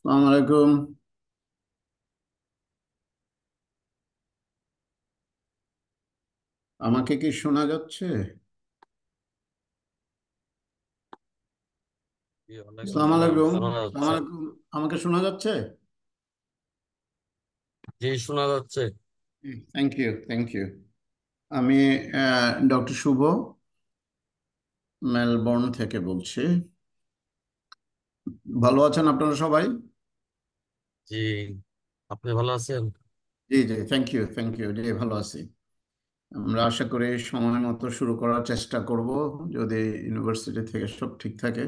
আসসালামু আলাইকুম। আমাকে কি শোনা যাচ্ছে? জি, ওয়ালাইকুম আসসালামু আসসালাম, আলাইকুম। শোনা আসসালামু যাচ্ছে। আলাইকুম। আমাকে শোনা যাচ্ছে? জি, শোনা যাচ্ছে। Thank you, thank you. আমি ডক্টর শুভ, মেলবোর্ন থেকে বলছি। ভালো আছেন আপনারা সবাই? জি, আপনি ভালো আছেন? জি জি, থ্যাংক ইউ, থ্যাংক ইউ। জি, ভালো আছি। আমরা আশা করি সময় মতো শুরু করার চেষ্টা করব, যদি ইউনিভার্সিটি থেকে সব ঠিক থাকে।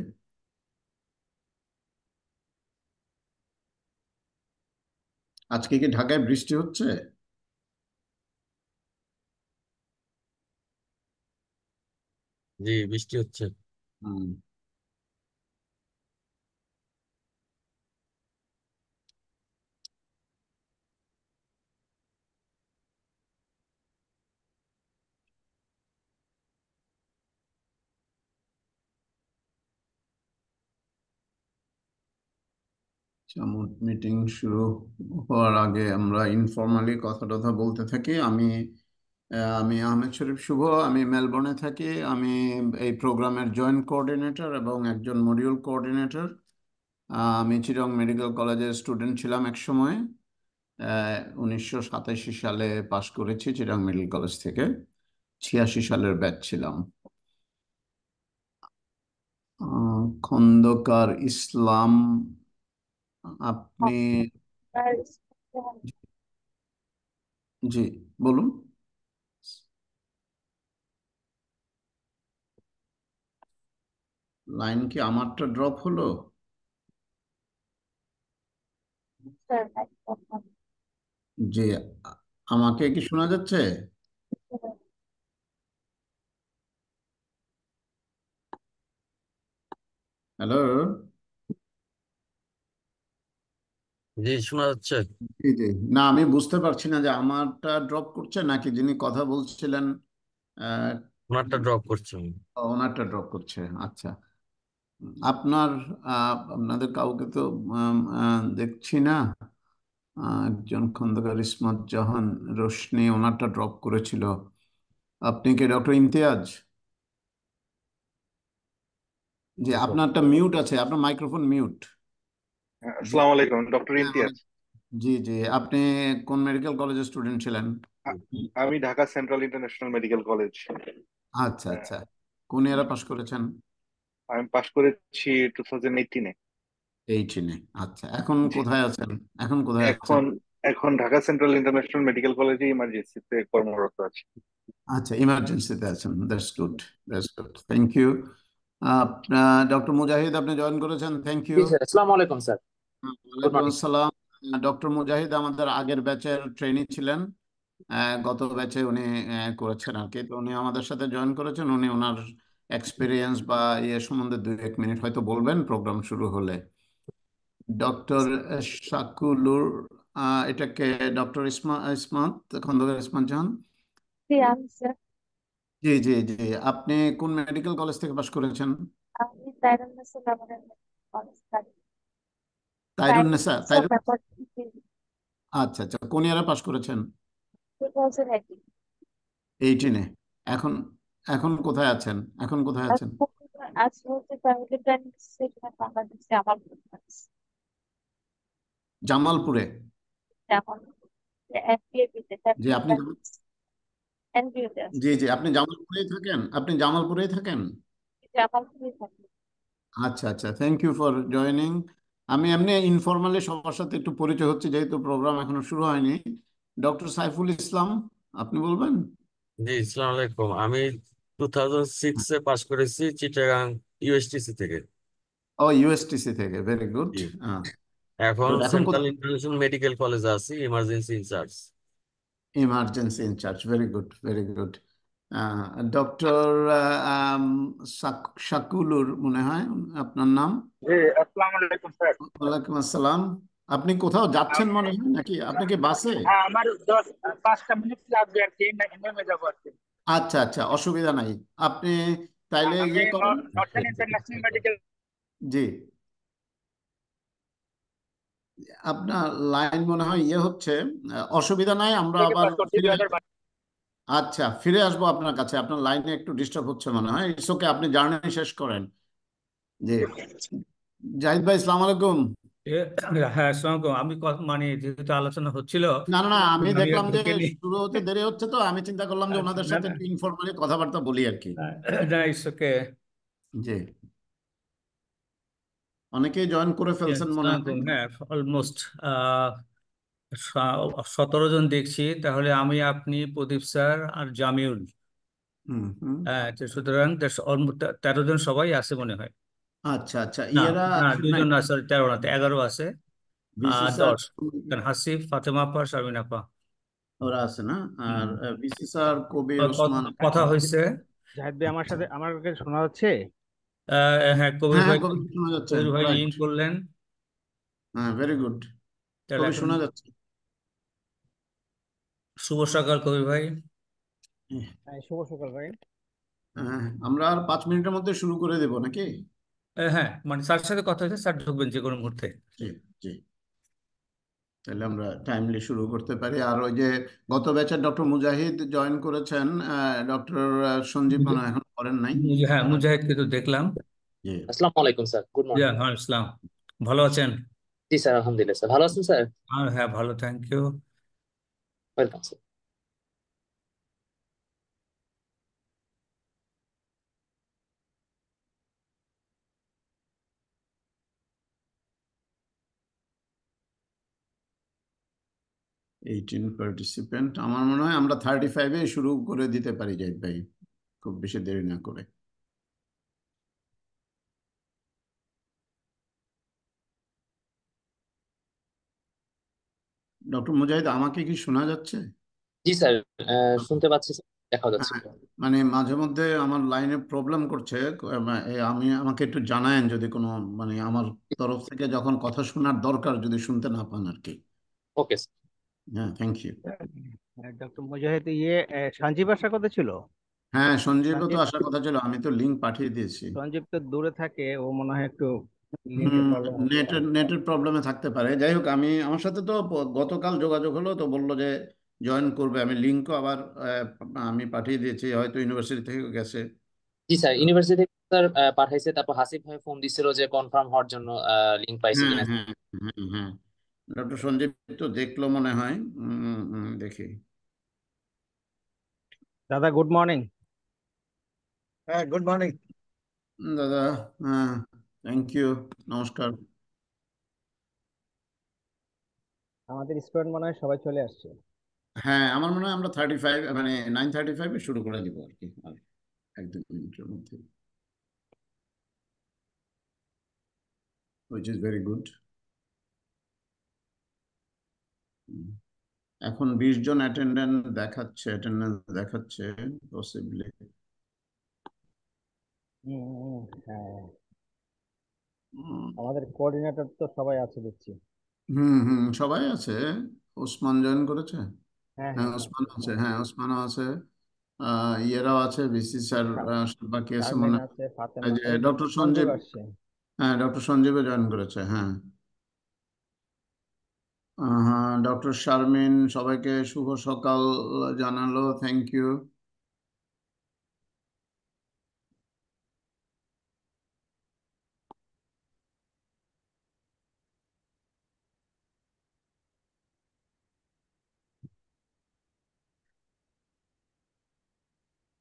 আজকে কি ঢাকায় বৃষ্টি হচ্ছে? জি, বৃষ্টি হচ্ছে। হুম। যেমন মিটিং শুরু হওয়ার আগে আমরা ইনফর্মালি কথা টথা বলতে থাকি। আমি আহমেদ শরীফ শুভ, আমি মেলবোর্নে থাকি। আমি এই প্রোগ্রামের জয়েন্ট কোঅর্ডিনেটর এবং একজন মডিউল কোঅর্ডিনেটর। আমি চিটং মেডিকেল কলেজের স্টুডেন্ট ছিলাম এক সময়। 1987 সালে পাশ করেছি চিটং মেডিকেল কলেজ থেকে। 86 সালের ব্যাচ ছিলাম। খন্দকার ইসলাম। আপনি? জি, বলুন। লাইন কি আমারটা ড্রপ হলো? জি। আমাকে কি শোনা যাচ্ছে? হ্যালো? জি, শোনা যাচ্ছে। জি জি। না, আমি বুঝতে পারছি না যে আমারটা ড্রপ করছে নাকি যিনি কথা বলছিলেন আহ, ওনারটা ড্রপ করছে। ওনারটা ড্রপ করছে। আচ্ছা। আপনাদের কাউকে তো দেখছি না। একজন খন্দকার ইসমাত জাহান রোশনি, ওনারটা ড্রপ করেছিল। আপনি কি ডক্টর ইমতিয়াজ? যে আপনারটা মিউট আছে, আপনার মাইক্রোফোন মিউট। জি। আসসালামু আলাইকুম, ডক্টর হ্যাঁ, ইমতিয়াজ। জি জি। আপনি কোন মেডিকেল কলেজের স্টুডেন্ট ছিলেন? আ- আমি Dhaka central international medical college. আচ্ছা আচ্ছা। কোন ইয়ারে পাশ করেছেন? আমি পাশ করেছি 2018-এ। 18-এ। আচ্ছা, এখন জি। কোথায় আছেন? এখন কোথায় আছেন? এখন এখন ঢাকা সেন্ট্রাল ইন্টারন্যাশনাল মেডিকেল কলেজে ইমার্জেন্সিতে কর্মরত আছি। আচ্ছা, ইমার্জেন্সিতে আছেন। That's good, that's good, thank you. Doctor Mujahid, আপনি জয়েন করেছেন, থ্যাংক ইউ। জি স্যার, আসসালামু আলাইকুম স্যার। গুড ওয়ালাইকুম মর্নিং। আসসালাম। ডক্টর মুজাহিদ আমাদের আগের ব্যাচের ট্রেনি ছিলেন। গত ব্যাচে উনি করেছেন আর কি। তো উনি আমাদের সাথে জয়েন করেছেন। উনি ওনার এক্সপিরিয়েন্স বা ইয়ে সম্বন্ধে 2-1 মিনিট হয়তো বলবেন প্রোগ্রাম শুরু হলে। ডক্টর শাকুলুর, এটাকে ডক্টর ইসমাত খন্দকার ইসমাত জাহান। জি, আমি স্যার। জি জি জি। আপনি কোন মেডিকেল কলেজ থেকে পাশ করেছেন? আমি তাইরুন্নেসা মেমোরিয়াল কলেজ থেকে। তাইরুন্নেসা, তাইরুন্নেসা তাইরুন। ব্যাপার আচ্ছা আচ্ছা, কোন ইয়ারে পাশ করেছেন? 2018। 18-এ। এখন এখন কোথায় আছেন? এখন কোথায় আছেন? আজ হচ্ছে ফ্যামিলি প্ল্যানিং সেখানে বাংলাদেশে আমার জামালপুরে? যেমন এনপিএবিতে জি ফ্যামিলি আপনি প্ল্যানিং এনপিওতে আছে। জি জি, আপনি জামালপুরেই থাকেন? আপনি জামালপুরেই থাকেন? যে আমার খুবই থাকে। আচ্ছা আচ্ছা, থ্যাংক ইউ ফর জয়েনিং। আমি এমনি ইনফর্মালি সবার সাথে একটু পরিচয় হচ্ছে, যেহেতু প্রোগ্রাম এখনো শুরু হয়নি। ডক্টর সাইফুল ইসলাম, আপনি বলবেন? জি, আসসালামু আলাইকুম। আমি 2006-এ পাশ করেছি চিটাগাং ইউএসটিসি থেকে। ও, ইউএসটিসি থেকে, ভেরি গুড। জি, এখন গুড। এখন সেন্ট্রাল কোথায়? ইন্টারন্যাশনাল মেডিকেল কলেজে আছি, emergency incharge. Emergency incharge, very good, very good. Doctor Shakulur মনে হয় আপনার নাম। জি, আসসালামু আলাইকুম স্যার। ওয়ালাইকুম আসসালাম। আপনি কোথাও যাচ্ছেন আমি মনে হয়, নাকি আপনি কি বাসে? হ্যাঁ, আমার 5টা মিনিট লাগবে আর কি, নেমে যাবো আর কি। আচ্ছা আচ্ছা, অসুবিধা নাই। আপনি তাইলে আমি ইয়ে করেন। Northern international medical. জি। আপনার লাইন মনে হয় ইয়ে হচ্ছে, অসুবিধা নাই, আমরা থেকে আবার পাস করছি ফিরে 2012। আচ্ছা ফিরে আসবো আপনার কাছে। আপনার লাইনে একটু ডিস্টার্ব হচ্ছে মনে হয়, ইটস ওকে, আপনি জার্নি শেষ করেন। জি, জাহিদ ভাই সালাম আলাইকুম। এ, হ্যাঁ, আসসালামু আলাইকুম। আমি মানে যেহেতু আলোচনা হচ্ছিল, না না না, আমি আমি আর দেখলাম যে ঢুকিনি। শুরু হতে দেরি হচ্ছে, তো আমি চিন্তা করলাম যে আচ্ছা, ওনাদের না সাথে না একটু ইনফর্মালি কথাবার্তা বলি আর কি। না, ইটস ওকে। জি, অনেকেই জয়েন করে ফেলছেন মনে আসসালামু হয়। আলাইকুম। হ্যাঁ, অলমোস্ট 17 জন দেখছি। তাহলে আমি, আপনি, প্রদীপ স্যার আর জামিউল। হুম হুম। হ্যাঁ, তো সুতরাং 13 জন সবাই আছে মনে হয়। আচ্ছা আচ্ছা, না ইয়েরা না, আসেন নাই? 2 জন না, সরি, 13 না, 11 আছে। বিসি আর স্যার 10, হাসিফ, ফাতেমা আপা, শারমিন আপা। ওরা আছে না? আর হুম। বিসি স্যার, কবির, ওসমান। কথা হয়েছে। জাহিদ ভাই আচ্ছা, আমার কাছে শোনা যাচ্ছে? হ্যাঁ, কবির হ্যাঁ ভাই, কবির শোনা যাচ্ছে, কবির ভাই রাইট। ইন করলেন। হ্যাঁ, ভেরি গুড। তাহলে কবি এখন শোনা যাচ্ছে। শুভ সকাল কবির ভাই। হ্যাঁ, শুভ সকাল ভাই। হ্যাঁ, আমরা আর 5 মিনিটের মধ্যে শুরু করে দেবো নাকি? হ্যাঁ, মানে স্যারের সাথে কথা হয়েছে, স্যার ঢুকবেন যে কোনো মুহূর্তে। জি জি, তাহলে আমরা টাইমলি শুরু করতে পারি। আর ওই যে গত ব্যাচের ডক্টর মুজাহিদ জয়েন করেছেন, ডক্টর সঞ্জীব মনে হয় এখন করেন নাই। হ্যাঁ, মুজাহিদকে তো দেখলাম। জি, আসসালামু আলাইকুম স্যার, গুড জি, মর্নিং। হ্যাঁ, ইসলাম। ভালো আছেন? জি স্যার, আলহামদুলিল্লাহ স্যার, ভালো আছেন স্যার? হ্যাঁ, ভালো, thank you. Welcome sir. 18 participant, আমার মনে হয় আমরা 35-এ শুরু করে দিতে পারি জাহিদ ভাই, খুব বেশি দেরি না করে। ডক্টর মুজাহিদ, আমাকে কি শোনা যাচ্ছে? জি স্যার, শুনতে পাচ্ছি স্যার, দেখা যাচ্ছে। হ্যাঁ, মানে মাঝে মধ্যে আমার লাইনে প্রবলেম করছে। আমাকে একটু জানায়েন যদি কোনো, মানে আমার তরফ থেকে যখন কথা শোনার দরকার যদি শুনতে না পান আর কি। Okay sir. হ্যাঁ, থ্যাংক ইউ। ডক্টর মুজাহিদ, সঞ্জীব আসার কথা ছিল। হ্যাঁ, সঞ্জীবও তো সঞ্জীব আসার কথা ছিল, আমি তো লিঙ্ক পাঠিয়ে দিয়েছি। সঞ্জীব তো দূরে থাকে, ও মনে হয় একটু লিঙ্কে হুম, প্রবলেম হতে পারে। নেটের প্রবলেমে থাকতে পারে। যাই হোক, আমার সাথে তো গতকাল যোগাযোগ হলো, তো বললো যে জয়েন করবে। আমি লিঙ্কও আবার আমি পাঠিয়ে দিয়েছি, হয়তো ইউনিভার্সিটি থেকে গেছে। জি স্যার, তো ইউনিভার্সিটি থেকে স্যার পাঠাইছে, তারপর হাসিফ ভাই ফোন দিছিল যে কনফার্ম হওয়ার জন্য লিংক পাইছে হ্যাঁ কিনা। হ্যাঁ হ্যাঁ হ্যাঁ, ডক্টর সঞ্জীব তো দেখলো মনে হয়। দেখি। দাদা, গুড মর্নিং। হ্যাঁ, গুড মর্নিং। দাদা, হ্যাঁ, থ্যাংক ইউ, নমস্কার। আমাদের স্টুডেন্ট মনে হয় সবাই চলে আসছে। হ্যাঁ, আমার মনে হয় আমরা 35, মানে 9:35-এ শুরু করে দিব আর কি, আর 1-2 মিনিটের মধ্যে, হুইচ ইজ ভেরি গুড। এখন 20 জন অ্যাটেন্ডেন্স দেখাচ্ছে পসিবলি। হ্যাঁ, আমাদের কোঅর্ডিনেটর তো সবাই আছে দেখছি। হুম হুম, সবাই আছে। ওসমান জয়েন করেছে। হ্যাঁ হ্যাঁ, হ্যাঁ, ওসমান আছে, হ্যাঁ ওসমানও আছে। ইয়েরাও আছে, বিসি স্যার বাকি আছে শারমিন মনে আছে, হয়। এই ফাতেমা, যে এই তো ডক্টর সঞ্জীব সঞ্জীব, আসছে। হ্যাঁ ডক্টর সঞ্জীবও জয়েন করেছে, হ্যাঁ। হ্যাঁ, ডক্টর শারমিন সবাইকে শুভ সকাল জানালো, থ্যাংক ইউ।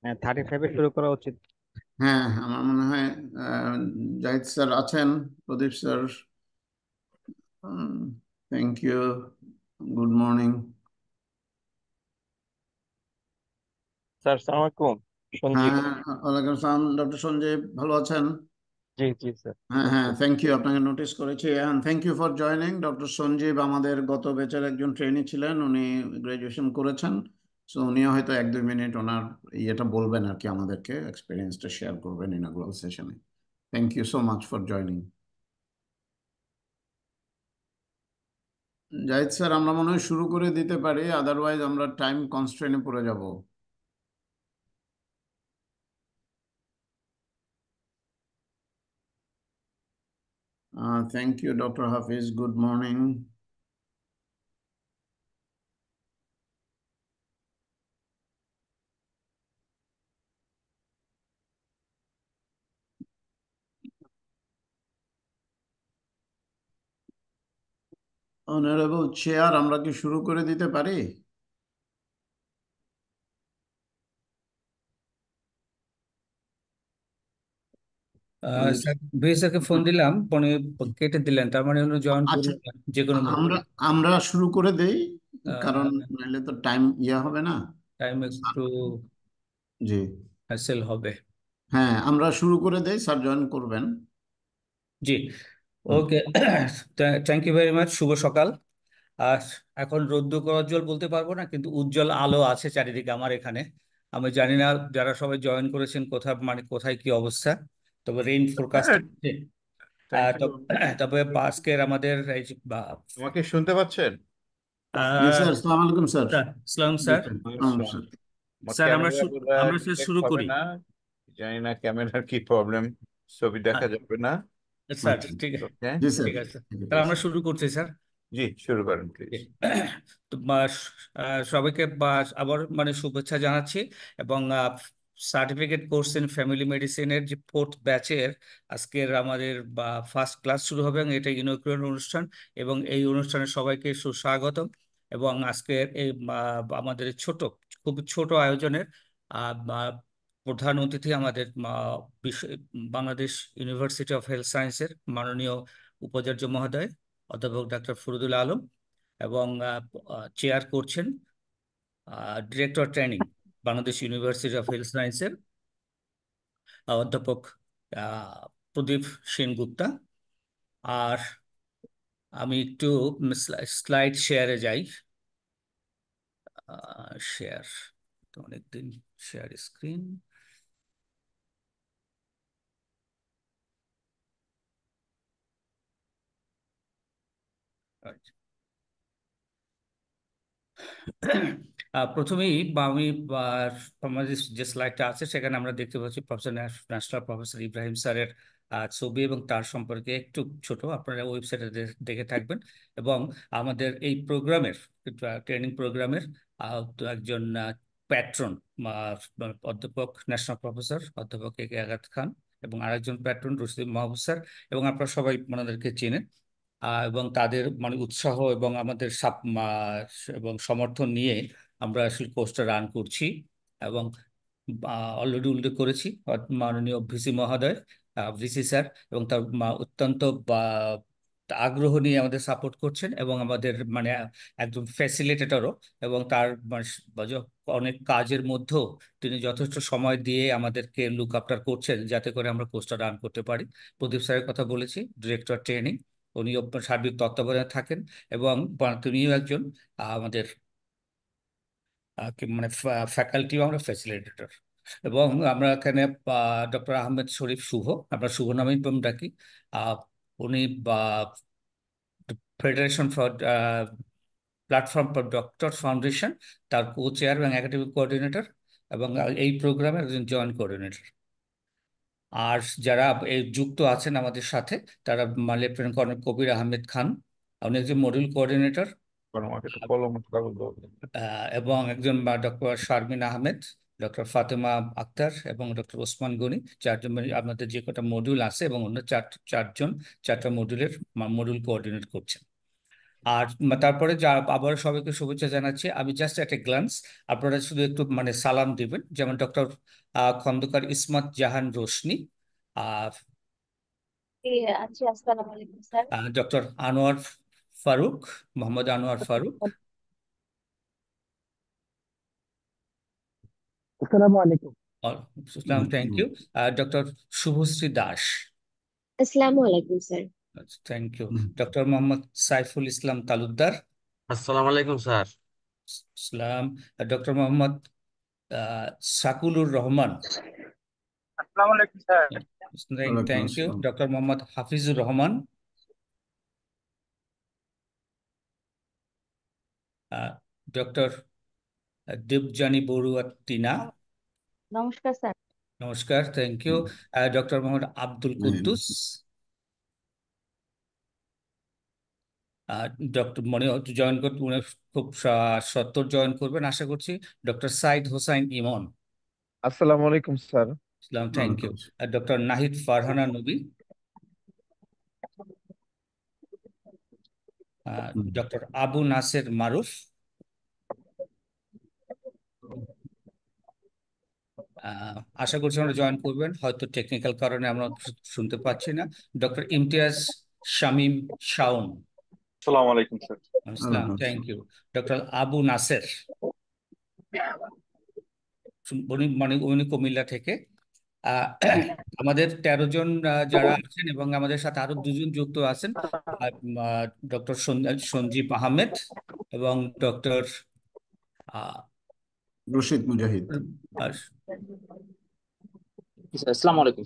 হ্যাঁ, 35-এ শুরু করা উচিত। হ্যাঁ, আমার মনে হয় আহ, জাহিদ স্যার আছেন, Pradip sir, thank you, good morning. Sir সালাম আলাইকুম। সঞ্জীব। হ্যাঁ, ওয়ালাইকুম আসসালাম, ডক্টর সঞ্জীব, ভালো আছেন? জি জি স্যার। হ্যাঁ হ্যাঁ, থ্যাংক ইউ, আপনাকে নোটিস করেছি। Thank you for joining. Doctor Sanjeev আমাদের গত ব্যাচের একজন ট্রেনি ছিলেন, উনি গ্রাজুয়েশন করেছেন। সো উনিও হয়তো 1-2 মিনিট ওনার ইয়েটা বলবেন আর কি, আমাদেরকে এক্সপিরিয়েন্সটা শেয়ার করবেন ইনাগুরাল সেশনে। Thank you so much for joining. Zahid sir, আমরা মনে হয় শুরু করে দিতে পারি, আদারওয়াইজ আমরা টাইম কনস্ট্রেনে পড়ে যাব। Thank you doctor Hafiz, good morning. Honourable chair, আমরা কি শুরু করে দিতে পারি? উনি স্যার ভিএস স্যারকে ফোন দিলাম, উনি কেটে দিলেন, তার মানে উনি জয়েন আচ্ছা, করবেন না যে কোনো মুহূর্তে। আমরা আমরা শুরু করে দেই, কারণ আহ, নাহলে তো টাইম হবে না। টাইম একটু জি, হ্যাসেল হবে। হ্যাঁ, আমরা শুরু করে দেই, স্যার জয়েন করবেন। জি, hmm. Okay. Thank you very much. শুভ সকাল। আর এখন রৌদ্র উজ্জ্বল বলতে পারবো না, কিন্তু উজ্জ্বল আলো আছে চারিদিকে আমার এখানে। আমি জানি না যারা সবাই জয়েন করেছেন কোথায়, মানে কোথায় কি অবস্থা, তবে রেইন ফোরকাস্ট আছে। Thank you. তবে আজকের আমাদের এই যে আমাকে শুনতে পাচ্ছেন? জি আহ, স্যার, আসসালামু আলাইকুম স্যার। সালাম জি স্যার। স্যার, আসসালামু স্যার। আমার স্যার আমরা ক্যামেরা বোধহয় আমরা স্যার ডিটেক্ট শুরু হবে করি। না, জানি না ক্যামেরার কি প্রবলেম, ছবি দেখা যাবে না। স্যার আচ্ছা, ঠিক আছে, ওকে, জি স্যার, ঠিক আছে, ঠিক তাহলে আমরা আছে। শুরু করছি স্যার। জি শুরু করেন প্লিজ। তো সবাইকে আবার মানে শুভেচ্ছা জানাচ্ছি, এবং সার্টিফিকেট কোর্স ইন ফ্যামিলি মেডিসিনের যে ফোর্থ ব্যাচের আজকের আমাদের ফার্স্ট ক্লাস শুরু হবে, এবং এটা ইনঅগ্রাল অনুষ্ঠান, এবং এই অনুষ্ঠানে সবাইকে সুস্বাগতম। এবং আজকের এই আমাদের এই খুব ছোট আয়োজনের প্রধান অতিথি আমাদের বাংলাদেশ ইউনিভার্সিটি অফ হেলথ সায়েন্সের মাননীয় উপাচার্য মহোদয় অধ্যাপক ডাক্তার ফরুদুল আলম, এবং চেয়ার করছেন director training Bangladesh university of health সায়েন্সের অধ্যাপক প্রদীপ সেনগুপ্তা। আর আমি একটু স্লাইড শেয়ারে যাই। শেয়ার তো অনেকদিন, শেয়ার স্ক্রিন। প্রথমেই আমি আমাদের যে স্লাইডটা আছে সেখানে আমরা দেখতে পাচ্ছি প্রফেসর ন্যাশনাল প্রফেসর ইব্রাহিম স্যারের ছবি, এবং তার সম্পর্কে একটু ছোট আপনারা ওয়েবসাইটে দেখে থাকবেন। এবং আমাদের এই প্রোগ্রামের, ট্রেনিং প্রোগ্রামের একজন প্যাট্রন অধ্যাপক ন্যাশনাল প্রফেসর অধ্যাপক এ কে আগাত খান, এবং আরেকজন প্যাট্রন রশিদ মাহবুব স্যার, এবং আপনারা সবাই ওনাদেরকে চেনেন। এবং তাদের মানে উৎসাহ এবং আমাদের এবং সমর্থন নিয়ে আমরা আসলে কোর্সটা রান করছি। এবং অলরেডি উল্লেখ করেছি মাননীয় ভিসি মহোদয়, ভিসি স্যার, এবং তার অত্যন্ত আগ্রহ নিয়ে আমাদের সাপোর্ট করছেন, এবং আমাদের মানে একজন ফ্যাসিলিটেটরও, এবং তার অনেক কাজের মধ্যেও তিনি যথেষ্ট সময় দিয়ে আমাদেরকে লুক আফটার করছেন যাতে করে আমরা কোর্সটা রান করতে পারি। প্রদীপ স্যারের কথা বলেছি, ডিরেক্টর ট্রেনিং, উনিও সার্বিক তত্ত্বাবধানে থাকেন, এবং তিনিও একজন আমাদের মানে ফ্যাকাল্টি, আমরা ফ্যাসিলিটেটর। এবং আমরা এখানে ডক্টর আহমেদ শরীফ শুভ, আমরা শুভ নামেই ডাকি। আহ, উনি federation for platform for doctor foundation, তার কো চেয়ার এবং একাডেমিক কোঅর্ডিনেটর, এবং এই প্রোগ্রামের একজন জয়েন্ট কোঅর্ডিনেটর। আর যারা এই যুক্ত আছেন আমাদের সাথে, তারা লেফটেন্যান্ট কর্নেল কবির আহমেদ খান, উনি একজন মডিউল কোঅর্ডিনেটর, আমাকে একটু কলম কাগজ দাও। এবং একজন ডক্টর শারমিন আহমেদ, ডক্টর ফাতেমা আক্তার, এবং ডক্টর ওসমান গনি, চারজন আপনাদের যে কটা মডিউল আছে, এবং অন্য চারজন চারটা মডিউলের মডিউল কোঅর্ডিনেট করছেন। আর তারপরে যা আবার সবাইকে শুভেচ্ছা জানাচ্ছি। আমি জাস্ট একটা গ্লান্স, আপনারা শুধু একটু মানে সালাম দিবেন, যেমন ডক্টর খন্দকার ইসমাত জাহান রোশনি, আচ্ছা, আসসালামু আলাইকুম স্যার। ডক্টর আনোয়ার ফারুক, মোহাম্মদ আনোয়ার ফারুক, আসসালামু আলাইকুম। Islam, thank you, doctor Shubhashri Das, আসসালামু আলাইকুম sir. Thank you, doctor Mohammad Saiful Islam Talukdar, আসসালামু আলাইকুম স্যার। ইসলাম, ডক্টর মোহাম্মদ সাকুলুর রহমান, আসসালামু আলাইকুম স্যার। ওয়ালাইকুম থ্যাংক ইউ, আসসালাম। ডক্টর মোহাম্মদ হাফিজুর রহমান, ডক্টর দেবযানী বড়ুয়া টিনা, নমস্কার স্যার। নমস্কার, thank you, doctor Mohammad Abdul Kuddus, doctor মনে হচ্ছে জয়েন করতে উনি খুব সত্তর জয়েন করবেন আশা করছি, ডক্টর সাইদ হোসাইন ইমন, আসসালামু আলাইকুম স্যার। ইসলাম, থ্যাংক ওয়ালাইকুম ইউ, আসসালাম। ডক্টর নাহিদ ফারহানা নবী, ডক্টর আবু নাসের মারুফ। আশা করছি আমরা জয়েন করবেন, হয়তো টেকনিক্যাল কারণে আমরা শুনতে পাচ্ছি না। ডক্টর ইমতিয়াজ শামীম শাওন। আসসালামু আলাইকুম স্যার। আসসালাম, thank you. Doctor Abu Naser, উনি কুমিল্লা থেকে। আমাদের 13 জন যারা আছেন এবং আমাদের সাথে আরো 2 জন যুক্ত আছেন, ডক্টর সঞ্জীব আহমেদ এবং ডক্টর রশিদ মুজাহিদ। আসসালামু আলাইকুম।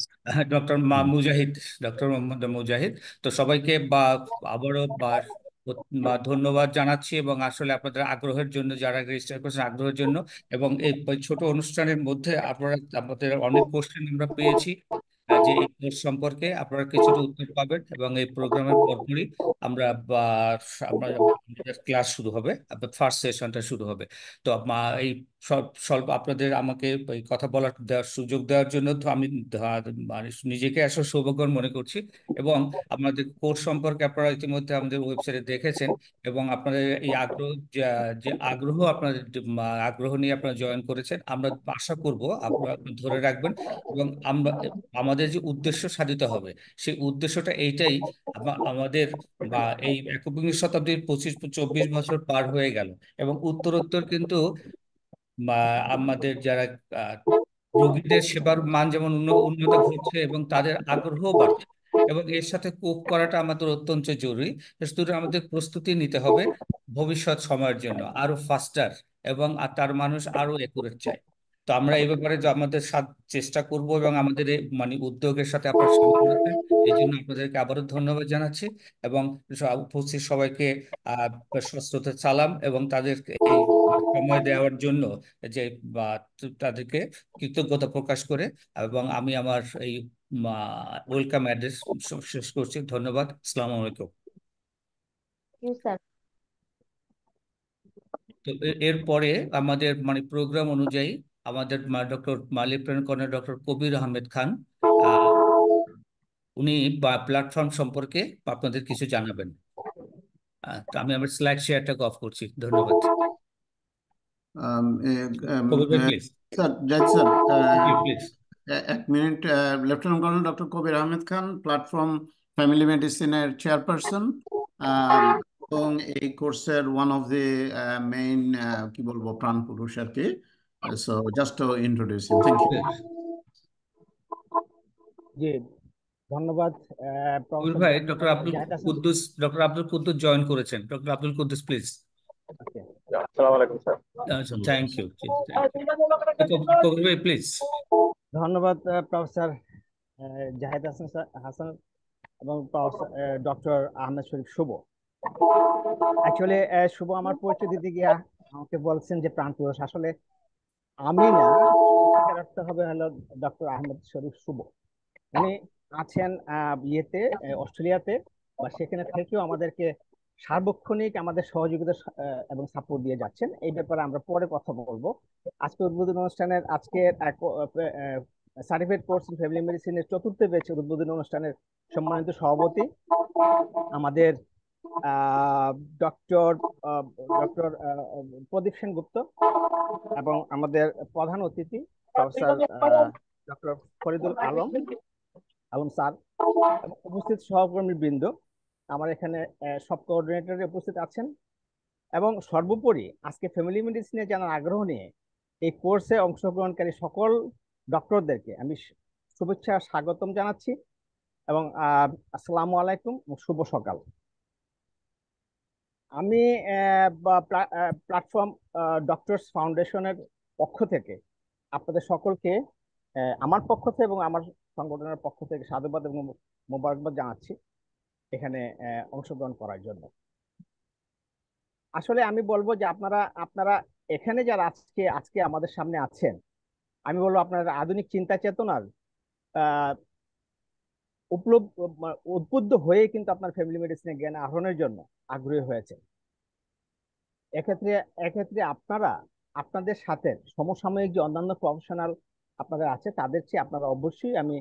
ডক্টর মুজাহিদ, ডক্টর মোহাম্মদ মুজাহিদ। তো সবাইকে আবারও ধন্যবাদ জানাচ্ছি, এবং আসলে আপনাদের আগ্রহের জন্য, যারা রেজিস্টার করেছেন আগ্রহের জন্য, এবং এই ছোট অনুষ্ঠানের মধ্যে আমাদের অনেক কোশ্চেন আমরা পেয়েছি যে এই কোর্স সম্পর্কে আপনারা কিছুটা উত্তর পাবেন, এবং এই প্রোগ্রামের পরপরই আমরা আমাদের ক্লাস শুরু হবে, ফার্স্ট সেশনটা শুরু হবে। তো এই স্বল্প আপনাদের আমাকে এই কথা দেওয়ার সুযোগ দেওয়ার জন্য তো আমি মানে নিজেকে আসলে সৌভাগ্য মনে করছি। এবং আপনাদের কোর্স সম্পর্কে আপনারা ইতিমধ্যে আমাদের ওয়েবসাইটে দেখেছেন, এবং আপনাদের এই আগ্রহ, যে আগ্রহ আপনাদের আগ্রহ নিয়ে আপনারা জয়েন করেছেন, আমরা আশা করব আপনারা ধরে রাখবেন। এবং আমাদের যে উদ্দেশ্য সাধিত হবে, সেই উদ্দেশ্যটা এইটাই। আমাদের এই একবিংশ শতাব্দীর 25-24 বছর পার হয়ে গেল, এবং উত্তরোত্তর কিন্তু আমাদের যারা রোগীদের সেবার মান যেমন উন্নত ঘটছে, এবং তাদের আগ্রহ বাড়ছে, এবং এর সাথে কোপ করাটা আমাদের অত্যন্ত জরুরি। শুধু আমাদের প্রস্তুতি নিতে হবে ভবিষ্যৎ সময়ের জন্য আরো ফাস্টার, এবং তার মানুষ আরো একুরেট চাই। তো আমরা এই ব্যাপারে যে আমাদের চেষ্টা করব, এবং আমাদের এই উদ্যোগের সাথে আপনারা সামিল হয়েছেন, এই জন্য আপনাদেরকে আবারও ধন্যবাদ জানাচ্ছি, এবং উপস্থিত সবাইকে সশ্রদ্ধ সালাম, এবং তাদেরকে এই সময় দেওয়ার জন্য যে তাদেরকে কৃতজ্ঞতা প্রকাশ করে, এবং আমি আমার এই ওয়েলকাম অ্যাড্রেস শেষ করছি। ধন্যবাদ। আসসালামু আলাইকুম। স্যার। তো এরপরে আমাদের প্রোগ্রাম অনুযায়ী আমাদের ডক্টর লেফটেন্যান্ট কর্নেল ডক্টর কবির আহমেদ খান, উনি প্ল্যাটফর্ম সম্পর্কে আপনাদের কিছু জানাবেন। তো আমি আমার স্লাইড শেয়ারটাকে অফ করছি। ধন্যবাদ। কবির ভাই please. Sir Zahid sir, please. এক মিনিট। লেফটেন্যান্ট কর্নেল ডক্টর কবির আহমেদ খান, প্ল্যাটফর্ম ফ্যামিলি মেডিসিনের চেয়ারপারসন, এবং এই কোর্সের ওয়ান অফ দি মেইন, কি বলবো, প্রাণ পুরুষ আর কি। So just to introduce him. Thank you. জি, ধন্যবাদ কবির ভাই, ডক্টর আব্দুল কুদ্দুস জয়েন করেছেন। Doctor Abdul Kuddus please. আসসালামু আলাইকুম স্যার। Thank you. কবির ভাই প্লিজ। ধন্যবাদ প্রফেসর জাহিদ হাসান এবং ডক্টর আহমেদ শরীফ শুভ। অ্যাকচুয়ালি শুভ আমার পরিচয় দিতে গিয়া আমাকে বলছেন যে প্রাণ পুরুষ, আসলে আমি না, রাখতে হবে হলো ডক্টর আহমেদ শরীফ শুভ। উনি আছেন ইয়েতে, অস্ট্রেলিয়াতে, বা সেখানে থেকেও আমাদেরকে সার্বক্ষণিক আমাদের সহযোগিতা এবং সাপোর্ট দিয়ে যাচ্ছেন। এই ব্যাপারে আমরা পরে কথা বলবো। আজকে উদ্বোধন অনুষ্ঠানের সার্টিফিকেট কোর্স ইন ফ্যামিলি মেডিসিনের 4th ব্যাচের উদ্বোধন অনুষ্ঠানের সম্মানিত সভাপতি আমাদের ডক্টর প্রদীপ সেনগুপ্ত, এবং আমাদের প্রধান অতিথি professor doctor Faridul Alam sir, উপস্থিত সহকর্মী বৃন্দ, আমার এখানে সব কোঅর্ডিনেটর উপস্থিত আছেন, এবং সর্বোপরি আজকে ফ্যামিলি মেডিসিনে জানার আগ্রহ নিয়ে এই কোর্সে অংশগ্রহণকারী সকল ডক্টরদেরকে আমি শুভেচ্ছা স্বাগতম জানাচ্ছি, এবং আসসালামু আলাইকুম, শুভ সকাল। আমি প্ল্যাটফর্ম ডক্টরস ফাউন্ডেশনের পক্ষ থেকে আপনাদের সকলকে আমার পক্ষ থেকে এবং আমার সংগঠনের পক্ষ থেকে সাধুবাদ এবং মোবারকবাদ জানাচ্ছি এখানে অংশগ্রহণ করার জন্য। আসলে আমি বলবো যে আপনারা এখানে যারা আজকে আমাদের সামনে আছেন, আমি বলবো আপনারা আধুনিক চিন্তা চেতনার উদ্বুদ্ধ হয়ে কিন্তু আপনার ফ্যামিলি মেডিসিনের জ্ঞান আহরণের জন্য আগ্রহী হয়েছে। এক্ষেত্রে আপনাদের সাথে সমসাময়িক যে অন্যান্য প্রফেশনাল আপনাদের আছে, তাদের চেয়ে আপনারা অবশ্যই আমি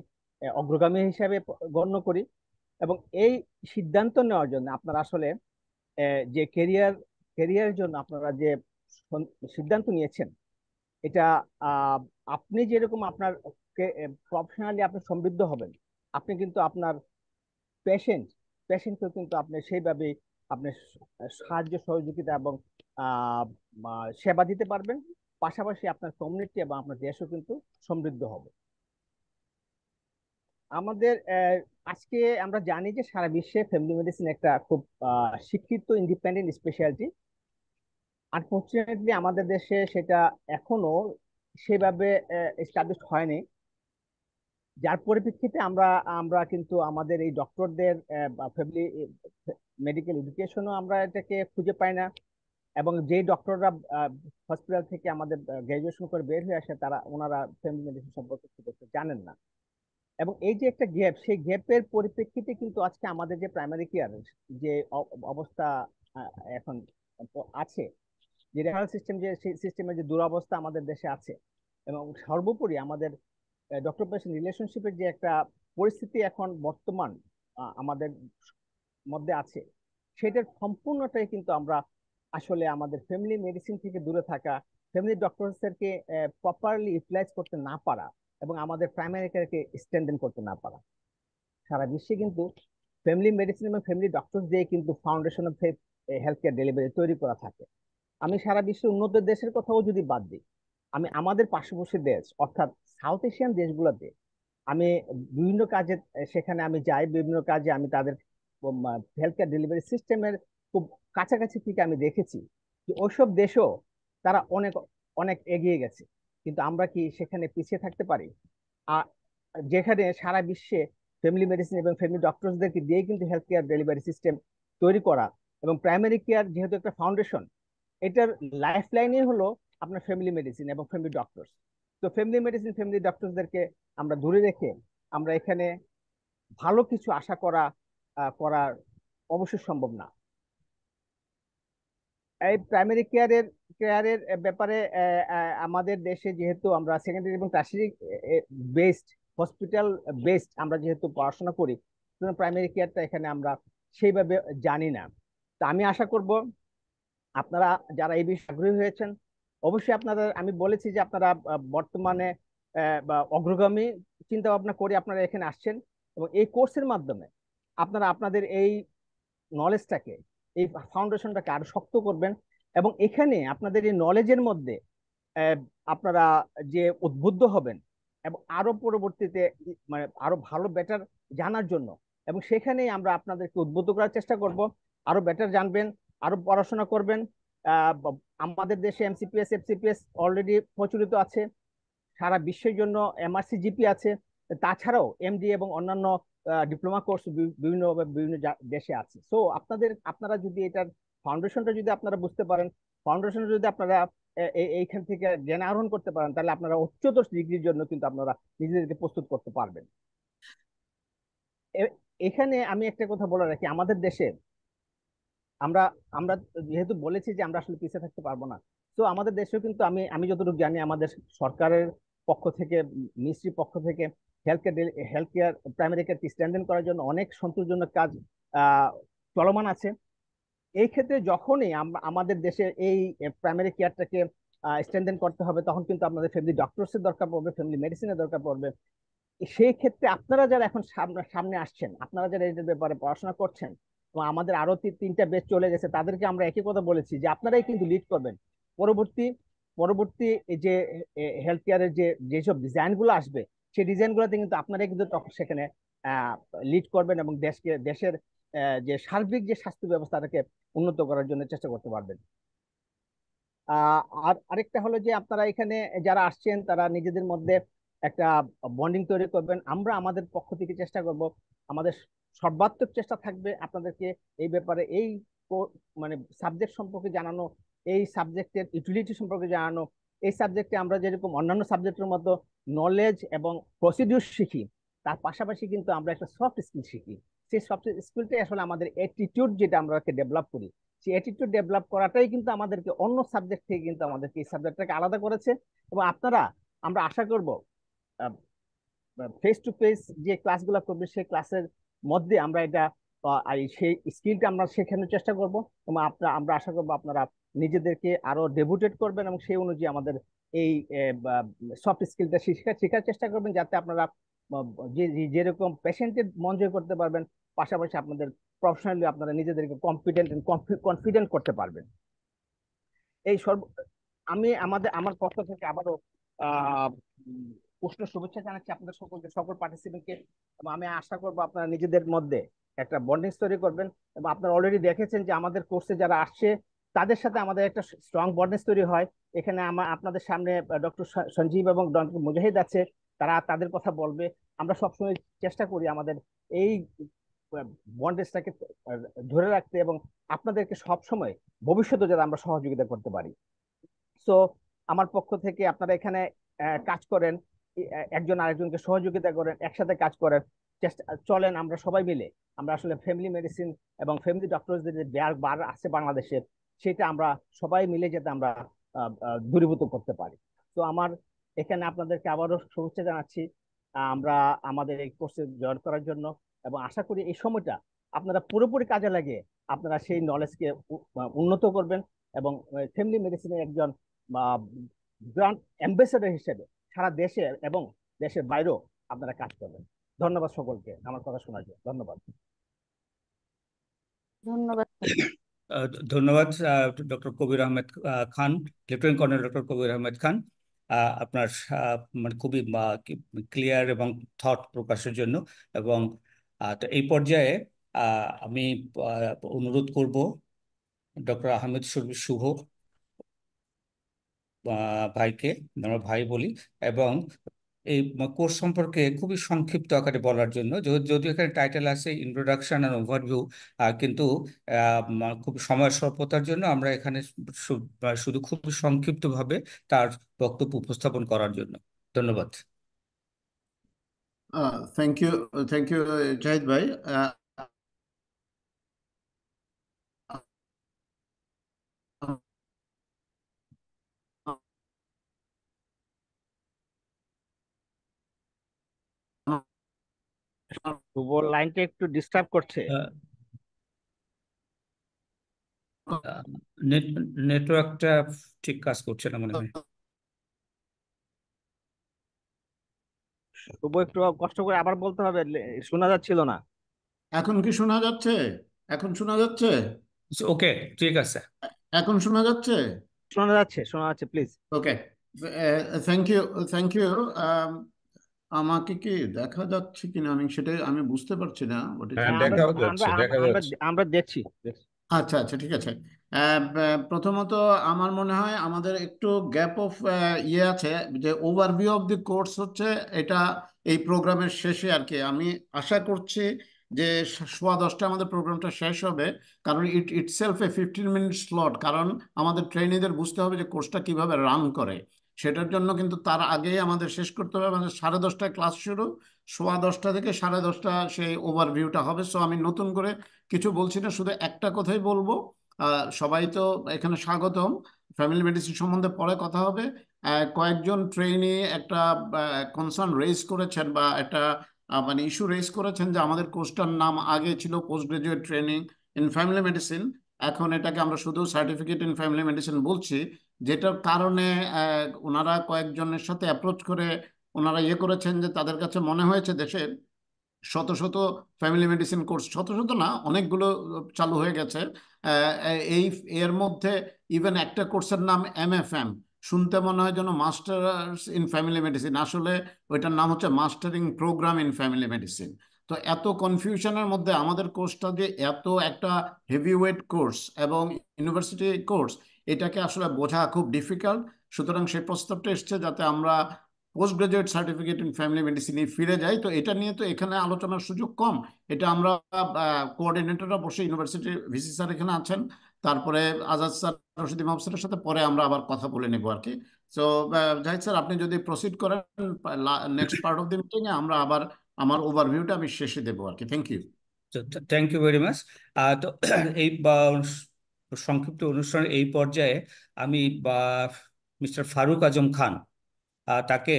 অগ্রগামী হিসাবে গণ্য করি, এবং এই সিদ্ধান্ত নেওয়ার জন্য আপনারা আসলে যে কেরিয়ারের জন্য আপনারা যে সিদ্ধান্ত নিয়েছেন, এটা আপনি যেরকম আপনার প্রফেশনালি আপনি সমৃদ্ধ হবেন, আপনি কিন্তু আপনার পেশেন্টকেও কিন্তু আপনি সেইভাবে আপনি সাহায্য সহযোগিতা এবং আহ, সেবা দিতে পারবেন। পাশাপাশি আপনার কমিউনিটি এবং আপনার দেশও কিন্তু সমৃদ্ধ হবে। আমাদের আজকে আমরা জানি যে সারা বিশ্বে ফ্যামিলি মেডিসিন একটা খুব শিক্ষিত ইন্ডিপেন্ডেন্ট স্পেশালিটি। আনফর্চুনেটলি আমাদের দেশে সেটা এখনো সেভাবে এস্টাবলিশ হয়নি, যার পরিপ্রেক্ষিতে আমরা আমরা কিন্তু আমাদের এই ডক্টরদের ফ্যামিলি মেডিকেল এডুকেশনও আমরা এটাকে খুঁজে পাই না। এবং যে ডক্টররা হসপিটাল থেকে আমাদের গ্রাজুয়েশন করে বের হয়ে আসে, ওনারা ফ্যামিলি মেডিসিন সম্পর্কে খুব একটা জানেন না। এবং এই যে একটা গ্যাপ, সেই গ্যাপের পরিপ্রেক্ষিতে কিন্তু আজকে আমাদের যে প্রাইমারি কেয়ার যে অবস্থা এখন আছে, যে রেফারেল সিস্টেম, যে সিস্টেমের যে দুরবস্থা আমাদের দেশে আছে, এবং সর্বোপরি আমাদের ডক্টর পেশেন্ট রিলেশনশিপের যে একটা পরিস্থিতি এখন বর্তমান আমাদের মধ্যে আছে, সেটার সম্পূর্ণটাই কিন্তু আমরা আসলে আমাদের ফ্যামিলি মেডিসিন থেকে দূরে থাকা, ফ্যামিলি ডক্টরসদেরকে প্রপারলি ইউটিলাইজ করতে না পারা, এবং আমাদের প্রাইমারি কেয়ারকে স্ট্রেনথেন করতে না পারা। সারা বিশ্বে কিন্তু ফ্যামিলি মেডিসিন এবং ফ্যামিলি ডক্টরস দিয়ে কিন্তু foundation of health care delivery তৈরি করা থাকে। আমি সারা বিশ্বের উন্নত দেশের কথাও যদি বাদ দিই, আমি আমাদের পার্শ্ববর্তী দেশ অর্থাৎ সাউথ এশিয়ান দেশগুলোতে আমি বিভিন্ন কাজে সেখানে আমি যাই, বিভিন্ন কাজে আমি তাদের হেলথ কেয়ার ডেলিভারি সিস্টেমের খুব কাছাকাছি থেকে আমি দেখেছি যে ওইসব দেশও তারা অনেক অনেক এগিয়ে গেছে। কিন্তু আমরা কি সেখানে পিছিয়ে থাকতে পারি? আর যেখানে সারা বিশ্বে ফ্যামিলি মেডিসিন এবং ফ্যামিলি ডক্টরসদেরকে দিয়ে কিন্তু হেলথ কেয়ার ডেলিভারি সিস্টেম তৈরি করা, এবং প্রাইমারি কেয়ার যেহেতু একটা ফাউন্ডেশন, এটার লাইফ লাইনই হলো আপনার ফ্যামিলি মেডিসিন এবং ফ্যামিলি ডক্টরস। তো ফ্যামিলি মেডিসিন ফ্যামিলি ডক্টরসদেরকে আমরা দূরে রেখে আমরা এখানে ভালো কিছু আশা করার অবশ্যই সম্ভব না। এই প্রাইমারি কেয়ারের ব্যাপারে আমাদের দেশে যেহেতু আমরা সেকেন্ডারি এবং টার্সিয়ারি বেসড, হসপিটাল বেসড আমরা যেহেতু পড়াশোনা করি, প্রাইমারি কেয়ারটা এখানে আমরা সেইভাবে জানি না। তো আমি আশা করব আপনারা যারা এই বিষয়ে আগ্রহী হয়েছেন, অবশ্যই আপনাদের আমি বলেছি যে আপনারা বর্তমানে বা অগ্রগামী চিন্তা ভাবনা করে আপনারা এখানে আসছেন, এবং এই কোর্সের মাধ্যমে আপনারা আপনাদের এই নলেজটাকে, এই ফাউন্ডেশনটাকে আরো শক্ত করবেন। এবং এখানে আপনাদের এই নলেজের মধ্যে আহ, আপনারা যে উদ্বুদ্ধ হবেন এবং আরো পরবর্তীতে মানে আরো ভালো বেটার জানার জন্য, এবং সেখানেই আমরা আপনাদেরকে উদ্বুদ্ধ করার চেষ্টা করব। আরো বেটার জানবেন, আরো পড়াশোনা করবেন। আমাদের দেশে এমসিপিএস এফসিপিএস অলরেডি প্রচলিত আছে, সারা বিশ্বের জন্য এমআরসি জিপি আছে, তাছাড়াও এমডি এবং অন্যান্য ডিপ্লোমা কোর্স বিভিন্ন দেশে আছে। সো আপনারা যদি এটার ফাউন্ডেশনটা যদি আপনারা বুঝতে পারেন, ফাউন্ডেশনটা যদি আপনারা এইখান থেকে জ্ঞান আহরণ করতে পারেন, তাহলে আপনারা উচ্চতর ডিগ্রির জন্য কিন্তু আপনারা নিজেদেরকে প্রস্তুত করতে পারবেন। এখানে আমি একটা কথা বলে রাখি, আমাদের দেশে আমরা আমরা যেহেতু বলেছি যে আমরা আসলে পিছিয়ে থাকতে পারবো না, তো আমাদের দেশেও কিন্তু আমি যতটুকু জানি আমাদের সরকারের পক্ষ থেকে, মিনিস্ট্রির পক্ষ থেকে health care primary care standard করার জন্য অনেক সন্তোষজনক কাজ আহ, চলমান আছে। এই ক্ষেত্রে যখনই আমাদের দেশে এই প্রাইমারি কেয়ারটাকে স্ট্যান্ডার্ড করতে হবে, তখন কিন্তু আপনাদের ফ্যামিলি ডক্টরসের দরকার পড়বে, ফ্যামিলি মেডিসিনের দরকার পড়বে। সেই ক্ষেত্রে আপনারা যারা এখন সামনে আসছেন, আপনারা যারা এটার ব্যাপারে পড়াশোনা করছেন, এবং আমাদের আরো তিনটা ব্যাচ চলে গেছে, তাদেরকে আমরা একই কথা বলেছি যে আপনারাই কিন্তু লিড করবেন। পরবর্তী পরবর্তী এই যে হেলথ কেয়ারের যেসব ডিজাইন গুলো আসবে, সেই ডিজাইন গুলোতে কিন্তু আপনারাই কিন্তু তখন সেখানে লিড করবেন, এবং দেশের যে সার্বিক যে স্বাস্থ্য ব্যবস্থাটাকে উন্নত করার জন্য চেষ্টা করতে পারবেন। আর আরেকটা হলো যে আপনারা এখানে যারা আসছেন, তারা নিজেদের মধ্যে একটা বন্ডিং তৈরি করবেন। আমরা আমাদের পক্ষ থেকে চেষ্টা করব, আমাদের সর্বাত্মক চেষ্টা থাকবে আপনাদেরকে এই ব্যাপারে মানে সাবজেক্ট সম্পর্কে জানানো, এই সাবজেক্টের ইউটিলিটি সম্পর্কে জানানো। এই সাবজেক্টে আমরা যেরকম অন্যান্য সাবজেক্টের মতো নলেজ এবং প্রসিডিউর শিখি, তার পাশাপাশি কিন্তু আমরা একটা সফট স্কিল শিখি। সেই সফট স্কিলটাই আসলে আমাদের অ্যাটিটিউড, যেটা আমরা ডেভেলপ করি, সেই অ্যাটিটিউড ডেভেলপ করাটাই কিন্তু আমাদেরকে অন্য সাবজেক্ট থেকে কিন্তু আমাদেরকে এই সাবজেক্টটাকে আলাদা করেছে। এবং আমরা আশা করব ফেস টু ফেস যে ক্লাসগুলো করবে, সেই ক্লাসের মধ্যে আমরা এটা আর সেই স্কিলটা আমরা শেখানোর চেষ্টা করব, এবং আমরা আশা করবো আপনারা নিজেদেরকে আরো ডেভোটেড করবেন এবং সেই অনুযায়ী আমাদের এই সফট স্কিলটা শেখার চেষ্টা করবেন, যাতে আপনারা যেরকম পেশেন্টের মন জয় করতে পারবেন, পাশাপাশি আপনাদের প্রফেশনালি আপনারা নিজেদেরকে কম্পিটেন্ট কনফিডেন্ট করতে পারবেন। এই আমি আমার পক্ষ থেকে আবারও আহ উষ্ণ শুভেচ্ছা জানাচ্ছি আপনাদের সকলকে, সকল পার্টিসিপেন্টকে, এবং আমি আশা করবো আপনারা নিজেদের মধ্যে একটা বন্ডিং তৈরি করবেন। এবং আপনারা অলরেডি দেখেছেন যে আমাদের কোর্সে যারা আসছে তাদের সাথে আমাদের একটা স্ট্রং বন্ডিং তৈরি হয়। এখানে আপনাদের সামনে ডক্টর সঞ্জীব এবং ডক্টর মুজাহিদ আছে, তারা তাদের কথা বলবে। আমরা সবসময় চেষ্টা করি আমাদের এই বন্ডেজটাকে ধরে রাখতে, এবং আপনাদেরকে সবসময় ভবিষ্যতে যাতে আমরা সহযোগিতা করতে পারি। সো আমার পক্ষ থেকে আপনারা এখানে কাজ করেন, একজন আরেকজনকে সহযোগিতা করেন, একসাথে কাজ করেন, চলেন আমরা সবাই মিলে আমরা আসলে ফ্যামিলি মেডিসিন এবং ফ্যামিলি ডক্টরদের যে বার আছে বাংলাদেশের, সেটা আমরা সবাই মিলে যাতে আমরা দূরীভূত করতে পারি। তো আমার এখানে আপনাদেরকে আবারও শুভেচ্ছা জানাচ্ছি আমরা আমাদের এই কোর্সে জয়েন করার জন্য, এবং আশা করি এই সময়টা আপনারা পুরোপুরি কাজে লাগিয়ে আপনারা সেই নলেজকে উন্নত করবেন, এবং ফ্যামিলি মেডিসিনের একজন ব্র্যান্ড অ্যাম্বাসেডর হিসেবে সারা দেশে এবং দেশের বাইরেও আপনারা কাজ করবেন। ধন্যবাদ সকলকে আমার কথা শোনার জন্য। ধন্যবাদ। ধন্যবাদ। ধন্যবাদ ডক্টর কবির আহমেদ খান, লেফটেন্যান্ট কর্নেল ডক্টর কবির আহমেদ খান, আপনার মানে খুবই ক্লিয়ার এবং থট প্রকাশের জন্য। এবং তো এই পর্যায়ে আমি অনুরোধ করব ডক্টর আহমেদ শুভ ভাইকে, আমরা ভাই বলি, এবং এই কোর্স সম্পর্কে খুবই সংক্ষিপ্ত আকারে বলার জন্য। যদিও এখানে টাইটেল আছে ইন্ট্রোডাকশন আর ওভারভিউ, কিন্তু খুব সময় স্বল্পতার জন্য আমরা এখানে শুধু খুব সংক্ষিপ্তভাবে তার বক্তব্য উপস্থাপন করার জন্য। ধন্যবাদ। থ্যাংক ইউ জাহিদ ভাই। লাইনটা একটু ডিস্টার্ব করছে। নেটওয়ার্কটা ঠিক কাজ করছে না মনে হয়। তবু একটু কষ্ট করে আবার বলতে হবে, শোনা যাচ্ছিল না। এখন কি শোনা যাচ্ছে? এখন শোনা যাচ্ছে? ওকে, ঠিক আছে, এখন শোনা যাচ্ছে? শোনা যাচ্ছে প্লিজ। Okay, thank you. আমাকে কি দেখা যাচ্ছে কিনা আমি সেটাই বুঝতে পারছি না। আমরা দেখছি। আচ্ছা আচ্ছা, ঠিক আছে। প্রথমত আমার মনে হয় আমাদের একটু গ্যাপ অফ আছে, যে ওভারভিউ অফ দি কোর্স হচ্ছে এটা এই প্রোগ্রামের শেষে আর কি। আমি আশা করছি যে 10:15 আমাদের প্রোগ্রামটা শেষ হবে, কারণ ইটসেলফ এ 15 মিনিট স্লট। কারণ আমাদের ট্রেনিদের বুঝতে হবে যে কোর্সটা কিভাবে রান করে, সেটার জন্য কিন্তু তার আগেই আমাদের শেষ করতে হবে। আমাদের 10:30টায় ক্লাস শুরু, 10:15 থেকে 10:30 সেই ওভারভিউটা হবে। সো আমি নতুন করে কিছু বলছি না, শুধু একটা কথাই বলবো। সবাই তো এখানে স্বাগতম। ফ্যামিলি মেডিসিন সম্বন্ধে পরে কথা হবে। কয়েকজন ট্রেনি একটা কনসার্ন রেজ করেছেন, বা একটা মানে ইস্যু রেজ করেছেন, যে আমাদের কোর্সটার নাম আগে ছিল post graduate training in family medicine, এখন এটাকে আমরা শুধু সার্টিফিকেট ইন ফ্যামিলি মেডিসিন বলছি। যেটার কারণে ওনারা কয়েকজনের সাথে অ্যাপ্রোচ করে ওনারা করেছেন যে তাদের কাছে মনে হয়েছে দেশে শত শত ফ্যামিলি মেডিসিন কোর্স, শত শত না, অনেকগুলো চালু হয়ে গেছে। এই এর মধ্যে ইভেন একটা কোর্সের নাম MFM, শুনতে মনে হয় যেন মাস্টার্স ইন ফ্যামিলি মেডিসিন, আসলে ওইটার নাম হচ্ছে mastering program in family medicine. তো এত কনফিউশনের মধ্যে আমাদের কোর্সটা যে এত একটা হেভিওয়েট কোর্স এবং ইউনিভার্সিটি কোর্স, এটাকে আসলে বোঝা খুব ডিফিকাল্ট। সুতরাং সেই প্রস্তাবটা এসছে যাতে আমরা post graduate certificate in family মেডিসিনে ফিরে যাই। তো এটা নিয়ে তো এখানে আলোচনার সুযোগ কম, এটা আমরা কোঅর্ডিনেটররা বসে, ইউনিভার্সিটির ভিসি স্যার এখানে আছেন, তারপরে আজাদ স্যার, রশিদ ইমাম স্যারের সাথে পরে আমরা আবার কথা বলে নেবো আর কি। তো জাহিদ স্যার, আপনি যদি প্রসিড করেন next part of the meeting এ, আমরা আবার আমার ওভারভিউটা আমি শেষে দেবো আর কি। Thank you. Thank you very much. তো এই সংক্ষিপ্ত অনুষ্ঠানের এই পর্যায়ে আমি মিস্টার ফারুক আজম খান, তাকে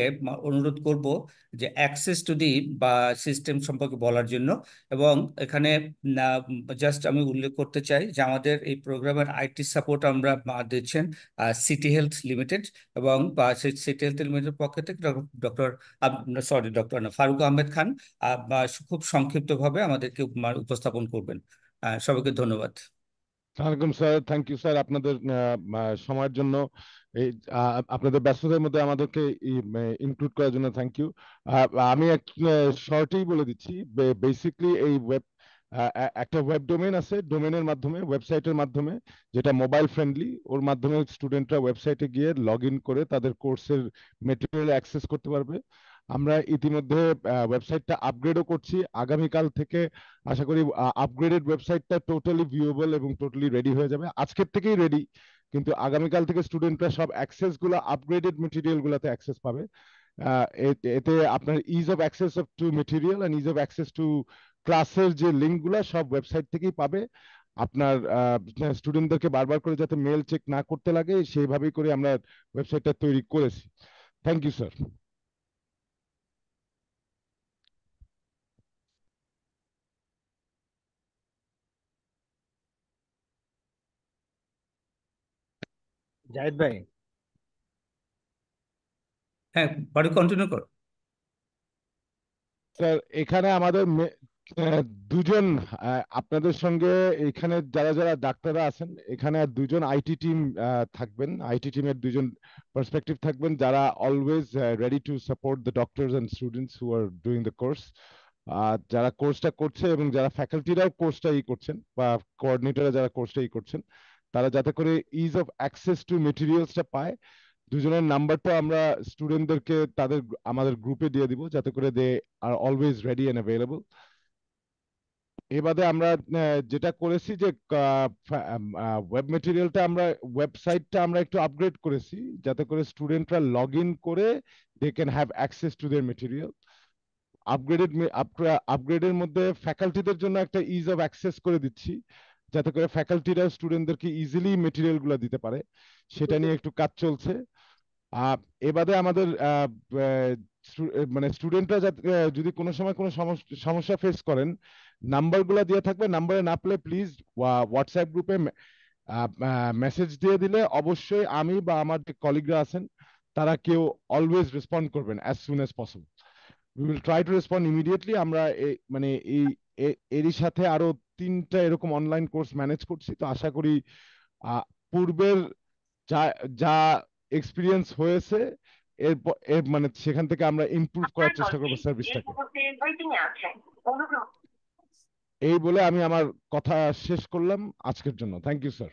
অনুরোধ করব যে অ্যাক্সেস টু দি বা সিস্টেম সম্পর্কে বলার জন্য। এবং এখানে জাস্ট আমি উল্লেখ করতে চাই যে আমাদের এই প্রোগ্রামের আইটি সাপোর্ট আমরা দিচ্ছেন সিটি হেলথ লিমিটেড, এবং সিটি হেলথ লিমিটেডের পক্ষ থেকে ডক্টর ডক্টর না ফারুক আহমেদ খান খুব সংক্ষিপ্তভাবে আমাদেরকে উপস্থাপন করবেন। সবাইকে ধন্যবাদ। ওয়ালাইকুম স্যার, থ্যাংক ইউ স্যার আপনাদের সময়ের জন্য, এই আপনাদের ব্যস্ততার মধ্যে আমাদেরকে ইনক্লুড করার জন্য থ্যাংক ইউ। আমি শর্টেই বলে দিচ্ছি, বেসিকলি এই একটা ওয়েব ডোমেন আছে, ডোমেনের মাধ্যমে, ওয়েবসাইটের মাধ্যমে, যেটা মোবাইল ফ্রেন্ডলি, ওর মাধ্যমে স্টুডেন্টরা ওয়েবসাইটে গিয়ে লগ ইন করে তাদের কোর্সের মেটেরিয়াল অ্যাক্সেস করতে পারবে। আমরা ইতিমধ্যে ওয়েবসাইটটা আপগ্রেডও করছি। আগামীকাল থেকে আশা করি আপগ্রেডেড ওয়েবসাইটটা টোটালি ভিউয়েবল এবং টোটালি রেডি হয়ে যাবে। আজকের থেকেই রেডি, কিন্তু আগামীকাল থেকে স্টুডেন্টরা সব অ্যাক্সেস গুলো, আপগ্রেডেড মেটেরিয়াল গুলাতে অ্যাক্সেস পাবে। এতে আপনার ease of access of to material and ease of access to ক্লাসের যে লিঙ্ক গুলা সব ওয়েবসাইট থেকেই পাবে। আপনার স্টুডেন্টদেরকে বারবার করে যাতে মেল চেক না করতে লাগে, সেইভাবেই করে আমরা ওয়েবসাইটটা তৈরি করেছি। Thank you sir. জাহিদ ভাই। হ্যাঁ, বাড়ি কন্টিনিউ করো। স্যার এখানে আমাদের দুজন, আপনাদের সঙ্গে এখানে যারা যারা ডাক্তাররা আছেন, এখানে আর দুজন আইটি টিম থাকবেন। আইটি টিমের দুজন পার্সপেক্টিভ থাকবেন, যারা always ready to support the doctors and students who are doing the course. যারা কোর্সটা করছে এবং যারা ফ্যাকাল্টিরাও কোর্সটা করছেন, বা কোঅর্ডিনেটররা যারা কোর্সটা করছেন, তারা যাতে করে ইজ অফ অ্যাক্সেস টু মেটেরিয়ালসটা পায়। দুজনের নাম্বারটা আমরা স্টুডেন্টদেরকে তাদের আমাদের গ্রুপে দিয়ে দিব, যাতে করে দে are always ready and available. এবারে আমরা যেটা করেছি যে ওয়েব মেটেরিয়ালটা, আমরা ওয়েবসাইটটা আমরা একটু আপগ্রেড করেছি, যাতে করে স্টুডেন্টরা লগ ইন করে they can have access to their material. আপগ্রেডের মধ্যে ফ্যাকাল্টিদের জন্য একটা ইজ অফ অ্যাক্সেস করে দিচ্ছি, যাতে করে ফ্যাকাল্টিরা স্টুডেন্টদেরকে ইজিলি মেটেরিয়াল গুলো দিতে পারে। সেটা নিয়ে একটু কাজ চলছে। এবারে আমাদের মানে স্টুডেন্টরা যদি কোনো সময় কোনো সমস্যা ফেস করেন, নাম্বারগুলো দিয়ে থাকবে, নাম্বারে না পেলে প্লিজ হোয়াটসঅ্যাপ গ্রুপে মেসেজ দিয়ে দিলে অবশ্যই আমি বা আমার যে কলিগরা আছেন তারা কেউ অলওয়েজ রেসপন্ড করবেন as soon as possible. We will try to respond immediately. আমরা মানে এরই সাথে আরো 3টা এরকম অনলাইন কোর্স ম্যানেজ করছি, তো আশা করি পূর্বের যা যা এক্সপিরিয়েন্স হয়েছে এর মানে সেখান থেকে আমরা ইমপ্রুভ করার চেষ্টা করবো সার্ভিসটাকে। এই বলে আমি আমার কথা শেষ করলাম আজকের জন্য। Thank you sir.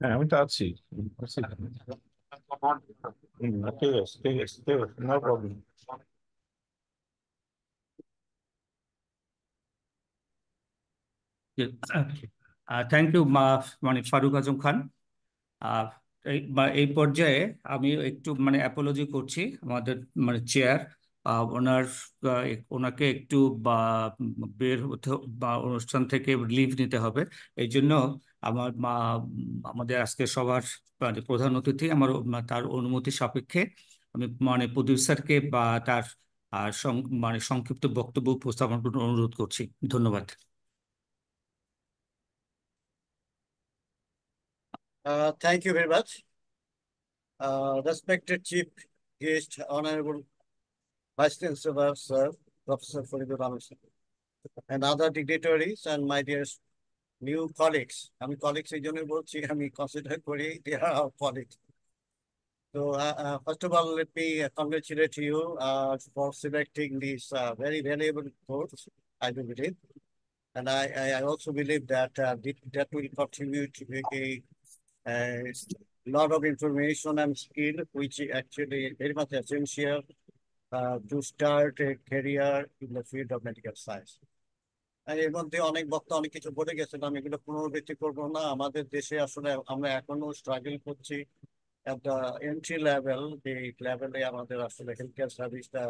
হ্যাঁ, আমি তো আছি। ঠিক আছে, ঠিক আছে, ঠিক আছে, নো প্রবলেম। থ্যাংক ইউ মানে ফারুক আজম খান। এই পর্যায়ে আমি একটু মানে অ্যাপোলজি করছি আমাদের মানে চেয়ার, ওনার ওনাকে একটু বা বের হতে বা অনুষ্ঠান থেকে লিভ নিতে হবে। এই জন্য আমাদের আজকে সবার মানে প্রধান অতিথি তার অনুমতি সাপেক্ষে আমি মানে প্রদীপ স্যারকে বা তার মানে সংক্ষিপ্ত বক্তব্য উপস্থাপন করতে অনুরোধ করছি। ধন্যবাদ। Thank you very much. Respected Chief Guest, Honorable Vice Chancellor, Sir, Professor Faridur Ahmed, and other dignitaries, and my dear new colleagues. I mean, colleagues, I consider they are our colleagues. So, first of all, let me congratulate you for selecting this very valuable course, I do believe. And I also believe that that will contribute to a lot of information and skill, which is actually very much essential to start a career in the field of medical science. এর মধ্যে অনেক বক্তা অনেক কিছু বলে গেছেন, আমি এগুলো পুনরাবৃত্তি করবো না। আমাদের দেশে আসলে আমরা এখনো স্ট্রাগল করছি at the entry level, the লেভেলে আমাদের আসলে হেলথ কেয়ার সার্ভিসটা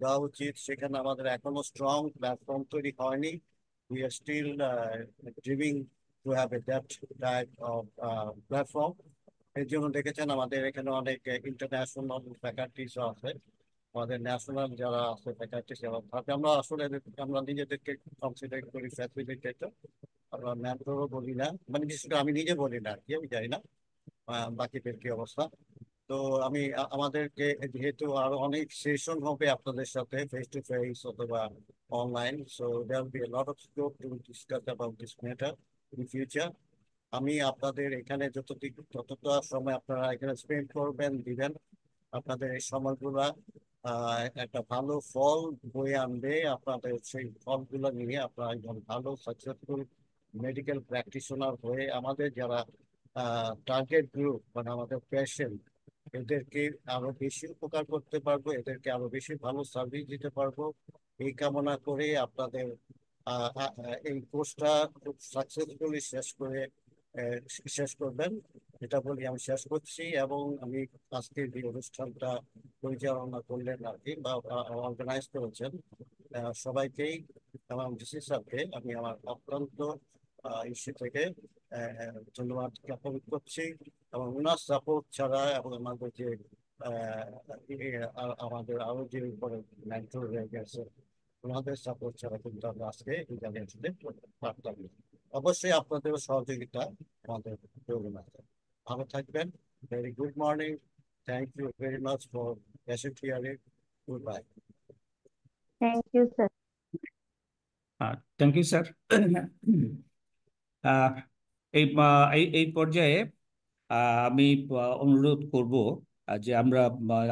দেওয়া উচিত। সেখানে আমাদের এখনো স্ট্রং প্ল্যাটফর্ম তৈরি হয়নি। We are still dreaming to have a that type of platform. এর জন্য দেখেছেন আমাদের এখানে অনেক ইন্টারন্যাশনাল ফ্যাকাল্টিস আছে, আমাদের ন্যাশনাল যারা আছে ফ্যাকাল্টিস যারা থাকে, আমরা আসলে আমরা নিজেদেরকে কনসিডার করি ফ্যাসিলিটেটর, আমরা ম্যানপোরও বলি না, মানে বিশেষ করে আমি নিজে বলি না আর কি, আমি জানি না বাকিদের কি অবস্থা। তো আমি আমাদেরকে যেহেতু আরো অনেক সেশন হবে আপনাদের সাথে ফেস টু ফেস অথবা online, so there will be a lot of scope to discuss about this matter in future. আমি আপনাদের এখানে যতটা সময় আপনারা এখানে স্পেন্ড করবেন দিবেন, আপনাদের এই সময়গুলা একটা ভালো ফল বয়ে আনবে। আপনাদের সেই ফলগুলো নিয়ে আপনারা একজন ভালো সাকসেসফুল মেডিকেল প্র্যাকটিশনার হয়ে আমাদের যারা টার্গেট গ্রুপ মানে আমাদের পেশেন্ট, এদেরকে আরো বেশি উপকার করতে পারবো, এদেরকে আরো বেশি ভালো সার্ভিস দিতে পারবো। এই কামনা করে আপনাদের এই কোর্সটা খুব সাকসেসফুলি শেষ করবেন, এটা বলি আমি শেষ করছি। এবং আমি আজকের যে অনুষ্ঠানটা পরিচালনা করলেন আর কি বা অর্গানাইজ করেছেন সবাইকেই এবং ডিসি স্যারকে আমি আমার অত্যন্ত ইস্যু থেকে ধন্যবাদ জ্ঞাপন করছি। এবং ওনার সাপোর্ট ছাড়া এবং আমাদের যে আমাদের আরো যে উপরে মেন্টর হয়ে গেছে, ওনাদের সাপোর্ট ছাড়া কিন্তু আমরা আজকে এই জায়গায় পারতাম না। অবশ্যই আপনাদেরও সহযোগিতা আমাদের প্রয়োজন আছে। ভালো থাকবেন। Very good morning. Thank you very much for patient hearing. Good bye. Thank you sir. Thank you sir. এই এই পর্যায়ে আমি অনুরোধ করব যে আমরা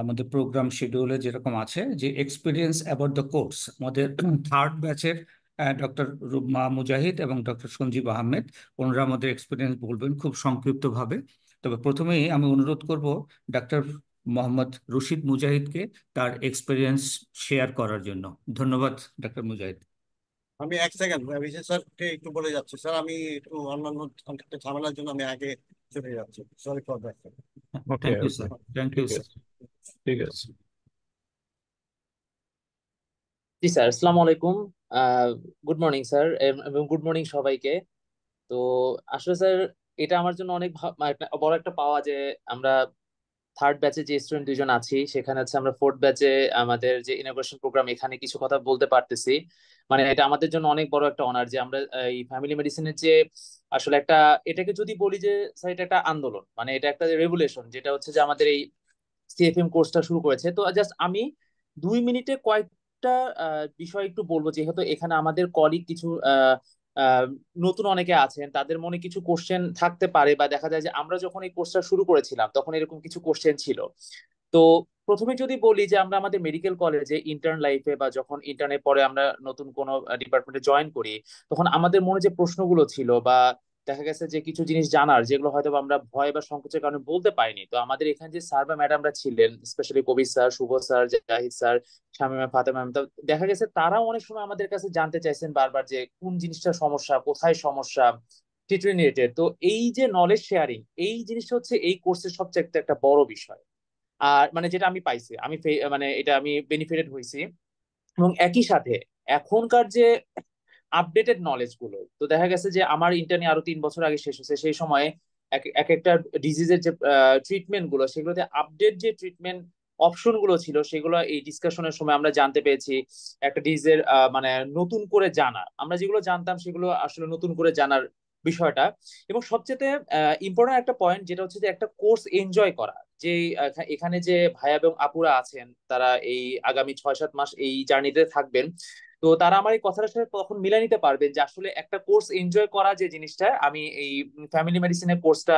আমাদের প্রোগ্রাম শিডিউলে যেরকম আছে যে এক্সপিরিয়েন্স অ্যাবাউট দ্য কোর্স, আমাদের থার্ড ব্যাচের ডক্টর মুজাহিদ এবং ডক্টর সঞ্জীব আহমেদ, ওনারা আমাদের এক্সপিরিয়েন্স বলবেন খুব সংক্ষিপ্তভাবে। তবে প্রথমেই আমি অনুরোধ করব ডক্টর মোহাম্মদ রশিদ মুজাহিদকে তার এক্সপিরিয়েন্স শেয়ার করার জন্য। ধন্যবাদ ডক্টর মুজাহিদ। আমি এক সেকেন্ড বিশেষ স্যারকে একটু বলে যাচ্ছি। স্যার আমি একটু অন্যান্য একটা ঝামেলার জন্য আমি আগে চলে যাচ্ছি। Sorry for that. Thank you sir. Thank you sir. ঠিক আছে। জি স্যার, আসসালামু আলাইকুম। গুড মর্নিং স্যার, এবং গুড মর্নিং সবাইকে। তো আসলে স্যার এটা আমার জন্য অনেক বড় একটা পাওয়া যে আমরা থার্ড ব্যাচে যে স্টুডেন্ট দুজন আছি সেখানে হচ্ছে আমরা ফোর্থ ব্যাচে আমাদের যে ইনোভেশন প্রোগ্রাম এখানে কিছু কথা বলতে পারতেছি। মানে এটা আমাদের জন্য অনেক বড় একটা অনার যে আমরা এই ফ্যামিলি মেডিসিনের যে আসলে একটা, এটাকে যদি বলি যে স্যার এটা একটা আন্দোলন, মানে এটা একটা রেভুলেশন, যেটা হচ্ছে যে আমাদের এই সিএফএম কোর্সটা শুরু করেছে। তো জাস্ট আমি 2 মিনিটে কয়েকটা বিষয় একটু বলবো, যেহেতু এখানে আমাদের কলিগ কিছু নতুন অনেকে আছেন, তাদের মনে কিছু কোশ্চেন থাকতে পারে, বা দেখা যায় যে আমরা যখন এই কোর্সটা শুরু করেছিলাম তখন এরকম কিছু কোশ্চেন ছিল। তো প্রথমে যদি বলি যে আমরা আমাদের মেডিকেল কলেজে ইন্টার্ন লাইফে বা যখন ইন্টার্নের পরে আমরা নতুন কোনো ডিপার্টমেন্টে জয়েন করি, তখন আমাদের মনে যে প্রশ্নগুলো ছিল বা দেখা গেছে যে কিছু জিনিস জানার যেগুলো হয়তো আমরা ভয় বা সংকোচের কারণে বলতে পারিনি, তো আমাদের এখানে যে স্যার বা ম্যাডামরা ছিলেন, specially Kabir sir, Shubho sir, Zahid sir, Shamima, Fatema ma'am, তো দেখা গেছে তারাও অনেক সময় আমাদের কাছে জানতে চাইছেন বারবার যে কোন জিনিসটা সমস্যা, কোথায় সমস্যা, ট্রিটমেন্ট রিলেটেড। তো এই যে নলেজ শেয়ারিং, এই জিনিসটা হচ্ছে এই কোর্সের সবচেয়ে একটা বড় বিষয়। আর মানে যেটা আমি পাইছি, আমি মানে এটা আমি বেনিফিটেড হয়েছি। এবং একই সাথে এখনকার যে আপডেটেড নলেজ গুলো, তো দেখা গেছে যে আমার ইন্টার্নি আরো 3 বছর আগে শেষ হয়েছে, সেই সময়ে এক একটা ডিজিজের যে ট্রিটমেন্ট গুলো, সেগুলোতে আপডেট যে ট্রিটমেন্ট অপশন গুলো ছিল সেগুলো এই ডিসকাশনের সময় আমরা জানতে পেরেছি। একটা ডিজিজের মানে নতুন করে জানা, আমরা যেগুলো জানতাম সেগুলো আসলে নতুন করে জানার বিষয়টা। এবং সবচেয়ে ইম্পর্টেন্ট একটা পয়েন্ট যেটা হচ্ছে যে একটা কোর্স এনজয় করা, যে এখানে যে ভাইয়া এবং আপুরা আছেন তারা এই আগামী 6-7 মাস এই জার্নিতে থাকবেন, তো তারা আমার এই কথাটার সাথে তখন মিলাই নিতে পারবেন যে আসলে একটা কোর্স এনজয় করা যে জিনিসটা, আমি এই ফ্যামিলি মেডিসিনের কোর্সটা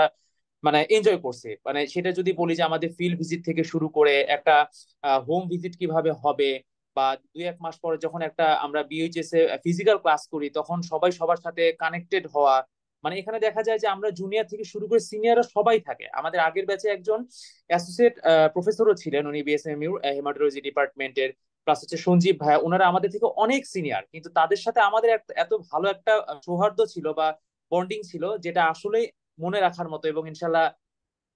মানে এনজয় করছি। মানে সেটা যদি বলি যে আমাদের ফিল্ড ভিজিট থেকে শুরু করে একটা হোম ভিজিট কিভাবে হবে, বা 2-1 মাস পরে যখন একটা আমরা বিএইচএস এ ফিজিক্যাল ক্লাস করি তখন সবাই সবার সাথে কানেক্টেড হওয়া। মানে এখানে দেখা যায় যে আমরা জুনিয়র থেকে শুরু করে সিনিয়ররা সবাই থাকে। আমাদের আগের ব্যাচে একজন অ্যাসোসিয়েট প্রফেসরও ছিলেন, উনি বিএসএমইউ হেমাটোলজি ডিপার্টমেন্টের, প্লাস হচ্ছে সঞ্জীব ভাইয়া, ওনারা আমাদের থেকে অনেক সিনিয়র, কিন্তু তাদের সাথে আমাদের এত ভালো একটা সৌহার্দ্য ছিল বা বন্ডিং ছিল, যেটা আসলে মনে রাখার মতো। এবং ইনশাল্লাহ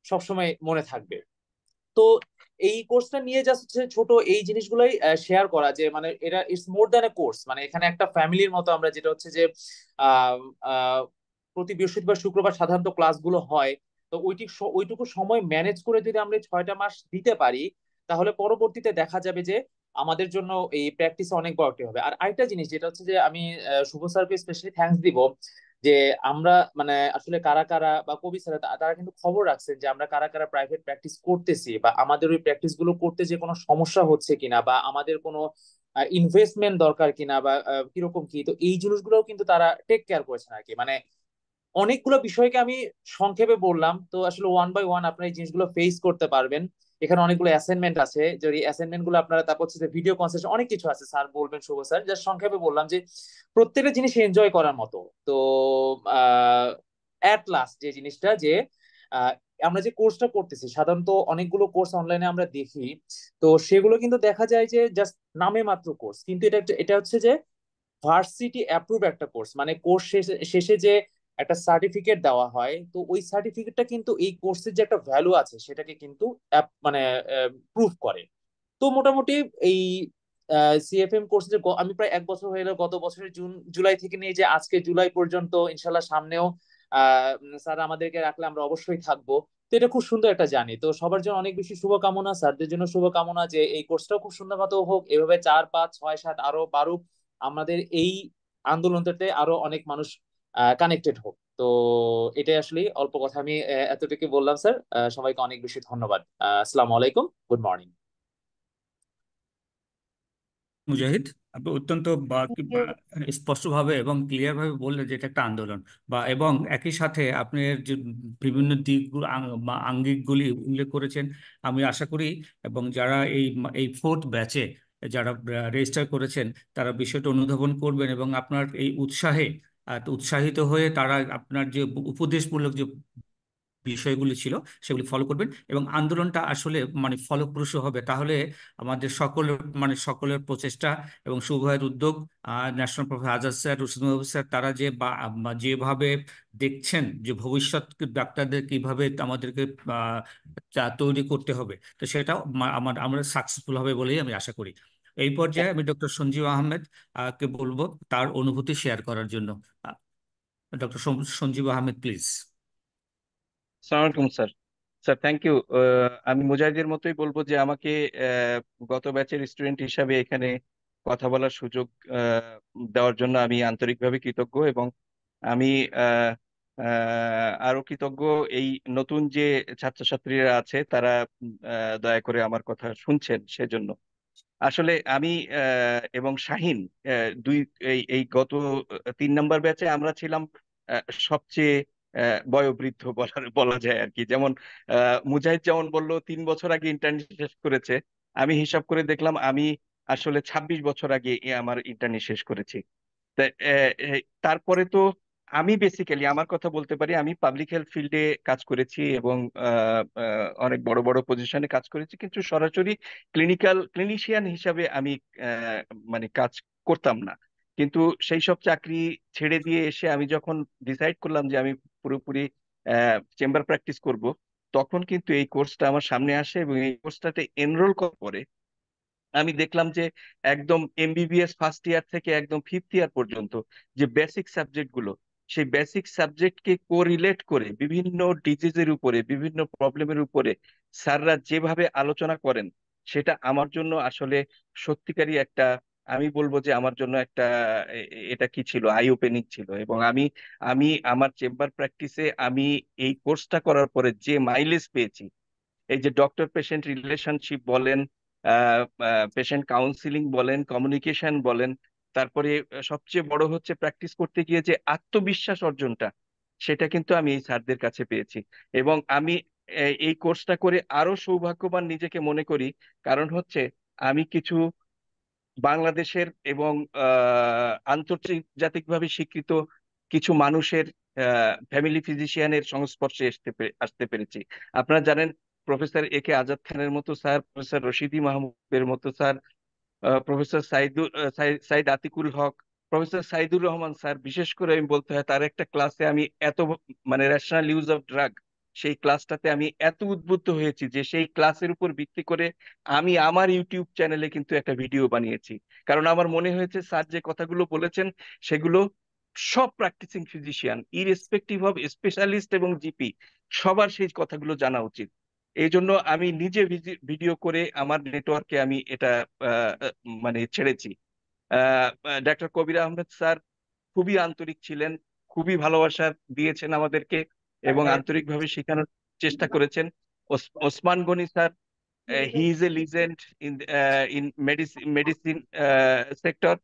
সবসময় মনে থাকবে। তো এই কোর্সটা নিয়ে জাস্ট ছোট এই জিনিসগুলোই শেয়ার করা যে মানে এটা it's more than a course, মানে এখানে একটা ফ্যামিলির মতো আমরা, যেটা হচ্ছে যে আহ, আহ, প্রতি বৃহস্পতিবার শুক্রবার সাধারণত ক্লাসগুলো হয়। তো ওইটুকু সময় ম্যানেজ করে যদি আমরা 6টা মাস দিতে পারি, তাহলে পরবর্তীতে দেখা যাবে যে আমাদের জন্য এই প্র্যাকটিস অনেক বড়টি হবে। আর আরেকটা জিনিস যেটা হচ্ছে যে আমি শুভ স্যারকে স্পেশালি থ্যাঙ্কস দিব, যে আমরা মানে আসলে কারা কারা বা কবি স্যার তারা কিন্তু খবর রাখছেন যে আমরা কারা কারা প্রাইভেট প্র্যাকটিস করতেছি, বা আমাদের ওই প্র্যাকটিস গুলো করতে যে কোনো সমস্যা হচ্ছে কিনা, বা আমাদের কোনো ইনভেস্টমেন্ট দরকার কিনা, বা কিরকম কি। তো এই জিনিসগুলোও কিন্তু তারা টেক কেয়ার করেছেন আর কি। মানে অনেকগুলো বিষয়কে আমি সংক্ষেপে বললাম, তো আসলে ওয়ান বাই ওয়ান আপনারা এই জিনিসগুলো ফেস করতে পারবেন। এখানে অনেকগুলো অ্যাসাইনমেন্ট আছে, যদি অ্যাসাইনমেন্ট গুলো আপনারা, তারপর হচ্ছে ভিডিও কনসালটেশন, অনেক কিছু আছে স্যার বলবেন, শুভ স্যার জাস্ট সংক্ষেপে বললাম যে প্রত্যেকটা জিনিস এনজয় করার মতো। তো অ্যাট লাস্ট যে জিনিসটা যে আহ, আমরা যে কোর্সটা করতেছি, সাধারণত অনেকগুলো কোর্স অনলাইনে আমরা দেখি, তো সেগুলো কিন্তু দেখা যায় যে জাস্ট নামে মাত্র কোর্স, কিন্তু এটা হচ্ছে যে ভার্সিটি অ্যাপ্রুভ একটা কোর্স। মানে কোর্স শেষে শেষে যে একটা সার্টিফিকেট দেওয়া হয়, তো ওই সার্টিফিকেটটা কিন্তু এই কোর্সের যে একটা ভ্যালু আছে সেটাকে কিন্তু মানে প্রুফ করে। তো মোটামুটি এই সিএফএম কোর্সে আমি প্রায় 1 বছর হয়ে গেল, গত বছরের জুলাই থেকে নিয়ে যে আজকে জুলাই পর্যন্ত, ইনশাল্লাহ সামনেও স্যার আমাদেরকে রাখলে আমরা অবশ্যই থাকবো। তো এটা খুব সুন্দর একটা জার্নি। তো সবার জন্য অনেক বেশি শুভকামনা, স্যারদের জন্য শুভকামনা যে এই কোর্সটাও খুব সুন্দর মতো হোক, এভাবে 4, 5, 6, 7 আরো বাড়ুক, আমাদের এই আন্দোলনটাতে আরো অনেক মানুষ কানেক্টেড হোক। তো এটাই আসলে অল্প কথা আমি এতটুকু বললাম স্যার। সবাইকে অনেক বেশি ধন্যবাদ। আসসালামু আলাইকুম, গুড মর্নিং। মুজাহিদ, আপনি অত্যন্ত স্পষ্টভাবে এবং ক্লিয়ার ভাবে বললেন যে এটা একটা আন্দোলন, এবং একই সাথে আপনি যে বিভিন্ন দিকগুলো বা আঙ্গিকগুলি উল্লেখ করেছেন। আমি আশা করি এবং যারা এই 4th ব্যাচে যারা রেজিস্টার করেছেন তারা বিষয়টা অনুধাবন করবেন, এবং আপনার এই উৎসাহে উৎসাহিত হয়ে তারা আপনার যে উপদেশমূলক যে বিষয়গুলি ছিল সেগুলি ফলো করবেন, এবং আন্দোলনটা আসলে মানে ফলপ্রসূ হবে। তাহলে আমাদের সকলের প্রচেষ্টা এবং শুভয়ের উদ্যোগ, ন্যাশনাল প্রফেসর আজাদ স্যার, রুশদ মাহবুব স্যার, তারা যে যেভাবে দেখছেন যে ভবিষ্যৎ ডাক্তারদের কিভাবে আমাদেরকে তৈরি করতে হবে, তো সেটা আমরা সাকসেসফুল হবে বলেই আমি আশা করি। এই পর্যায়ে আমি ডক্টর সঞ্জীব আহমেদ কে বলবো তার অনুভূতি শেয়ার করার জন্য। Doctor Sanjeev Ahmed, please. আসসালামু আলাইকুম স্যার। Sir thank you. আমি মুজাহিদের মতোই বলবো যে আমাকে গত ব্যাচের স্টুডেন্ট হিসাবে এখানে কথা বলার সুযোগ দেওয়ার জন্য আমি আন্তরিকভাবে কৃতজ্ঞ, এবং আমি আহ, আরো কৃতজ্ঞ এই নতুন যে ছাত্রছাত্রীরা আছে তারা দয়া করে আমার কথা শুনছেন সেজন্য। আসলে আমি এবং শাহিন, দুই এই গত 3 নম্বর ব্যাচে আমরা ছিলাম সবচেয়ে বয়োবৃদ্ধ বলা যায় আর কি। যেমন মুজাহিদ যেমন বললো 3 বছর আগে ইন্টার্নি শেষ করেছে, আমি হিসাব করে দেখলাম আমি আসলে 26 বছর আগে আমার ইন্টার্নি শেষ করেছি। তারপরে তো আমি বেসিক্যালি আমার কথা বলতে পারি, আমি পাবলিক হেলথ ফিল্ডে কাজ করেছি এবং অনেক বড় বড় পজিশনে কাজ করেছি, কিন্তু সরাসরি ক্লিনিশিয়ান হিসাবে আমি মানে কাজ করতাম না। কিন্তু সেই সব চাকরি ছেড়ে দিয়ে এসে আমি যখন ডিসাইড করলাম যে আমি পুরোপুরি চেম্বার প্র্যাকটিস করব, তখন কিন্তু এই কোর্সটা আমার সামনে আসে, এবং এই কোর্সটাতে এনরোল করার পরে আমি দেখলাম যে একদম এমবিবিএস ফার্স্ট ইয়ার থেকে একদম 5th ইয়ার পর্যন্ত যে বেসিক সাবজেক্ট গুলো, সেই বেসিক সাবজেক্টকে কোরিলেট করে বিভিন্ন ডিজিজের উপরে, বিভিন্ন প্রবলেমের উপরে স্যাররা যেভাবে আলোচনা করেন, সেটা আমার জন্য আসলে সত্যিকারই একটা, আমি বলবো যে আমার জন্য একটা এটা কি ছিল, আই ওপেনিং ছিল। এবং আমি আমি আমার চেম্বার প্র্যাকটিসে আমি এই কোর্সটা করার পরে যে মাইলেজ পেয়েছি, এই যে ডক্টর পেশেন্ট রিলেশনশিপ বলেন, পেশেন্ট কাউন্সিলিং বলেন, কমিউনিকেশন বলেন, তারপরে সবচেয়ে বড় হচ্ছে প্র্যাকটিস করতে গিয়ে যে আত্মবিশ্বাস অর্জনটা, সেটা কিন্তু আমি এই স্যারদের কাছে পেয়েছি। এবং আমি এই কোর্সটা করে আরো সৌভাগ্যবান নিজেকে মনে করি, কারণ হচ্ছে আমি কিছু বাংলাদেশের এবং আন্তর্জাতিকভাবে স্বীকৃত কিছু মানুষের ফ্যামিলি ফিজিশিয়ানের সংস্পর্শে আসতে পেরেছি। আপনারা জানেন প্রফেসর একে আজাদ খানের মতো স্যার, প্রফেসর রশিদি মাহমুদের মতো স্যার, প্রফেসর সাইদ আতিকুল হক, প্রফেসর সাইদুর রহমান স্যার, বিশেষ করে আমি বলতে হয় তার একটা ক্লাসে আমি এত মানে রেশনাল ইউজ অফ ড্রাগ সেই ক্লাসটাতে আমি এত উদ্বুদ্ধ হয়েছি যে সেই ক্লাসের উপর ভিত্তি করে আমি আমার ইউটিউব চ্যানেলে কিন্তু একটা ভিডিও বানিয়েছি। কারণ আমার মনে হয়েছে স্যার যে কথাগুলো বলেছেন সেগুলো সব practising physician irrespective of specialist এবং জিপি সবার সেই কথাগুলো জানা উচিত। এই জন্য আমি নিজে ভিডিও করে আমার নেটওয়ার্কে আমি এটা মানে ছেড়েছি। ডাক্তার কবির আহমেদ স্যার খুবই আন্তরিক ছিলেন, খুবই ভালোবাসা দিয়েছেন আমাদেরকে এবং আন্তরিকভাবে শেখানোর চেষ্টা করেছেন। Osman Gani sir, he is a legend in medicine sector.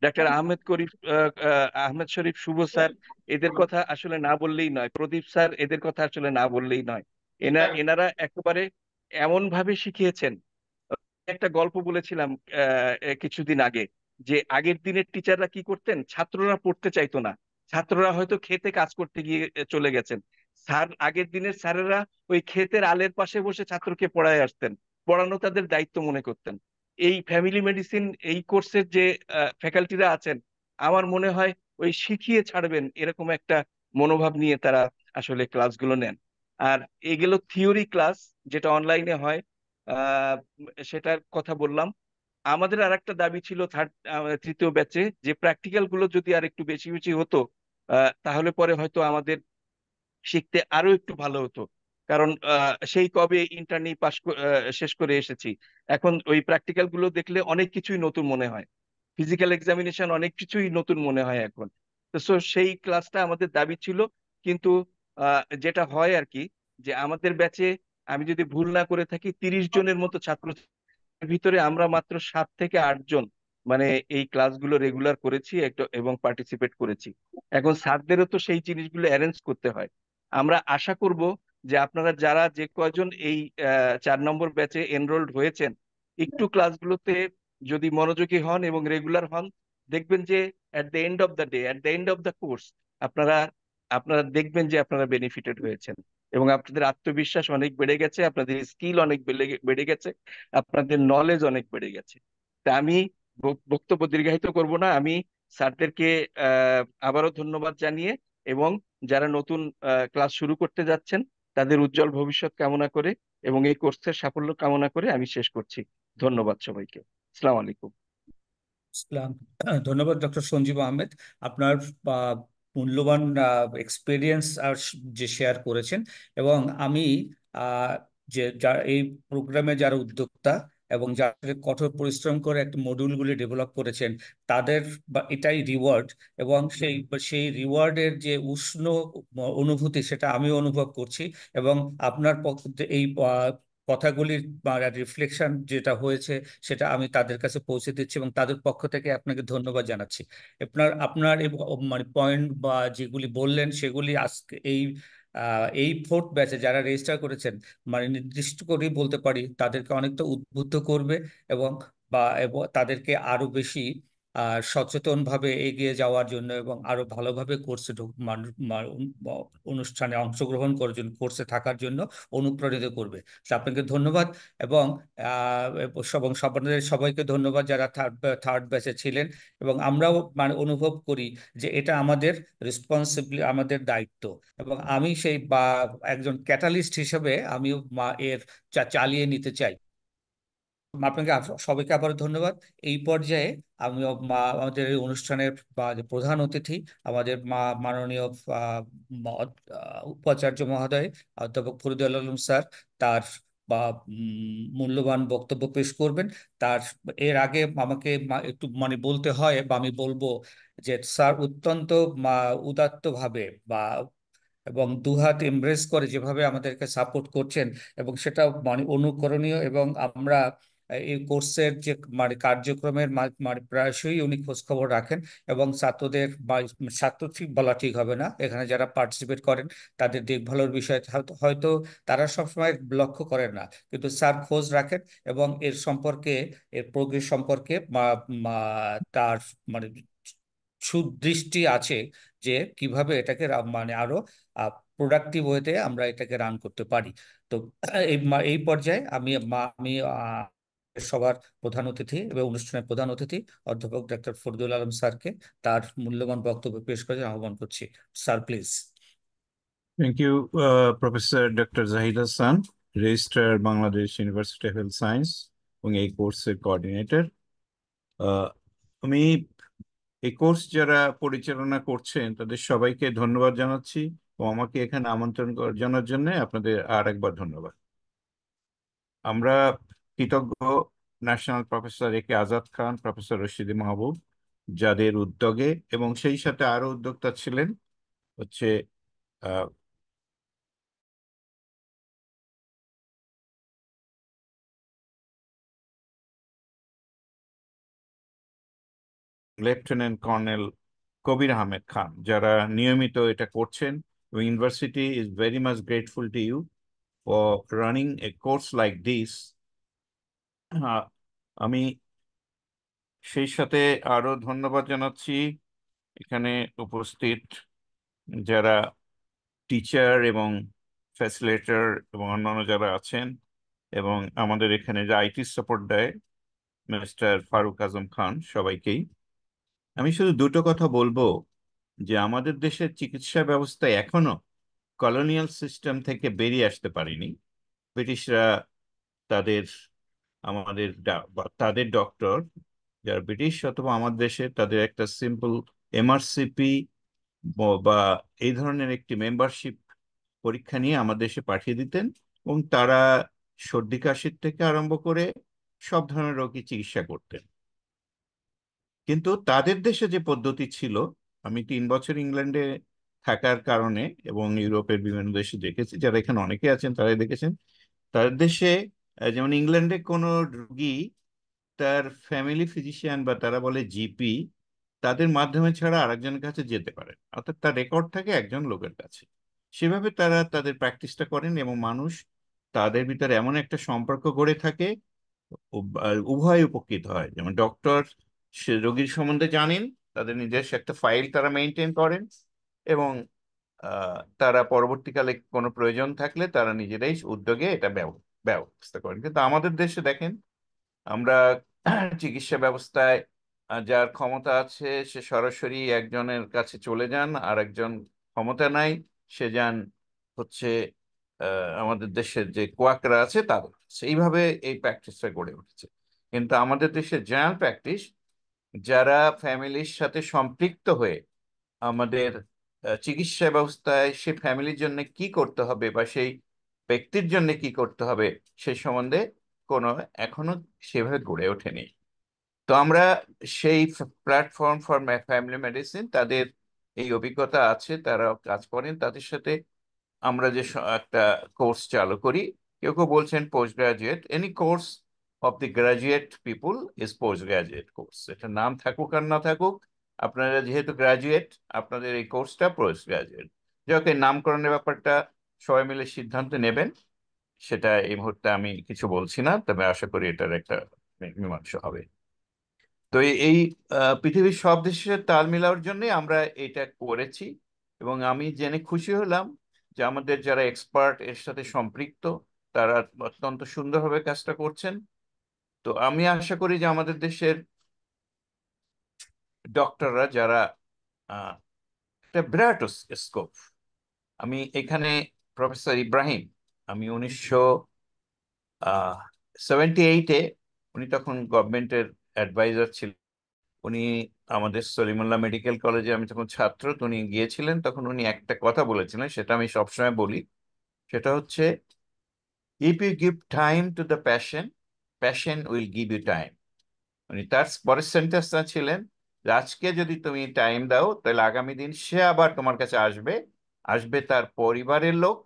ডাক্তার আহমেদ শরীফ শুভ স্যার, এদের কথা আসলে না বললেই নয়। প্রদীপ স্যার, এদের কথা আসলে না বললেই নয়। এনারা একেবারে এমন ভাবে শিখিয়েছেন। একটা গল্প বলেছিলাম কিছুদিন আগে, যে আগের দিনের টিচাররা কি করতেন, ছাত্ররা পড়তে চাইতো না, ছাত্ররা হয়তো খেতে কাজ করতে গিয়ে চলে গেছেন, স্যার আগের দিনের স্যারেরা ওই ক্ষেতের আলের পাশে বসে ছাত্রকে পড়ায় আসতেন, পড়ানো তাদের দায়িত্ব মনে করতেন। এই ফ্যামিলি মেডিসিন এই কোর্সের যে ফ্যাকাল্টিরা আছেন, আমার মনে হয় ওই শিখিয়ে ছাড়বেন এরকম একটা মনোভাব নিয়ে তারা আসলে ক্লাসগুলো নেন। আর এগুলো থিওরি ক্লাস যেটা অনলাইনে হয়, আহ সেটার কথা বললাম। আমাদের আর একটা দাবি ছিল তৃতীয় ব্যাচে, যে প্র্যাকটিক্যাল গুলো যদি আর একটু বেশি বেশি হতো, তাহলে পরে হয়তো আমাদের শিখতে আরো একটু ভালো হতো। কারণ সেই কবে ইন্টার্নি শেষ করে এসেছি, এখন ওই প্র্যাকটিক্যাল গুলো দেখলে অনেক কিছুই নতুন মনে হয়, ফিজিক্যাল এক্সামিনেশন অনেক কিছুই নতুন মনে হয় এখন। তো সেই ক্লাসটা আমাদের দাবি ছিল। কিন্তু যেটা হয় আর কি, যে আমাদের ব্যাচে আমি যদি ভুল না করে থাকি 30 জনের মতো ছাত্র, ভিতরে আমরা মাত্র 7 থেকে 8 জন মানে এই ক্লাসগুলো রেগুলার করেছি এবং পার্টিসিপেট করেছি। এখন স্যারদেরও তো সেই জিনিসগুলো অ্যারেঞ্জ করতে হয়। আমরা আশা করব যে আপনারা যারা যে কয়জন এই 4 নম্বর ব্যাচে এনরোলড হয়েছেন, একটু ক্লাসগুলোতে যদি মনোযোগী হন এবং রেগুলার হন, দেখবেন যে at the end of the day, at the end of the course, আপনারা আপনারা দেখবেন যে আপনারা বেনিফিটেড হয়েছেন এবং আপনাদের আত্মবিশ্বাস অনেক বেড়ে গেছে, আপনাদের স্কিল অনেক বেড়ে গেছে, আপনাদের নলেজ অনেক বেড়ে গেছে। তা আমি বক্তব্য দীর্ঘায়িত করব না। আমি স্যারদেরকে আবারও ধন্যবাদ জানিয়ে এবং যারা নতুন ক্লাস শুরু করতে যাচ্ছেন তাদের উজ্জ্বল ভবিষ্যৎ কামনা করে এবং এই কোর্সের সাফল্য কামনা করে আমি শেষ করছি। ধন্যবাদ সবাইকে। আসসালামু আলাইকুম। ইসলাম। ধন্যবাদ ডক্টর সঞ্জীব আহমেদ, আপনার মূল্যবান এক্সপিরিয়েন্স আর যে শেয়ার করেছেন। এবং আমি যে এই প্রোগ্রামে যারা উদ্যোক্তা এবং যারা কঠোর পরিশ্রম করে একটা মডিউলগুলি ডেভেলপ করেছেন, তাদের এটাই রিওয়ার্ড। এবং সেই রিওয়ার্ডের যে উষ্ণ অনুভূতি, সেটা আমিও অনুভব করছি। এবং আপনার এই কথাগুলির রিফ্লেকশন যেটা হয়েছে, সেটা আমি তাদের কাছে পৌঁছে দিচ্ছি এবং তাদের পক্ষ থেকে আপনাকে ধন্যবাদ জানাচ্ছি। আপনার মানে পয়েন্ট বা যেগুলি বললেন, সেগুলি আজকে এই ফোর্থ ব্যাচে যারা রেজিস্টার করেছেন, মানে নির্দিষ্ট করেই বলতে পারি তাদেরকে অনেকটা উদ্বুদ্ধ করবে এবং তাদেরকে আরো বেশি সচেতনভাবে এগিয়ে যাওয়ার জন্য এবং আরো ভালোভাবে কোর্সে অনুষ্ঠানে অংশগ্রহণ করার জন্য, কোর্সে থাকার জন্য অনুপ্রাণিত করবে। আপনাকে ধন্যবাদ। এবং আপনাদের সবাইকে ধন্যবাদ যারা থার্ড ব্যাচে ছিলেন। এবং আমরাও মানে অনুভব করি যে এটা আমাদের রেসপন্সিবিলিটি, আমাদের দায়িত্ব। এবং আমি সেই একজন ক্যাটালিস্ট হিসেবে আমিও এর চালিয়ে নিতে চাই। আপনাকে সবাইকে আবার ধন্যবাদ। এই পর্যায়ে আমি আমাদের এই অনুষ্ঠানের যে প্রধান অতিথি, আমাদের মাননীয় উপাচার্য মহোদয় অধ্যাপক ফরিদুল আলম স্যার, তার মূল্যবান বক্তব্য পেশ করবেন। তার এর আগে আমাকে একটু মানে বলতে হয়, বা আমি বলবো যে স্যার অত্যন্ত উদাত্ত ভাবে এবং দুহাত এমব্রেস করে যেভাবে আমাদেরকে সাপোর্ট করছেন, এবং সেটা মানে অনুকরণীয়। এবং আমরা এই কোর্সের যে মানে কার্যক্রমের মানে প্রায়শই উনি খোঁজ খবর রাখেন। এবং ছাত্রদের ছাত্র ঠিক বলা ঠিক হবে না, এখানে যারা পার্টিসিপেট করেন তাদের দেখভালের বিষয়ে হয়তো তারা সবসময় লক্ষ্য করেন না, কিন্তু স্যার খোঁজ রাখেন এবং এর সম্পর্কে, এর প্রোগ্রেস সম্পর্কে তার মানে সুদৃষ্টি আছে যে কিভাবে এটাকে মানে আরো প্রোডাক্টিভ ওয়েতে আমরা এটাকে রান করতে পারি। তো এই পর্যায়ে আমি সবার প্রধান অতিথি এবং অনুষ্ঠানের প্রধান অতিথি অধ্যাপক ডক্টর ফরিদুল আলম স্যারকে তার মূল্যবান বক্তব্য পেশ করার জন্য আহ্বান করছি। Sir please. Thank you, Professor Dr. Zahid Hassan, Registrar Bangladesh University of Health Science এবং এই কোর্সের কোঅর্ডিনেটর। আমি এই কোর্স যারা পরিচালনা করছেন তাদের সবাইকে ধন্যবাদ জানাচ্ছি ও আমাকে এখানে আমন্ত্রণ জানার জন্য আপনাদের আর একবার ধন্যবাদ। আমরা কৃতজ্ঞ ন্যাশনাল প্রফেসর একে আজাদ খান, প্রফেসর রশিদি মাহবুব, যাদের উদ্যোগে এবং সেই সাথে আরো উদ্যোক্তা ছিলেন হচ্ছে লেফটেন্যান্ট কর্নেল কবির আহমেদ খান, যারা নিয়মিত এটা করছেন। University is very much grateful to you for running a course like this. আমি সেই সাথে আরো ধন্যবাদ জানাচ্ছি এখানে উপস্থিত যারা টিচার এবং ফ্যাসিলিটেটর এবং অন্যান্য যারা আছেন, এবং আমাদের এখানে যে আইটি সাপোর্ট দেয় মিস্টার ফারুক আজম খান, সবাইকেই। আমি শুধু দুটো কথা বলবো যে আমাদের দেশের চিকিৎসা ব্যবস্থা এখনো কলোনিয়াল সিস্টেম থেকে বেরিয়ে আসতে পারেনি। ব্রিটিশরা তাদের তাদের ডক্টর যারা ব্রিটিশ অথবা আমার দেশে তাদের একটা সিম্পল এমআরসিপি বা এই ধরনের একটি মেম্বারশিপ পরীক্ষা নিয়ে আমার দেশে পাঠিয়ে দিতেন, এবং তারা সর্দি কাশির থেকে আরম্ভ করে সব ধরনের রোগী চিকিৎসা করতেন। কিন্তু তাদের দেশে যে পদ্ধতি ছিল, আমি 3 বছর ইংল্যান্ডে থাকার কারণে এবং ইউরোপের বিভিন্ন দেশে দেখেছি, যারা এখানে অনেকে আছেন তারাই দেখেছেন, তাদের দেশে যেমন ইংল্যান্ডে কোনো রোগী তার ফ্যামিলি ফিজিশিয়ান বা তারা বলে জিপি, তাদের মাধ্যমে ছাড়া আরেকজনের কাছে যেতে পারে, অর্থাৎ তার রেকর্ড থাকে একজন লোকের কাছে। সেভাবে তারা তাদের প্র্যাকটিসটা করেন এবং মানুষ তাদের ভিতরে এমন একটা সম্পর্ক গড়ে থাকে, উভয় উপকৃত হয়। যেমন ডক্টর সে রোগীর সম্বন্ধে জানেন, তাদের নিজস্ব একটা ফাইল তারা মেনটেন করেন, এবং তারা পরবর্তীকালে কোনো প্রয়োজন থাকলে তারা নিজেরাই উদ্যোগে এটা ব্যবস্থা করেন। কিন্তু আমাদের দেশে দেখেন, আমরা চিকিৎসা ব্যবস্থায় যার ক্ষমতা আছে সে সরাসরি একজনের কাছে চলে যান, আর একজন ক্ষমতা নাই সে যান হচ্ছে আমাদের দেশের যে কোয়াকরা আছে তাদের কাছে। এইভাবে এই প্র্যাকটিসটা গড়ে উঠেছে। কিন্তু আমাদের দেশের জেনারেল প্র্যাকটিস, যারা ফ্যামিলির সাথে সম্পৃক্ত হয়ে আমাদের চিকিৎসা ব্যবস্থায় সে ফ্যামিলির জন্য কি করতে হবে বা সেই ব্যক্তির জন্য কি করতে হবে সেই সম্বন্ধে কোনো এখনো সেভাবে গড়ে ওঠেনি। তো আমরা সেই প্ল্যাটফর্ম ফর ফ্যামিলি মেডিসিন, তাদের এই অভিজ্ঞতা আছে, তারা কাজ করেন, তাদের সাথে আমরা যে একটা কোর্স চালু করি। কেউ কেউ বলছেন post graduate, any course of the graduate people is post graduate course. এটা নাম থাকুক আর না থাকুক, আপনারা যেহেতু গ্রাজুয়েট, আপনাদের এই কোর্সটা পোস্ট গ্রাজুয়েট। যাকে নামকরণের ব্যাপারটা সবাই মিলে সিদ্ধান্ত নেবেন, সেটা এই মুহূর্তে আমি কিছু বলছি না, তবে আশা করি এটার একটা মীমাংসা হবে। তো এই পৃথিবীর সব দেশের তাল মিলানোর জন্য আমরা এটা করেছি, এবং আমি জেনে খুশি হলাম যে আমাদের যারা এক্সপার্ট এর সাথে সম্পৃক্ত তারা অত্যন্ত সুন্দরভাবে কাজটা করছেন। তো আমি আশা করি যে আমাদের দেশের ডক্টররা যারা একটা বিরাট স্কোপ। আমি এখানে প্রফেসর ইব্রাহিম, আমি 1978-এ, উনি তখন গভর্নমেন্টের অ্যাডভাইজার ছিলেন। উনি আমাদের সলিমুল্লাহ মেডিকেল কলেজে, আমি তখন ছাত্র, তো উনি গিয়েছিলেন, তখন উনি একটা কথা বলেছিলেন, সেটা আমি সবসময় বলি, সেটা হচ্ছে if you give time to the patient will give you time. উনি তার পরের সেন্টেন্সটা ছিলেন যে আজকে যদি তুমি টাইম দাও তাহলে আগামী দিন সে আবার তোমার কাছে আসবে, আসবে তার পরিবারের লোক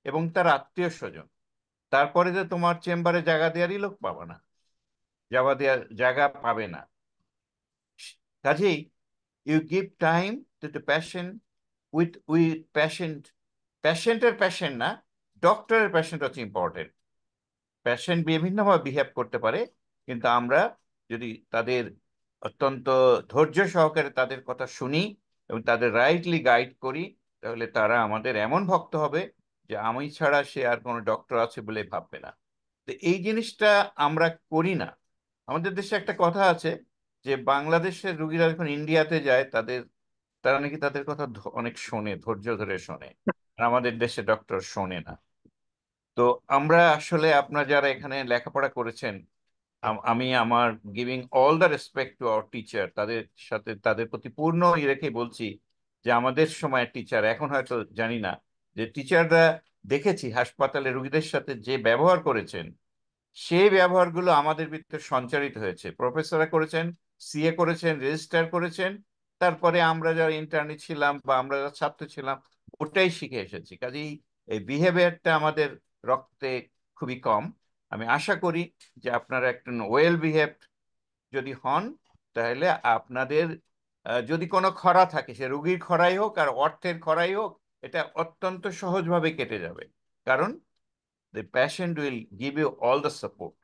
এবং তার আত্মীয় স্বজন। তারপরে যে তোমার চেম্বারে জায়গা দেওয়ারই লোক পাবে না, জায়গা পাবে না। কাজেই you give time to the patient with প্যাশেন্টের প্যাশেন্ট না, ডক্টরের প্যাশেন্ট হচ্ছে ইম্পর্টেন্ট। প্যাশেন্ট বিভিন্নভাবে বিহেভ করতে পারে, কিন্তু আমরা যদি তাদের অত্যন্ত ধৈর্য সহকারে তাদের কথা শুনি এবং তাদের রাইটলি গাইড করি, তাহলে তারা আমাদের এমন ভক্ত হবে যে আমি ছাড়া সে আর কোনো ডক্টর আছে বলে ভাববে না। তো এই জিনিসটা আমরা করি না। আমাদের দেশে একটা কথা আছে যে বাংলাদেশের রুগীরা যখন ইন্ডিয়াতে যায় তারা নাকি তাদের কথা অনেক শোনে, ধৈর্য ধরে শোনে। আর আমাদের দেশে ডক্টর শোনে না। তো আমরা আসলে আপনারা যারা এখানে লেখাপড়া করেছেন, আমি আমার giving all the respect to our teacher, তাদের সাথে তাদের প্রতি পূর্ণ রেখে বলছি যে আমাদের সময় টিচার, এখন হয়তো জানি না, যে টিচাররা দেখেছি হাসপাতালে রোগীদের সাথে যে ব্যবহার করেছেন, সেই ব্যবহারগুলো আমাদের ভিতরে সঞ্চারিত হয়েছে। প্রফেসররা করেছেন, সিএ করেছেন, রেজিস্ট্রার করেছেন, তারপরে আমরা যারা ইন্টার্নি ছিলাম বা আমরা যারা ছাত্র ছিলাম ওটাই শিখে এসেছি। কাজেই এই বিহেভিয়ারটা আমাদের রক্তে খুবই কম। আমি আশা করি যে আপনারা একটা ওয়েল বিহেভড যদি হন, তাহলে আপনাদের যদি কোনো খরা থাকে, সে রুগীর খরাই হোক আর অর্থের খরাই হোক, এটা অত্যন্ত সহজভাবে কেটে যাবে। কারণ the patient will give you all the support.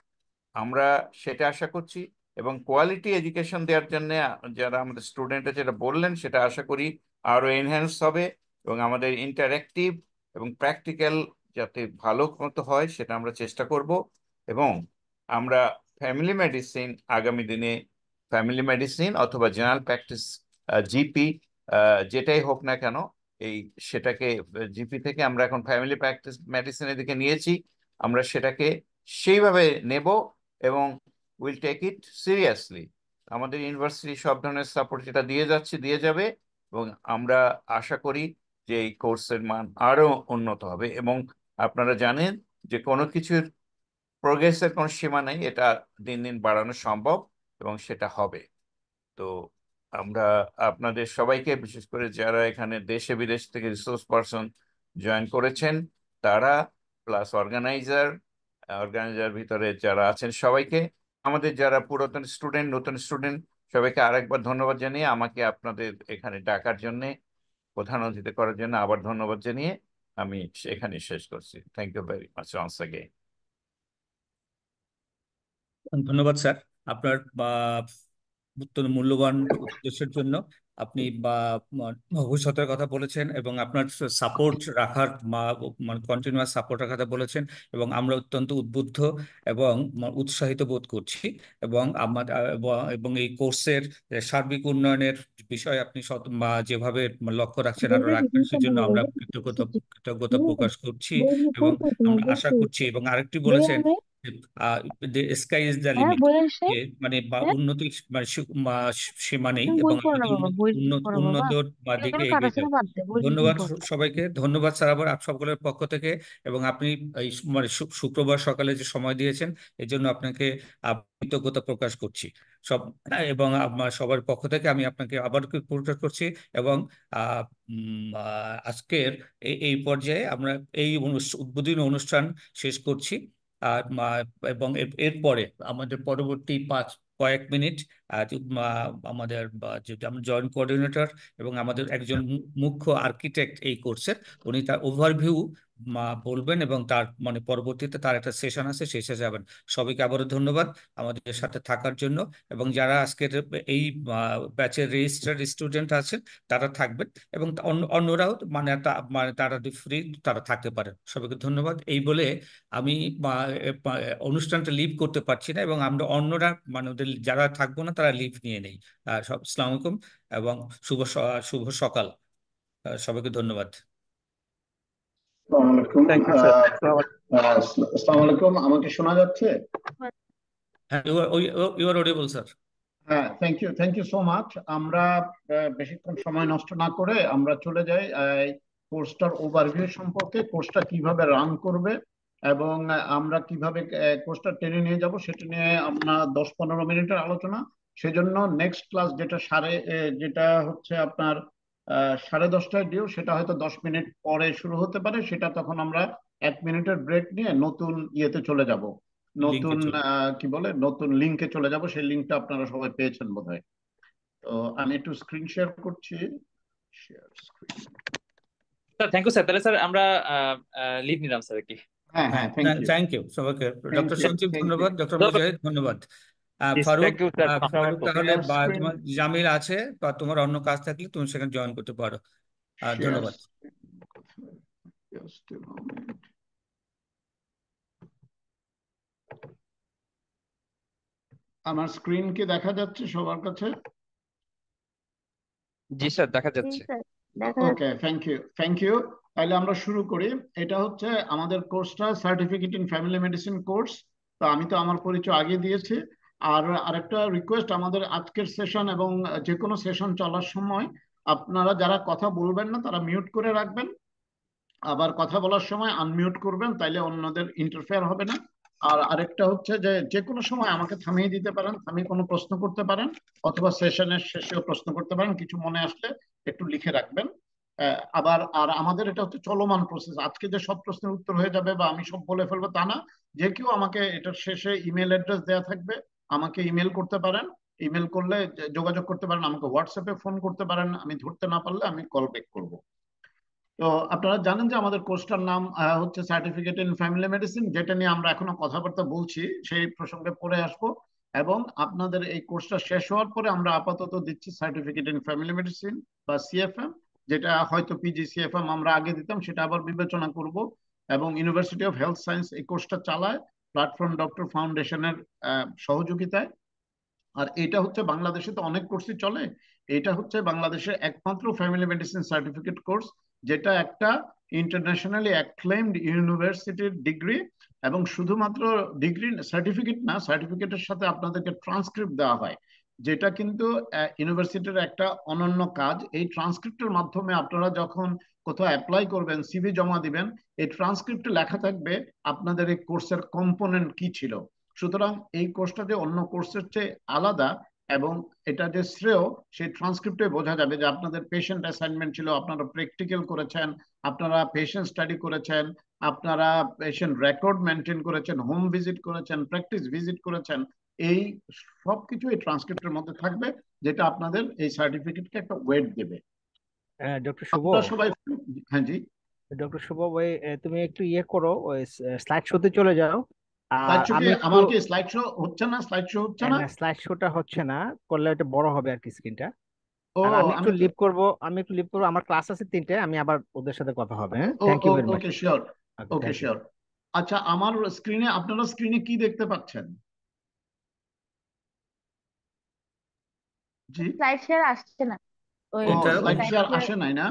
আমরা সেটা আশা করছি, এবং কোয়ালিটি এডুকেশন দেওয়ার জন্য যারা আমাদের স্টুডেন্টরা যেটা বললেন সেটা আশা করি আরো এনহ্যান্স হবে, এবং আমাদের ইন্টারেক্টিভ এবং প্র্যাকটিক্যাল যাতে ভালো মতো হয় সেটা আমরা চেষ্টা করব। এবং আমরা ফ্যামিলি মেডিসিন আগামী দিনে, ফ্যামিলি মেডিসিন অথবা জেনারেল প্র্যাকটিস, জিপি, যেটাই হোক না কেন, এই সেটাকে জিপি থেকে আমরা এখন ফ্যামিলি প্র্যাকটিস মেডিসিনের দিকে নিয়েছি। আমরা সেটাকে সেইভাবে নেব এবং উইল টেক ইট সিরিয়াসলি। আমাদের ইউনিভার্সিটি সব ধরনের সাপোর্ট যেটা দিয়ে যাচ্ছে দিয়ে যাবে, এবং আমরা আশা করি যে এই কোর্সের মান আরো উন্নত হবে। এবং আপনারা জানেন যে কোনো কিছুর প্রোগ্রেসের কোনো সীমা নেই, এটা দিন দিন বাড়ানো সম্ভব এবং সেটা হবে। তো আমরা আপনাদের সবাইকে, বিশেষ করে যারা এখানে দেশে বিদেশ থেকে রিসোর্স পারসন জয়েন করেছেন তারা, প্লাস অর্গানাইজার ভিতরে যারা আছেন সবাইকে, আমাদের যারা পুরাতন স্টুডেন্ট, নতুন স্টুডেন্ট, সবাইকে আরেকবার ধন্যবাদ জানিয়ে, আমাকে আপনাদের এখানে ডাকার জন্য, প্রধান অতিথি করার জন্য আবার ধন্যবাদ জানিয়ে আমি এখানে শেষ করছি। Thank you very much once again. ধন্যবাদ স্যার আপনার অত্যন্ত মূল্যবান উপদেশের জন্য। আপনি ভবিষ্যতের কথা বলেছেন এবং আপনার সাপোর্ট রাখার মানে কন্টিনিউয়াস সাপোর্ট রাখার কথা বলেছেন, এবং আমরা অত্যন্ত উদ্বুদ্ধ এবং উৎসাহিত বোধ করছি। এবং এবং এই কোর্সের সার্বিক উন্নয়নের বিষয়ে আপনি যেভাবে লক্ষ্য রাখছেন আরো রাখবেন, সেজন্য আমরা কৃতজ্ঞতা প্রকাশ করছি। এবং আমরা আশা করছি, এবং আরেকটি বলেছেন স্কাই ইজ দ্য লিমিট, মানে উন্নতি সীমা নেই, এবং উন্নতর দিকে এগিয়ে যাবে। ধন্যবাদ সবাইকে, ধন্যবাদ স্যার আবার সকলের পক্ষ থেকে। এবং আপনি এই মানে শুক্রবার সকালে যে সময় দিয়েছেন এর জন্য আপনাকে কৃতজ্ঞতা প্রকাশ করছি সব, এবং সবার পক্ষ থেকে আমি আপনাকে আবার প্রকাশ করছি। এবং আজকের এই পর্যায়ে আমরা এই উদ্বোধনী অনুষ্ঠান শেষ করছি। এবং এরপরে আমাদের পরবর্তী কয়েক মিনিট আমাদের জয়েন্ট কোঅর্ডিনেটর এবং আমাদের একজন মুখ্য আর্কিটেক্ট এই কোর্সের, উনি তার ওভারভিউ বলবেন, এবং তার মানে পরবর্তীতে তার একটা সেশন আছে, সেই শেষে যাবেন। সবাইকে আবারও ধন্যবাদ আমাদের সাথে থাকার জন্য। এবং যারা আজকের এই ব্যাচের রেজিস্টার্ড স্টুডেন্ট আছেন তারা থাকবেন, এবং অন্যরাও মানে তারা ফ্রি, তারা থাকতে পারেন। সবাইকে ধন্যবাদ এই বলে আমি অনুষ্ঠানটা লিভ করতে পারছি না, এবং আমরা অন্যরা মানে ওদের যারা থাকবো না তারা লিভ নিয়ে নেই। আসসালামু আলাইকুম এবং শুভ সকাল সবাইকে ধন্যবাদ। Thank you sir. আসসালামু আলাইকুম, আমাকে শোনা যাচ্ছে? হ্যাঁ, ইউ আর অডিবল স্যার। হ্যাঁ, থ্যাংক ইউ সো মাচ। আমরা বেশিক্ষণ সময় নষ্ট না করে আমরা চলে যাই কোর্সটার ওভারভিউ সম্পর্কে, কোর্সটা কিভাবে রান করবে এবং আমরা কিভাবে কোর্সটা টেনে নিয়ে যাব সেটা নিয়ে আমরা 10-15 মিনিটের আলোচনা। সেজন্য নেক্সট ক্লাস যেটা হচ্ছে আপনার 10:30টায় ডিউ, সেটা হয়তো 10 মিনিট পরে শুরু হতে পারে। সেটা তখন আমরা 1 মিনিটের ব্রেক নিয়ে নতুন ইয়েতে চলে যাব, নতুন নতুন লিঙ্কে চলে যাব। সেই লিঙ্কটা আপনারা সবাই পেয়েছেন বোধহয়। তো আমি একটু স্ক্রিন শেয়ার করছি। Sir thank you sir. তাহলে স্যার আমরা লিভ নিলাম স্যার কি? হ্যাঁ, থ্যাংক ইউ সবাইকে। ডক্টর সঞ্জীব ধন্যবাদ, ডক্টর মুজাহিদ ধন্যবাদ, ফারুক তাহলে তোমার জামিল আছে বা তোমার অন্য কাজ থাকলে তুমি সেখানে জয়েন করতে পারো। ধন্যবাদ। আমার স্ক্রিন কি দেখা যাচ্ছে সবার কাছে? জি স্যার দেখা যাচ্ছে। ওকে, থ্যাংক ইউ। তাহলে আমরা শুরু করি। এটা হচ্ছে আমাদের কোর্সটা certificate in family medicine course. তো আমি তো আমার পরিচয় আগে দিয়েছি। আর আরেকটা রিকোয়েস্ট, আমাদের আজকের সেশন এবং যে কোনো সেশন চলার সময় আপনারা যারা কথা বলবেন না তারা মিউট করে রাখবেন, আবার কথা বলার সময় আনমিউট করবেন, তাইলে অন্যদের ইন্টারফেয়ার হবে না। আর আরেকটা হচ্ছে যে যে কোনো সময় আমাকে থামিয়ে দিতে পারেন, থামিয়ে কোনো প্রশ্ন করতে পারেন, অথবা সেশনের শেষেও প্রশ্ন করতে পারেন, কিছু মনে আসলে একটু লিখে রাখবেন। আবার আর আমাদের এটা হচ্ছে চলমান প্রসেস, আজকে যে সব প্রশ্নের উত্তর হয়ে যাবে বা আমি সব বলে ফেলবো তা না। যে কেউ আমাকে এটার শেষে ইমেল অ্যাড্রেস দেওয়া থাকবে, আমাকে ইমেল করতে পারেন। ইমেল করলে যোগাযোগ করতে পারেন, আমাকে হোয়াটসঅ্যাপে ফোন করতে পারেন, আমি ধরতে না পারলে আমি কল ব্যাক করবো। তো আপনারা জানেন যে আমাদের কোর্সটার নাম হচ্ছে সার্টিফিকেট ইন ফ্যামিলি মেডিসিন, যেটা নিয়ে আমরা এখনো কথাবার্তা বলছি, সেই প্রসঙ্গে পরে আসবো। এবং আপনাদের এই কোর্সটা শেষ হওয়ার পরে আমরা আপাতত দিচ্ছি সার্টিফিকেট ইন ফ্যামিলি মেডিসিন বা সিএফএম, যেটা হয়তো পিজি সিএফএম আমরা আগে দিতাম, সেটা আবার বিবেচনা করব। এবং ইউনিভার্সিটি অফ হেলথ সায়েন্স এই কোর্সটা চালায় প্ল্যাটফর্ম ডক্টর ফাউন্ডেশনের সহযোগিতায়। আর এটা হচ্ছে বাংলাদেশে তো অনেক কোর্সই চলে, এটা হচ্ছে বাংলাদেশের একমাত্র ফ্যামিলি মেডিসিন সার্টিফিকেট কোর্স, যেটা একটা ইন্টারন্যাশনালি অ্যাক্লেমড ইউনিভার্সিটির ডিগ্রি। এবং শুধুমাত্র ডিগ্রি সার্টিফিকেট না, সার্টিফিকেটের সাথে আপনাদেরকে ট্রান্সক্রিপ্ট দেওয়া হয়, যেটা কিন্তু ইউনিভার্সিটির একটা অনন্য কাজ। এই ট্রান্সক্রিপ্টের মাধ্যমে আপনারা যখন কোথাও অ্যাপ্লাই করবেন, সিভি জমা দিবেন, এই ট্রান্সক্রিপ্টে লেখা থাকবে আপনাদের এই কোর্সের কম্পোনেন্ট কি ছিল। সুতরাং এই কোর্সটা যে অন্য কোর্সের চেয়ে আলাদা এবং এটা যে শ্রেয়, সেই ট্রান্সক্রিপ্টে বোঝা যাবে যে আপনাদের পেশেন্ট অ্যাসাইনমেন্ট ছিল, আপনারা প্র্যাকটিক্যাল করেছেন, আপনারা পেশেন্ট স্টাডি করেছেন, আপনারা পেশেন্ট রেকর্ড মেনটেন করেছেন, হোম ভিজিট করেছেন, প্র্যাকটিস ভিজিট করেছেন। এই সবকিছু এই ট্রান্সক্রিপ্টের মধ্যে থাকবে, যেটা আপনাদের এই সার্টিফিকেটকে একটা ওয়েট দেবে। ডক্টর শুভ, আপনারা সবাই, হ্যাঁ জি, ডক্টর শুভ ওই তুমি একটু ইয়ে করো, ওই স্লাইড শোতে চলে যাও। আর স্লাইড শো কি আমি একটু আমার কি স্লাইড শো হচ্ছে না? স্লাইড শো হচ্ছে না? স্লাইড শোটা হচ্ছে না, করলে এটা বড় হবে আর কি স্ক্রিনটা। ও আর আমি একটু আমি লিভ করব, আমার ক্লাস আছে 3টে, আমি আবার ওদের সাথে কথা হবে। হ্যাঁ, thank you very much. Okay sure, okay, okay thank you. Sure. আচ্ছা, আমার স্ক্রিনে, আপনারা স্ক্রিনে কি দেখতে পাচ্ছেন? জি, স্লাইড শেয়ার আসছে না। ওই ও এটা স্লাইড স্লাইড শেয়ার শেয়ার আসে নাই না?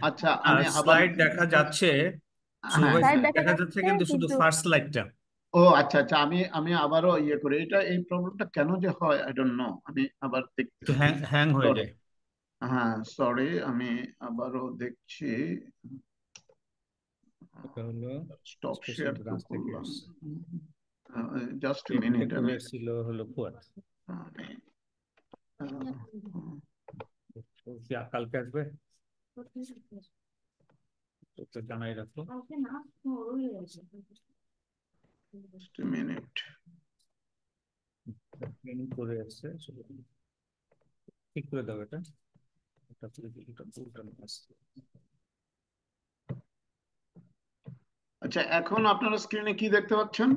আচ্ছা, আমি আবার, স্লাইড দেখা যাচ্ছে, শুভ হ্যাঁ ভাই, স্লাইড হ্যাঁ, দেখা দেখা যাচ্ছে যাচ্ছে কিন্তু শুধু কিন্তু ফার্স্ট স্লাইডটা। ও আচ্ছা আচ্ছা, আমি আমি আবারও ইয়ে করি, এটা এই প্রবলেমটা কেন যে হয় আই ডোন্ট নো, আমি আবার একটু দেখতেছি। হ্যাং হয়ে সরি, যায়। হ্যাঁ সরি, আমি আবারও দেখছি। এটা হলো স্টপ স্পেশাল শেয়ার তো ব্রাঞ্চ থেকে করলাম, এসেছে। জাস্ট টেকনিক্যাল মিনিট, আমি ছিল হলো ফুয়াদ। আমি, আহ, কালকে আসবে তো জানাই রাখো। just a minute. ট্রেনিং করে আসছে, ঠিক করে দাও এটা। এটা উল্টানো আসছে। আচ্ছা, এখন আপনারা স্ক্রিনে কি দেখতে পাচ্ছেন?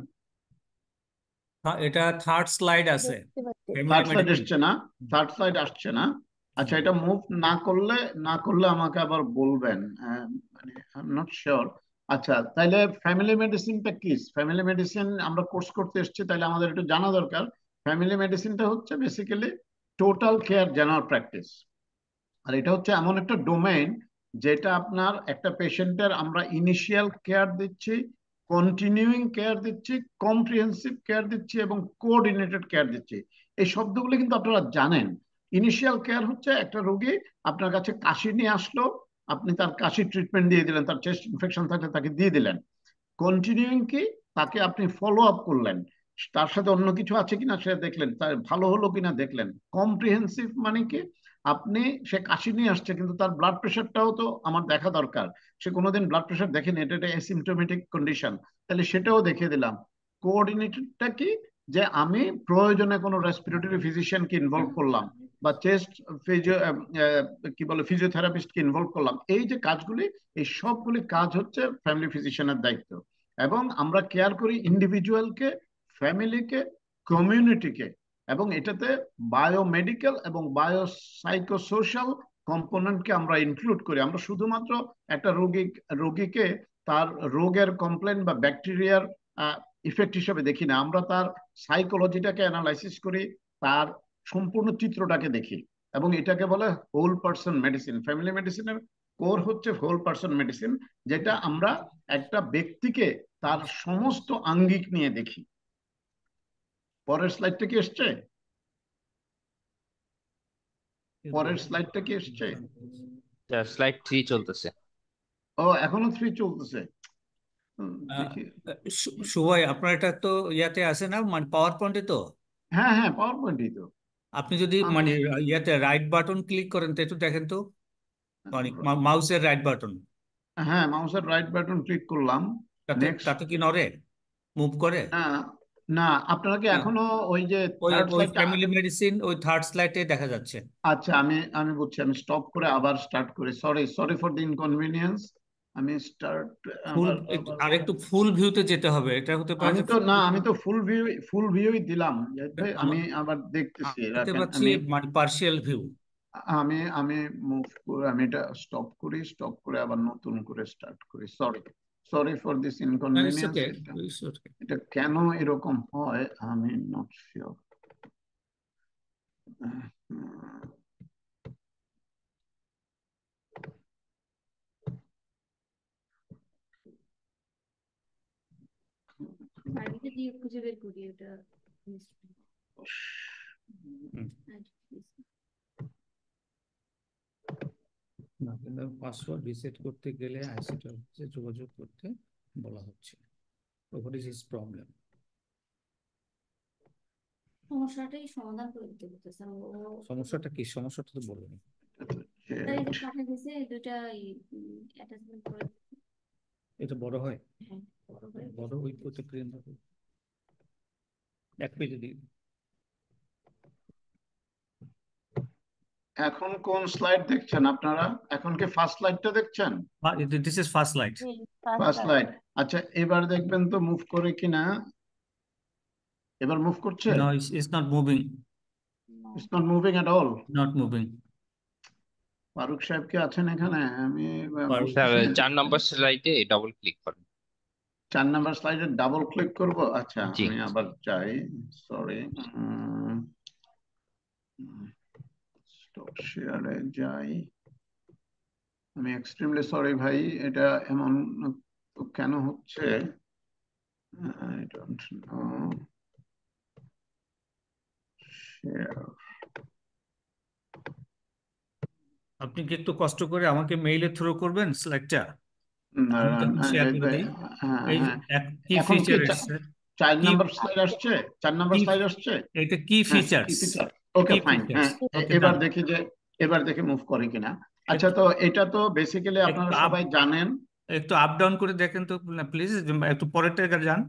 হ্যাঁ, এটা থার্ড স্লাইড আছে, দেখতে পাচ্ছি। Family third slide medicine. আসছে না? থার্ড স্লাইড আসছে না? আচ্ছা, এটা মুভ না করলে আমাকে আবার বলবেন, মানে আই এম নট শিওর। আচ্ছা, তাইলে ফ্যামিলি মেডিসিনটা কি? ফ্যামিলি মেডিসিন আমরা কোর্স করতে এসেছি, তাইলে আমাদের একটু জানা দরকার। ফ্যামিলি মেডিসিনটা হচ্ছে basically total care general practice. আর এটা হচ্ছে এমন একটা ডোমেইন যেটা আপনার একটা পেশেন্টের আমরা ইনিশিয়াল কেয়ার দিচ্ছি, কন্টিনিউইং কেয়ার দিচ্ছি, কম্প্রিহেন্সিভ কেয়ার দিচ্ছি এবং কোঅর্ডিনেটেড কেয়ার দিচ্ছি। এই শব্দগুলো কিন্তু আপনারা জানেন। ইনিশিয়াল কেয়ার হচ্ছে একটা রোগী আপনার কাছে কাশি নিয়ে আসলো, আপনি তার কাশির ট্রিটমেন্ট দিয়ে দিলেন, তার চেস্ট ইনফেকশন থাকলে তাকে দিয়ে দিলেন। কন্টিনিউইং কি, তাকে আপনি ফলো আপ করলেন, তার সাথে অন্য কিছু আছে কিনা সে দেখলেন, তার ভালো হলো কিনা দেখলেন। কম্প্রিহেন্সিভ মানে কি, আপনি, সে কাশি নিয়ে আসছে কিন্তু তার ব্লাড প্রেশারটাও তো আমার দেখা দরকার, সে কোনোদিন ব্লাড প্রেশার দেখেনি, এটা একটা অ্যাসিম্পটোমেটিক কন্ডিশন, তাহলে সেটাও দেখিয়ে দিলাম। কোঅর্ডিনেটেডটা কি, যে আমি প্রয়োজনে কোনো রেসপিরেটরি ফিজিশিয়ানকে ইনভলভ করলাম বা চেস্ট ফিজিও কি বলে ফিজিওথেরাপিস্টকে ইনভলভ করলাম। এই যে কাজগুলি, এই সবগুলি কাজ হচ্ছে ফ্যামিলি ফিজিশিয়ানের দায়িত্ব। এবং আমরা কেয়ার করি ইন্ডিভিজুয়ালকে, ফ্যামিলিকে, কমিউনিটিকে। এবং এটাতে বায়োমেডিক্যাল এবং বায়োসাইকোসোশ্যাল কম্পোনেন্টকে আমরা ইনক্লুড করি। আমরা শুধুমাত্র একটা রোগীকে তার রোগের কমপ্লেন বা ব্যাকটেরিয়ার ইফেক্ট হিসেবে দেখি না, আমরা তার সাইকোলজিটাকে অ্যানালাইসিস করি, তার সম্পূর্ণ চিত্রটাকে দেখি। এবং এটাকে বলে হোল পার্সন মেডিসিন। ফ্যামিলি মেডিসিনের কোর হচ্ছে হোল পার্সন মেডিসিন, যেটা আমরা একটা ব্যক্তিকে তার সমস্ত আঙ্গিক নিয়ে দেখি। পরের স্লাইডটা কি এসছে? পরের স্লাইডটা কি এসছে? স্লাইড 3 চলতেছে। ও, এখনো 3 চলতেছে। দেখি। শুভয়, আপনার এটা তো ইয়াতে আছে না, মানে পাওয়ার পয়েন্টে তো? হ্যাঁ হ্যাঁ, পাওয়ার পয়েন্টই তো। আপনি যদি মানে ইয়াতে রাইট বাটন ক্লিক করেন তো একটু দেখেন তো, মানে মাউসের রাইট বাটন। হ্যাঁ, মাউসের রাইট বাটন ক্লিক করলাম। তাতে কি নড়ে, মুভ করে? না না, আপনারা কি এখনো ওই যে ওই থার্ড ওই স্লাইডটা? ফ্যামিলি মেডিসিন ওই থার্ড স্লাইডে দেখা যাচ্ছে। আচ্ছা, আমি বুঝছি। আমি স্টপ করে আবার স্টার্ট করি। Sorry for the inconvenience. আমি স্টার্ট ফুল, আবার আর একটু ফুল ভিউতে যেতে হবে। এটা হতে পারে যে আমি তো ফুল ভিউই দিলাম। আমি আবার দেখতেছি, দেখতে রাখেন। পাচ্ছি মানে পার্শিয়াল ভিউ। আমি মুভ করে আমি এটা স্টপ করে আবার নতুন করে স্টার্ট করি। Sorry for this inconvenience. এটা কেন এরকম হয় আমি নট শিওর। খুঁজে বের করি এটা। পাসওয়ার্ড রিসেট করতে গেলে আইসিটি অফিসে যোগাযোগ করতে বলা হচ্ছে। What is his problem? সমস্যাটাই সমাধান করে দিতে বলতেছে। সমস্যাটা কি? সমস্যাটা তো বলুন। দুটা অ্যাটাচমেন্ট করে। এটা বড় হয়? হ্যাঁ, বড় ওই প্রতিক্রিয়া হবে। এক পেজে দিই। এখন কোন স্লাইড দেখছেন আপনারা? এখন কি ফার্স্ট স্লাইডটা দেখছেন? This is first slide. First slide. আচ্ছা, এবার দেখবেন তো মুভ করে কিনা। এবার মুভ করছে? No, it's not moving. It's not moving at all. Not moving. Faruk সাহেব কি আছেন এখানে? আমি স্যার 4 নম্বর স্লাইডে ডাবল ক্লিক করেন। 4 নাম্বার স্লাইডে ডাবল ক্লিক করব। আচ্ছা, জি। আমি আবার যাই। সরি, স্টপ শেয়ারে যাই। আমি এক্সট্রিমলি সরি ভাই, এটা এমন কেন হচ্ছে? I don't know. শেয়ার। আপনি কি একটু কষ্ট করে আমাকে মেইলে থ্রো করবেন স্লাইডটা? আমি তখন শেয়ার করে দিই। এই কি এখন কি ফিচার এসেছে? 4 নাম্বার স্লাইড আসছে? 4 নাম্বার স্লাইড আসছে? এটা কি ফিচার্স? ওকে, ফাইন। হ্যাঁ, এবার দেখি মুভ করে কিনা। আচ্ছা, তো এটা তো বেসিক্যালি আপনারা সবাই জানেন। একটু আপ ডাউন করে দেখেন তো প্লিজ। একটু পরেরটা যান,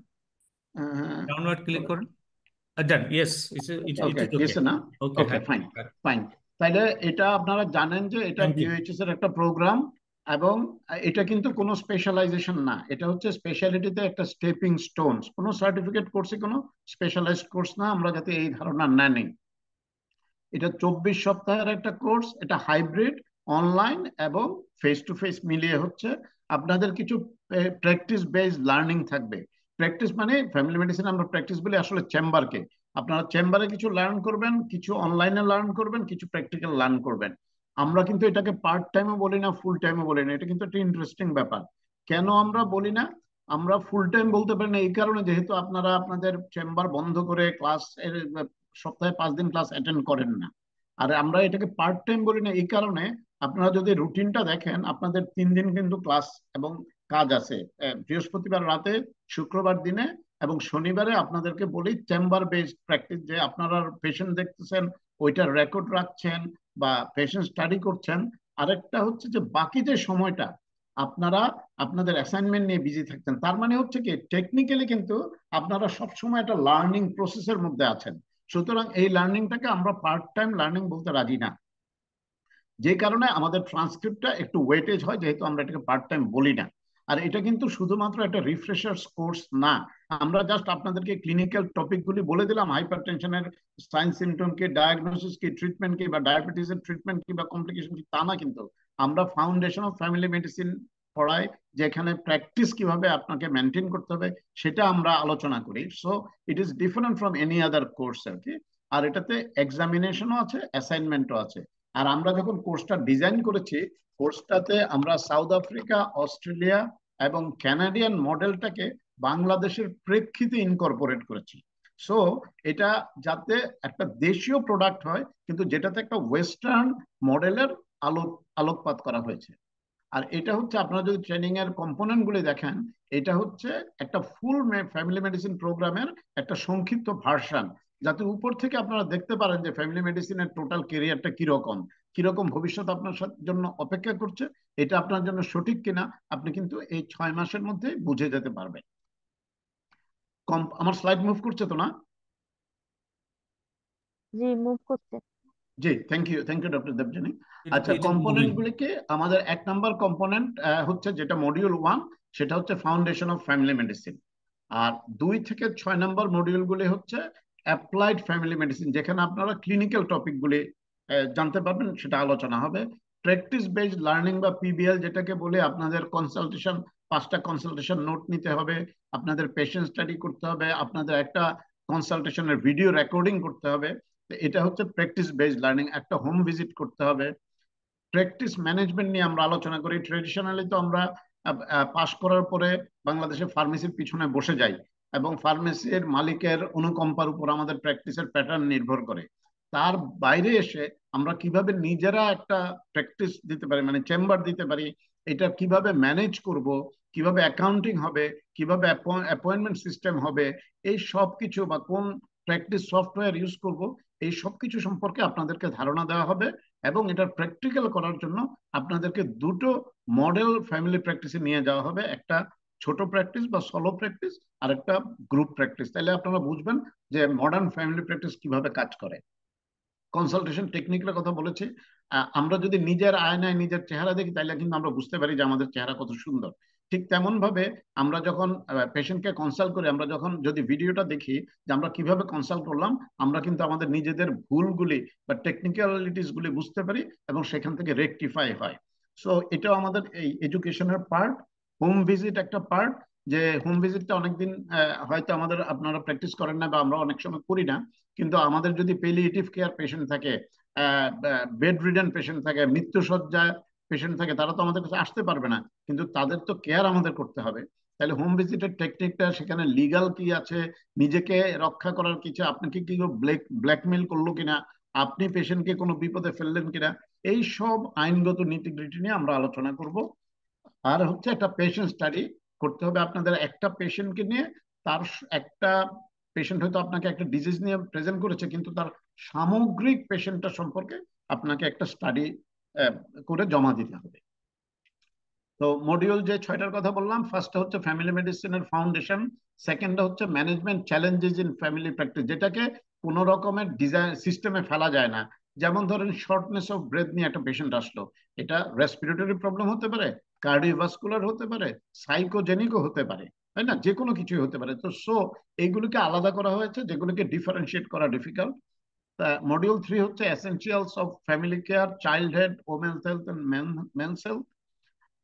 ডাউনওয়ার্ড ক্লিক করুন। ডান, ইয়েস, ওকে, গেছে না? ওকে, ফাইন। তাহলে এটা আপনারা জানেন যে এটা বিওএইচএস এর একটা প্রোগ্রাম, এবং এটা কিন্তু কোনো স্পেশালাইজেশন না। এটা হচ্ছে স্পেশালিটিতে একটা স্টেপিং স্টোনস। কোনো সার্টিফিকেট কোর্সে কোনো স্পেশালাইজড কোর্স না, আমরা যাতে এই ধারণা না নিই। এটা 24 সপ্তাহের একটা কোর্স। এটা হাইব্রিড, অনলাইন এবং ফেস টু ফেস মিলিয়ে হচ্ছে। আপনাদের কিছু প্র্যাকটিস বেসড লার্নিং থাকবে। প্র্যাকটিস মানে ফ্যামিলি মেডিসিন আমরা প্র্যাকটিস বলি আসলে চেম্বারকে। আপনারা চেম্বারে কিছু লার্ন করবেন, কিছু অনলাইনে লার্ন করবেন, কিছু প্র্যাকটিক্যাল লার্ন করবেন। আমরা কিন্তু এটাকে পার্ট টাইমও বলি না, ফুল টাইমও বলি না। এটা কিন্তু একটা ইন্টারেস্টিং ব্যাপার। কেন আমরা বলি না? আমরা ফুল টাইম বলতে পারি না এই কারণে, যেহেতু আপনারা আপনাদের চেম্বার বন্ধ করে ক্লাস সপ্তাহে 5 দিন ক্লাস অ্যাটেন্ড করেন না। আর আমরা এটাকে পার্ট টাইম বলি না এই কারণে, আপনারা যদি রুটিনটা দেখেন, আপনাদের 3 দিন কিন্তু ক্লাস এবং কাজ আছে। বৃহস্পতিবার রাতে, শুক্রবার দিনে এবং শনিবারে আপনাদেরকে বলি চেম্বার বেসড প্র্যাকটিস, যে আপনারা পেশেন্ট দেখতেছেন, ওইটার রেকর্ড রাখছেন বা পেশেন্ট স্টাডি করছেন। আরেকটা হচ্ছে যে বাকি যে সময়টা আপনারা আপনাদের অ্যাসাইনমেন্ট নিয়ে বিজি থাকতেন। তার মানে হচ্ছে কি, টেকনিক্যালি কিন্তু আপনারা সবসময় একটা লার্নিং প্রসেসের মধ্যে আছেন। সুতরাং এই লার্নিংটাকে আমরা পার্ট টাইম লার্নিং বলতে রাজি না, যে কারণে আমাদের ট্রান্সক্রিপ্টটা একটু ওয়েটেজ হয়, যেহেতু আমরা এটাকে পার্ট টাইম বলি না। আর এটা কিন্তু শুধুমাত্র একটা রিফ্রেশার্স কোর্স না। আমরা জাস্ট আপনাদেরকে ক্লিনিক্যাল টপিকগুলি বলে দিলাম, হাইপার টেনশনের সাইন সিমটম কি, ডায়াগনোসিস কি, ট্রিটমেন্ট কি, বা ডায়াবেটিসের ট্রিটমেন্ট কি বা কমপ্লিকেশন কি, তা না। কিন্তু আমরা ফাউন্ডেশন অফ ফ্যামিলি মেডিসিন পড়াই, যেখানে প্র্যাকটিস কিভাবে আপনাকে মেনটেন করতে হবে সেটা আমরা আলোচনা করি। So it is different from any other course আর কি। আর এটাতে এক্সামিনেশনও আছে, অ্যাসাইনমেন্টও আছে। আর আমরা যখন কোর্সটা ডিজাইন করেছি, কোর্সটাতে আমরা সাউথ আফ্রিকা, অস্ট্রেলিয়া এবং কানাডিয়ান মডেলটাকে বাংলাদেশের প্রেক্ষিতে ইনকর্পোরেট করেছি। সো এটা যাতে একটা দেশীয় প্রোডাক্ট হয়, কিন্তু যেটাতে একটা ওয়েস্টার্ন মডেলের আলোকপাত করা হয়েছে। আর এটা হচ্ছে আপনারা যদি ট্রেনিং এর কম্পোনেন্ট গুলি দেখেন, এটা হচ্ছে একটা ফুল ফ্যামিলি মেডিসিন প্রোগ্রামের একটা সংক্ষিপ্ত ভার্সন, যাতে উপর থেকে আপনারা দেখতে পারেন যে ফ্যামিলি মেডিসিনের টোটাল কেরিয়ারটা কিরকম কিরকম ভবিষ্যৎ আপনার জন্য অপেক্ষা করছে, এটা আপনার জন্য সঠিক কিনা আপনি কিন্তু এই 6 মাসের মধ্যে বুঝে যেতে পারবেন। আমার স্লাইড মুভ করছে তো না? জি, মুভ করছে। জি, থ্যাংক ইউ ডক্টর দেবযানী। এটা আচ্ছা, এটা কম্পোনেন্ট মুভিং। গুলিকে আমাদের 1 নম্বর কম্পোনেন্ট হচ্ছে যেটা মডিউল 1, সেটা হচ্ছে ফাউন্ডেশন অফ ফ্যামিলি মেডিসিন। আর 2 থেকে 6 নম্বর মডিউল গুলি হচ্ছে অ্যাপ্লাইড ফ্যামিলি মেডিসিন, যেখানে আপনারা ক্লিনিক্যাল টপিক গুলি জানতে পারবেন, সেটা আলোচনা হবে। প্র্যাকটিস বেসড লার্নিং বা পিবিএল যেটাকে বলে, আপনাদের কনসালটেশন 5টা কনসালটেশন নোট নিতে হবে, আপনাদের পেশেন্ট স্টাডি করতে হবে, আপনাদের একটা কনসালটেশনের ভিডিও রেকর্ডিং করতে হবে। এটা হচ্ছে প্র্যাকটিস বেসড লার্নিং। একটা হোম ভিজিট করতে হবে। প্র্যাকটিস ম্যানেজমেন্ট নিয়ে আমরা আলোচনা করি। ট্রেডিশনালি তো আমরা পাশ করার পরে বাংলাদেশে ফার্মেসির পিছনে বসে যাই, এবং ফার্মেসির মালিকের অনুকম্পার উপর আমাদের প্র্যাকটিসের প্যাটার্ন নির্ভর করে। তার বাইরে এসে আমরা কিভাবে নিজেরা একটা প্র্যাকটিস দিতে পারি, মানে চেম্বার দিতে পারি, এটা কিভাবে ম্যানেজ করব, কিভাবে অ্যাকাউন্টিং হবে, কিভাবে অ্যাপয়েন্টমেন্ট সিস্টেম হবে, এই সব কিছু, বা কোন প্র্যাকটিস সফটওয়্যার ইউজ করব, এই সব কিছু সম্পর্কে আপনাদেরকে ধারণা দেওয়া হবে। এবং এটা প্র্যাকটিক্যাল করার জন্য আপনাদেরকে 2টো মডেল ফ্যামিলি প্র্যাকটিসে নিয়ে যাওয়া হবে, একটা ছোট প্র্যাকটিস বা সলো প্র্যাকটিস, আর একটা গ্রুপ প্র্যাকটিস। তাহলে আপনারা বুঝবেন যে মডার্ন ফ্যামিলি প্র্যাকটিস কিভাবে কাজ করে। কনসালটেশন টেকনিকের কথা বলেছি। আমরা যদি নিজের আয়নায় নিজের চেহারা দেখি, তাহলে কিন্তু আমরা বুঝতে পারি যে আমাদের চেহারা কত সুন্দর। ঠিক তেমন ভাবে আমরা যখন পেশেন্টকে কনসাল্ট করি, আমরা যখন যদি ভিডিওটা দেখি যে আমরা কিভাবে কনসাল্ট করলাম, আমরা কিন্তু আমাদের নিজেদের ভুলগুলি বা টেকনিক্যালিটিস গুলি বুঝতে পারি, এবং সেখান থেকে রেকটিফাই হয়। সো এটাও আমাদের এই এডুকেশনের পার্ট। হোম ভিজিট একটা পার্ট, যে হোম ভিজিটটা অনেকদিন হয়তো আপনারা প্র্যাকটিস করেন না, বা আমরা অনেক সময় করি না। কিন্তু আমাদের যদি পেলিয়েটিভ কেয়ার পেশেন্ট থাকে, বেড রিডেন পেশেন্ট থাকে, মৃত্যুসজ্জায় পেশেন্ট থাকে, তারা তো আমাদের কাছে আসতে পারবে না, কিন্তু তাদের তো কেয়ার আমাদের করতে হবে। তাহলে হোম ভিজিটের টেকনিকটা, সেখানে লিগাল কি আছে, নিজেকে রক্ষা করার কিছু, আপনাকে কি ব্ল্যাকমেল করলো কিনা, আপনি পেশেন্টকে কোনো বিপদে ফেললেন কিনা, এই সব আইনগত নীতিগৃহী নিয়ে আমরা আলোচনা করব। আর হচ্ছে একটা পেশেন্ট স্টাডি করতে হবে আপনাদের। একটা পেশেন্টকে নিয়ে, তার একটা পেশেন্ট হয়তো আপনাকে একটা ডিজিজ নিয়ে প্রেজেন্ট করেছে, কিন্তু তার সামগ্রিক পেশেন্টটা সম্পর্কে আপনাকে একটা স্টাডি করে জমা দিতে হবে। তো মডিউল যে 6টার কথা বললাম, ফার্স্টটা হচ্ছে ফ্যামিলি মেডিসিনের ফাউন্ডেশন, সেকেন্ডটা হচ্ছে management challenges in family practice, যেটাকে কোনো রকমের ডিজাইন সিস্টেমে ফেলা যায় না। যেমন ধরেন, শর্টনেস অফ ব্রেথ নিয়ে একটা পেশেন্ট আসলো, এটা রেসপিরেটরি প্রবলেম হতে পারে, কার্ডিওভাস্কুলার হতে পারে, সাইকোজেনিকও হতে পারে, তাই না? যে কোনো কিছুই হতে পারে। তো এইগুলিকে আলাদা করা হয়েছে, যেগুলিকে ডিফারেন্সিয়েট করা ডিফিকাল্ট। মডিউল 3 হচ্ছে essentials of family care, child health, women's health and men's health.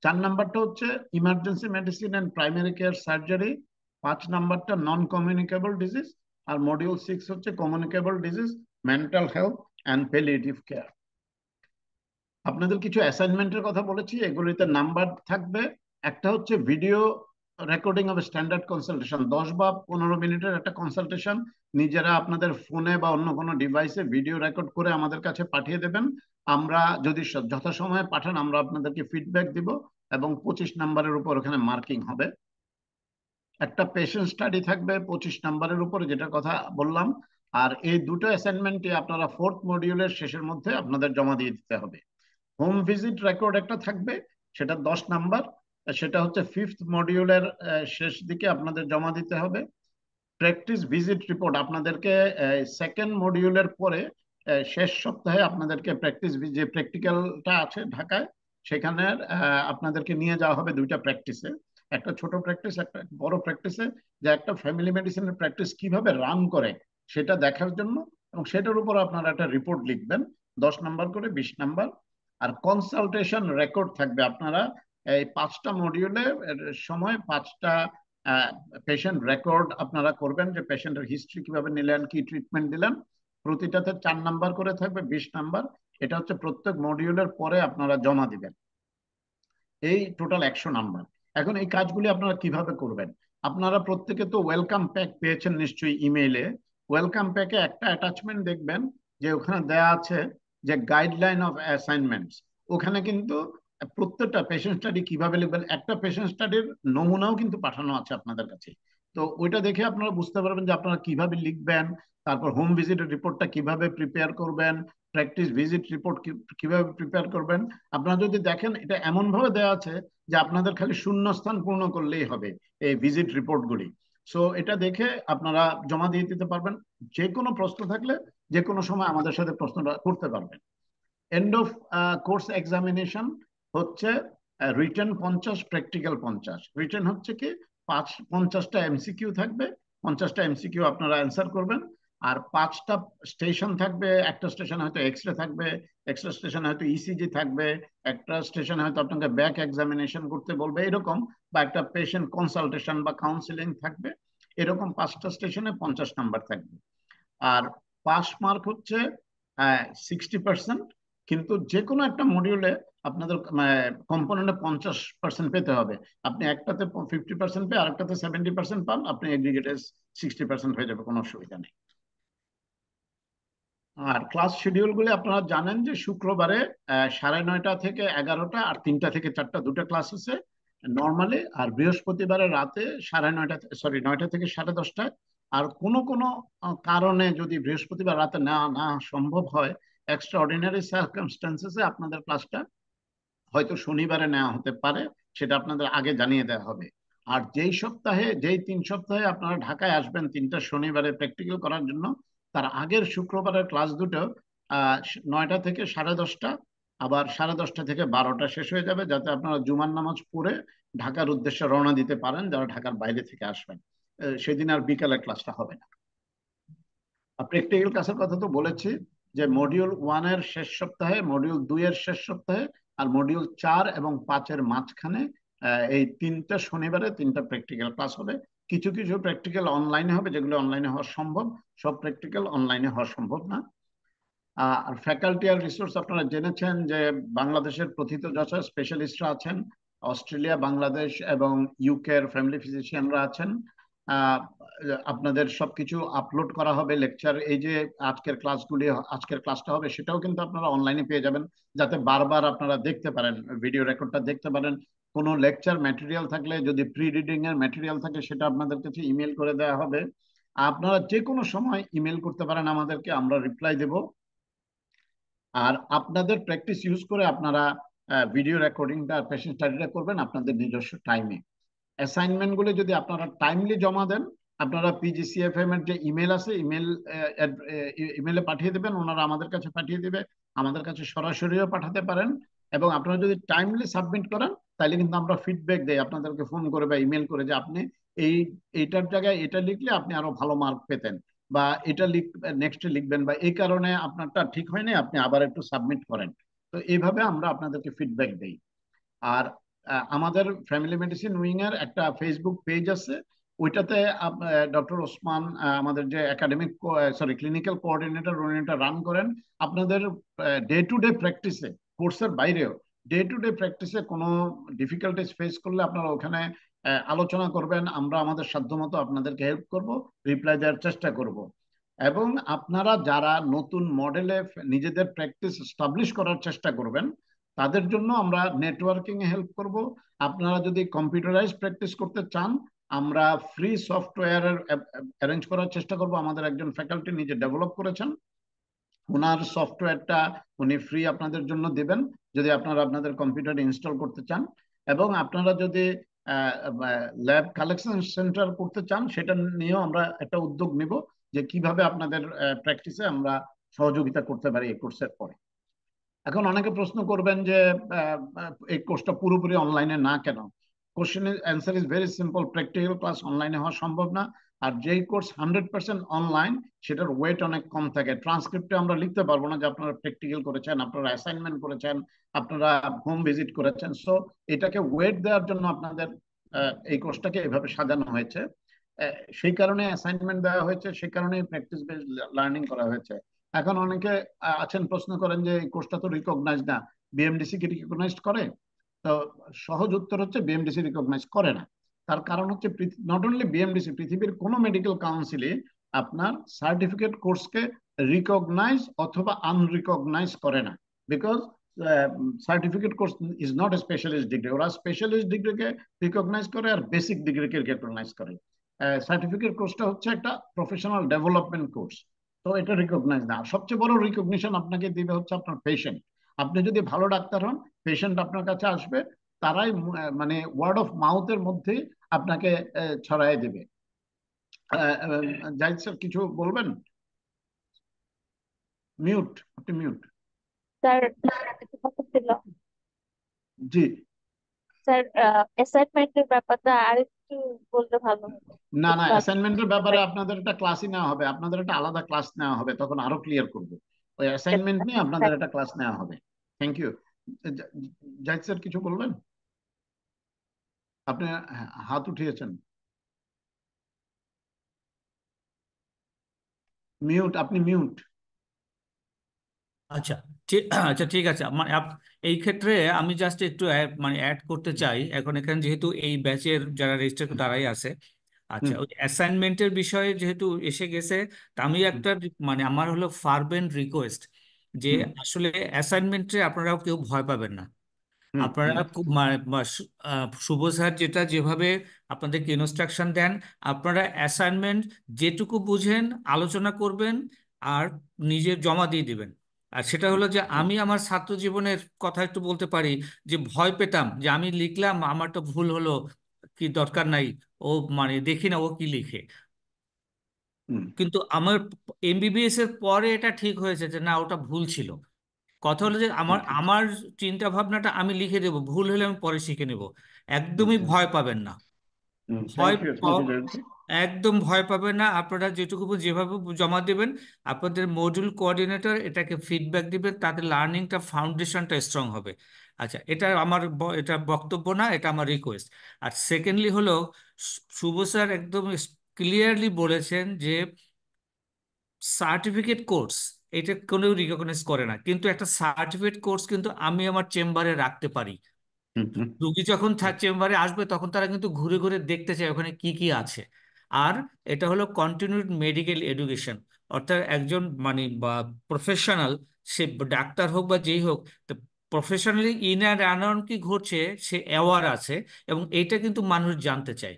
4 নাম্বারটা হচ্ছে emergency medicine and primary care surgery. 5 নাম্বারটা নন কমিউনিকেবল ডিজিজ। আর মডিউল 6 হচ্ছে communicable disease, mental health and palliative care. আপনাদের কিছু অ্যাসাইনমেন্টের কথা বলেছি, এগুলিতে নাম্বার থাকবে। একটা হচ্ছে video recording of standard consultation, 10 বা 15 মিনিটের একটা কনসালটেশন নিজেরা আপনাদের ফোনে বা অন্য কোনো ডিভাইসে ভিডিও রেকর্ড করে আমাদের কাছে পাঠিয়ে দেবেন। আমরা যদি যথাসময়ে পাঠান, আমরা আপনাদেরকে ফিডব্যাক দিব, এবং 25 নাম্বারের উপর ওখানে মার্কিং হবে। একটা পেশেন্ট স্টাডি থাকবে 25 নাম্বারের উপরে, যেটা কথা বললাম। আর এই দুটো অ্যাসাইনমেন্টই আপনারা 4th মডিউলের শেষের মধ্যে আপনাদের জমা দিয়ে দিতে হবে। হোম ভিজিট রেকর্ড একটা থাকবে, সেটা 10 নাম্বার, সেটা হচ্ছে 5th মডিউলের শেষ দিকে আপনাদের জমা দিতে হবে। প্র্যাকটিস ভিজিট রিপোর্ট আপনাদেরকে 2nd মডিউলের পরে শেষ সপ্তাহে আপনাদেরকে যে প্র্যাকটিক্যালটা আছে ঢাকায়, সেখানে আপনাদেরকে নিয়ে যাওয়া হবে 2টা প্র্যাকটিসে, একটা ছোট প্র্যাকটিস, একটা বড় প্র্যাকটিসে, যে একটা ফ্যামিলি মেডিসিনের প্র্যাকটিস কিভাবে রান করে সেটা দেখার জন্য, এবং সেটার উপর আপনারা একটা রিপোর্ট লিখবেন, 10 নাম্বার করে, 20 নাম্বার। আর কনসালটেশন রেকর্ড থাকবে, আপনারা এই 5টা মডিউলে সময় 5টা পেশেন্ট রেকর্ড আপনারা করবেন, যে পেশেন্টের হিস্ট্রি কিভাবে নিলেন, কি ট্রিটমেন্ট দিলেন। প্রতিটাতে 4 নাম্বার করে থাকবে, 20 নাম্বার। এটা হচ্ছে প্রত্যেক মডিউলের পরে আপনারা জমা দিবেন। এই টোটাল 100 নাম্বার। এখন এই কাজগুলি আপনারা কিভাবে করবেন? আপনারা প্রত্যেকে তো ওয়েলকাম প্যাক পেয়েছেন নিশ্চয়ই ইমেইলে। ওয়েলকাম প্যাকে একটা অ্যাটাচমেন্ট দেখবেন যে ওখানে দেয়া আছে যে গাইডলাইন অফ অ্যাসাইনমেন্টস। ওখানে কিন্তু প্রত্যেকটা পেশেন্ট স্টাডি কিভাবে লিখবেন, একটা পেশেন্ট স্টাডির নমুনাও কিন্তু পাঠানো আছে আপনাদের কাছে। তো ওইটা দেখে আপনারা বুঝতে পারবেন যে আপনারা কিভাবে লিখবেন, তারপর হোম ভিজিটের রিপোর্টটা কিভাবে প্রিপেয়ার করবেন, প্র্যাকটিস ভিজিট রিপোর্ট কিভাবে প্রিপেয়ার করবেন। আপনারা যদি দেখেন এটা এমন ভাবে দেওয়া আছে যে আপনাদের খালি শূন্যস্থান পূর্ণ করলেই হবে এই ভিজিট রিপোর্টগুলি। সো এটা দেখে আপনারা জমা দিয়ে দিতে পারবেন। যে কোনো প্রশ্ন থাকলে যে কোনো সময় আমাদের সাথে প্রশ্নটা করতে পারবেন। এন্ড অফ কোর্স এক্সামিনেশন হচ্ছে রিটেন 50, প্র্যাকটিক্যাল 50। রিটেন হচ্ছে কি 50টা এমসিকিউ থাকবে, 50টা এমসিকিউ আপনারা অ্যান্সার করবেন। আর 5টা স্টেশন থাকবে, একটা স্টেশন হয়তো এক্সরে থাকবে, একটা স্টেশন হয়তো ইসিজি থাকবে, একটা স্টেশন হয়তো আপনাকে ব্যাক এক্সামিনেশন করতে বলবে এরকম, বা একটা পেশেন্ট কনসালটেশন বা কাউন্সিলিং থাকবে। এরকম 5টা স্টেশনে 50 নাম্বার থাকবে। আর পাস মার্ক হচ্ছে 60%, কিন্তু যে কোনো একটা মডিউলে আপনাদের কম্পোনেন্টে 50% পেতে হবে। আপনি একটাতে 50% পেয়ে আরেকটাতে 70% পান, আপনি এগ্রিগেটে 60% হয়ে যাবে, কোনো অসুবিধা নেই। আর ক্লাস শিডিউল গুলি আপনারা জানেন যে শুক্রবারে 9:30 থেকে 11টা আর 3টা থেকে 4টা দুটো ক্লাস আছে নর্মালি। আর বৃহস্পতিবারে রাতে 9:30 থেকে 10:30টায়। আর কোনো কোনো কারণে যদি বৃহস্পতিবার রাতে না সম্ভব হয়, এক্সট্রা অর্ডিনারি সার্কামস্টেন্সেসে আপনাদের ক্লাসটা হয়তো শনিবারে নেওয়া হতে পারে, সেটা আপনাদের আগে জানিয়ে দেওয়া হবে। আর যেই 3 সপ্তাহে আপনারা ঢাকায় আসবেন 3টা শনিবারে প্র্যাকটিক্যাল করার জন্য, তার আগের শুক্রবারের ক্লাস দুটো 9টা থেকে 10:30, আবার 10:30 থেকে 12টা শেষ হয়ে যাবে, যাতে আপনারা জুমার নামাজ পড়ে ঢাকার উদ্দেশ্যে রওনা দিতে পারেন যারা ঢাকার বাইরে থেকে আসবেন। সেদিন আর বিকালের ক্লাসটা হবে না। প্র্যাকটিক্যাল ক্লাসের কথা তো বলেছি যে মডিউল 1 এর শেষ সপ্তাহে, মডিউল 2 এর শেষ সপ্তাহে, আর মডিউল 4 এবং 5 এর মাঝখানে এই 3টা শনিবারে 3টা প্র্যাকটিক্যাল ক্লাস হবে। কিছু কিছু প্র্যাকটিক্যাল অনলাইনে হবে, যেগুলো অনলাইনে হওয়া সম্ভব। সব প্র্যাকটিক্যাল অনলাইনে হওয়া সম্ভব না। আর ফ্যাকাল্টি আর রিসোর্স আপনারা জেনেছেন যে বাংলাদেশের প্রথিতযশা স্পেশালিস্টরা আছেন, অস্ট্রেলিয়া, বাংলাদেশ এবং ইউকের ফ্যামিলি ফিজিশিয়ানরা আছেন। আপনাদের সবকিছু আপলোড করা হবে, লেকচার, এই যে আজকের ক্লাসটা হবে সেটাও কিন্তু আপনারা অনলাইনে পেয়ে যাবেন, যাতে বারবার আপনারা দেখতে পারেন, ভিডিও রেকর্ডটা দেখতে পারেন। কোনো লেকচার ম্যাটেরিয়াল থাকলে, যদি প্রি রিডিং এর ম্যাটেরিয়াল থাকে, সেটা আপনাদের কাছে ইমেল করে দেওয়া হবে। আপনারা যে কোনো সময় ইমেল করতে পারেন আমাদেরকে, আমরা রিপ্লাই দেব। আর আপনাদের প্র্যাকটিস ইউজ করে আপনারা ভিডিও রেকর্ডিংটা, পেশেন্ট স্টাডিটা করবেন আপনাদের নিজস্ব টাইমে। অ্যাসাইনমেন্ট গুলো যদি আপনারা টাইমলি জমা দেন, আপনারা পিজিসিএফএম এর যে ইমেল আছে, ইমেলে পাঠিয়ে দেবেন, ওনারা আমাদের কাছে পাঠিয়ে দিবে। আমাদের কাছে সরাসরিও পাঠাতে পারেন। এবং আপনারা যদি টাইমলি সাবমিট করেন, তাহলে কিন্তু আমরা ফিডব্যাক দেই আপনাদেরকে ফোন করে বা ইমেল করে, যে আপনি এইটার জায়গায় এটা লিখলে আপনি আরো ভালো মার্ক পেতেন, বা এটা নেক্সটে লিখবেন, বা এই কারণে আপনারটা ঠিক হয়নি, আপনি আবার একটু সাবমিট করেন। তো এইভাবে আমরা আপনাদেরকে ফিডব্যাক দেই। আর আমাদের ফ্যামিলি মেডিসিন উইং এর একটা ফেসবুক পেজ আছে, ওইটাতে ডক্টর ওসমান, আমাদের যে একাডেমিক ক্লিনিক্যাল কোঅর্ডিনেটর, উনি এটা রান করেন। আপনাদের ডে টু ডে প্র্যাকটিসে, কোর্সের বাইরেও ডে টু ডে প্র্যাকটিসে কোনো ডিফিকাল্টিস ফেস করলে আপনারা ওখানে আলোচনা করবেন। আমরা আমাদের সাধ্যমতো আপনাদেরকে হেল্প করব, রিপ্লাই দেওয়ার চেষ্টা করব। এবং আপনারা যারা নতুন মডেলে নিজেদের প্র্যাকটিস এস্টাবলিশ করার চেষ্টা করবেন, তাদের জন্য আমরা নেটওয়ার্কিং এ হেল্প করব। আপনারা যদি কম্পিউটারাইজ প্র্যাকটিস করতে চান, আমরা ফ্রি সফটওয়্যার অ্যারেঞ্জ করার চেষ্টা করব। আমাদের একজন ফ্যাকাল্টি নিজে ডেভেলপ করেছেন, ওনার সফটওয়্যারটা উনি ফ্রি আপনাদের জন্য দেবেন যদি আপনারা আপনাদের কম্পিউটারে ইনস্টল করতে চান। এবং আপনারা যদি ল্যাব কালেকশন সেন্টার করতে চান, সেটা নিয়েও আমরা একটা উদ্যোগ নিব, যে কিভাবে আপনাদের প্র্যাকটিসে আমরা সহযোগিতা করতে পারি এই কোর্সের পরে। এখন অনেকে প্রশ্ন করবেন যে এই কোর্সটা পুরোপুরি অনলাইনে না কেন? কোশ্চেনের answer is very simple. Practical class অনলাইনে হওয়া সম্ভব না। আর যেই কোর্স 100% অনলাইন, সেটার ওয়েট অনেক কম থাকে। ট্রান্সক্রিপ্টে আমরা লিখতে পারবো না যে আপনারা প্র্যাকটিক্যাল করেছেন, আপনারা অ্যাসাইনমেন্ট করেছেন, আপনারা হোম ভিজিট করেছেন। সো এটাকে ওয়েট দেওয়ার জন্য আপনাদের এই কোর্সটাকে এভাবে সাজানো হয়েছে। সেই কারণে অ্যাসাইনমেন্ট দেওয়া হয়েছে, সেই কারণে প্র্যাকটিস বেসড লার্নিং করা হয়েছে। এখন অনেকে আছেন প্রশ্ন করেন যে এই কোর্সটা তো রিকগনাইজ না, বিএমডিসি কি রিকগনাইজ করে? তো সহজ উত্তর হচ্ছে বিএমডিসি রিকগনাইজ করে না। তার কারণ হচ্ছে নট অনলি বিএমডিসি, পৃথিবীর কোনো মেডিকেল কাউন্সিলে আপনার সার্টিফিকেট কোর্সকে রিকগনাইজ অথবা আনরিকগনাইজ করে না, because certificate course is not a specialist degree. ওরা স্পেশালিস্ট ডিগ্রিকে রিকগনাইজ করে আর বেসিক ডিগ্রিকে রিকগনাইজ করে। সার্টিফিকেট কোর্সটা হচ্ছে একটা প্রফেশনাল ডেভেলপমেন্ট কোর্স, তো এটা রিকগনাইজ না। সবচেয়ে বড় রিকগনিশন আপনাকে দিবে হচ্ছে আপনার পেশেন্ট। আপনি যদি ভালো ডাক্তার হন, পেশেন্ট আপনার কাছে আসবে, তারাই মানে ওয়ার্ড অফ মাউথের মধ্যে আপনাকে ছড়াই দেবে। জাহিদ স্যার কিছু বলবেন? মিউট, আপনি মিউট। স্যার একটা কথা ছিল জি স্যার, অ্যাসাইনমেন্টের ব্যাপারটা আরেকটু বললে ভালো হতো। না না, বুঝতে অ্যাসাইনমেন্টের ব্যাপারে আপনাদের একটা ক্লাসই নেওয়া হবে, আপনাদের একটা আলাদা ক্লাস নেওয়া হবে, তখন আরো ক্লিয়ার করবো। ওই অ্যাসাইনমেন্ট নিয়ে আপনাদের একটা ক্লাস নেওয়া হবে। Thank you. জাহিদ স্যার কিছু বলবেন? আপনি হাত উঠিয়েছেন। মিউট, আপনি মিউট। আচ্ছা আচ্ছা ঠিক আছে। মানে এই ক্ষেত্রে আমি জাস্ট একটু মানে অ্যাড করতে চাই। এখন এখানে যেহেতু এই ব্যাচের যারা রেজিস্টার তারাই আছে, আচ্ছা ওই অ্যাসাইনমেন্টের বিষয়ে যেহেতু এসে গেছে, তা আমি একটা মানে আমার হলো ফার্বেন্ট রিকোয়েস্ট যে আসলে অ্যাসাইনমেন্টে আপনারাও কেউ ভয় পাবেন না। আপনারা শুভ স্যার যেটা যেভাবে আপনাদেরকে ইনস্ট্রাকশন দেন, আপনারা অ্যাসাইনমেন্ট যেটুকু বুঝেন আলোচনা করবেন আর নিজে জমা দিয়ে দিবেন। আর সেটা হলো যে আমি আমার ছাত্র জীবনের কথা একটু বলতে পারি যে ভয় পেতাম যে আমি লিখলাম আমারটা ভুল হলো, কি দরকার নাই, ও মানে দেখি না ও কি লিখে। কিন্তু আমার এমবিবিএস এর পরে এটা ঠিক হয়েছে যে না, ওটা ভুল ছিল। কথা হলো যে আমার আমার চিন্তা ভাবনাটা আমি লিখে দেবো, ভুল হলে আমি পরে শিখে নেব। একদমই ভয় পাবেন না, ভয় থ্যাংক ইউ, থ্যাংক ইউ। একদম ভয় পাবেন না। আপনারা যেটুকু যেভাবে জমা দেবেন, আপনাদের মডিউল কোঅর্ডিনেটর এটাকে ফিডব্যাক দিবেন, তাতে লার্নিংটা ফাউন্ডেশনটা স্ট্রং হবে। আচ্ছা, এটা আমার এটা বক্তব্য না, এটা আমার রিকোয়েস্ট। আর সেকেন্ডলি হলো শুভ স্যার একদম ক্লিয়ারলি বলেছেন যে সার্টিফিকেট কোর্স এটা কোনো রিকগনাইজ করে না, কিন্তু একটা সার্টিফিকেট কোর্স কিন্তু আমি আমার চেম্বারে রাখতে পারি। রুগী যখন চেম্বারে আসবে তখন তারা কিন্তু ঘুরে ঘুরে দেখতে চায় ওখানে কি কি আছে। আর এটা হলো কন্টিনিউড মেডিকেল এডুকেশন, অর্থাৎ একজন মানে বা প্রফেশনাল, সে ডাক্তার হোক বা যেই হোক, প্রফেশনালি ইন অ্যান্ড আউট কি ঘটছে সে অ্যাওয়ার আছে, এবং এইটা কিন্তু মানুষ জানতে চায়।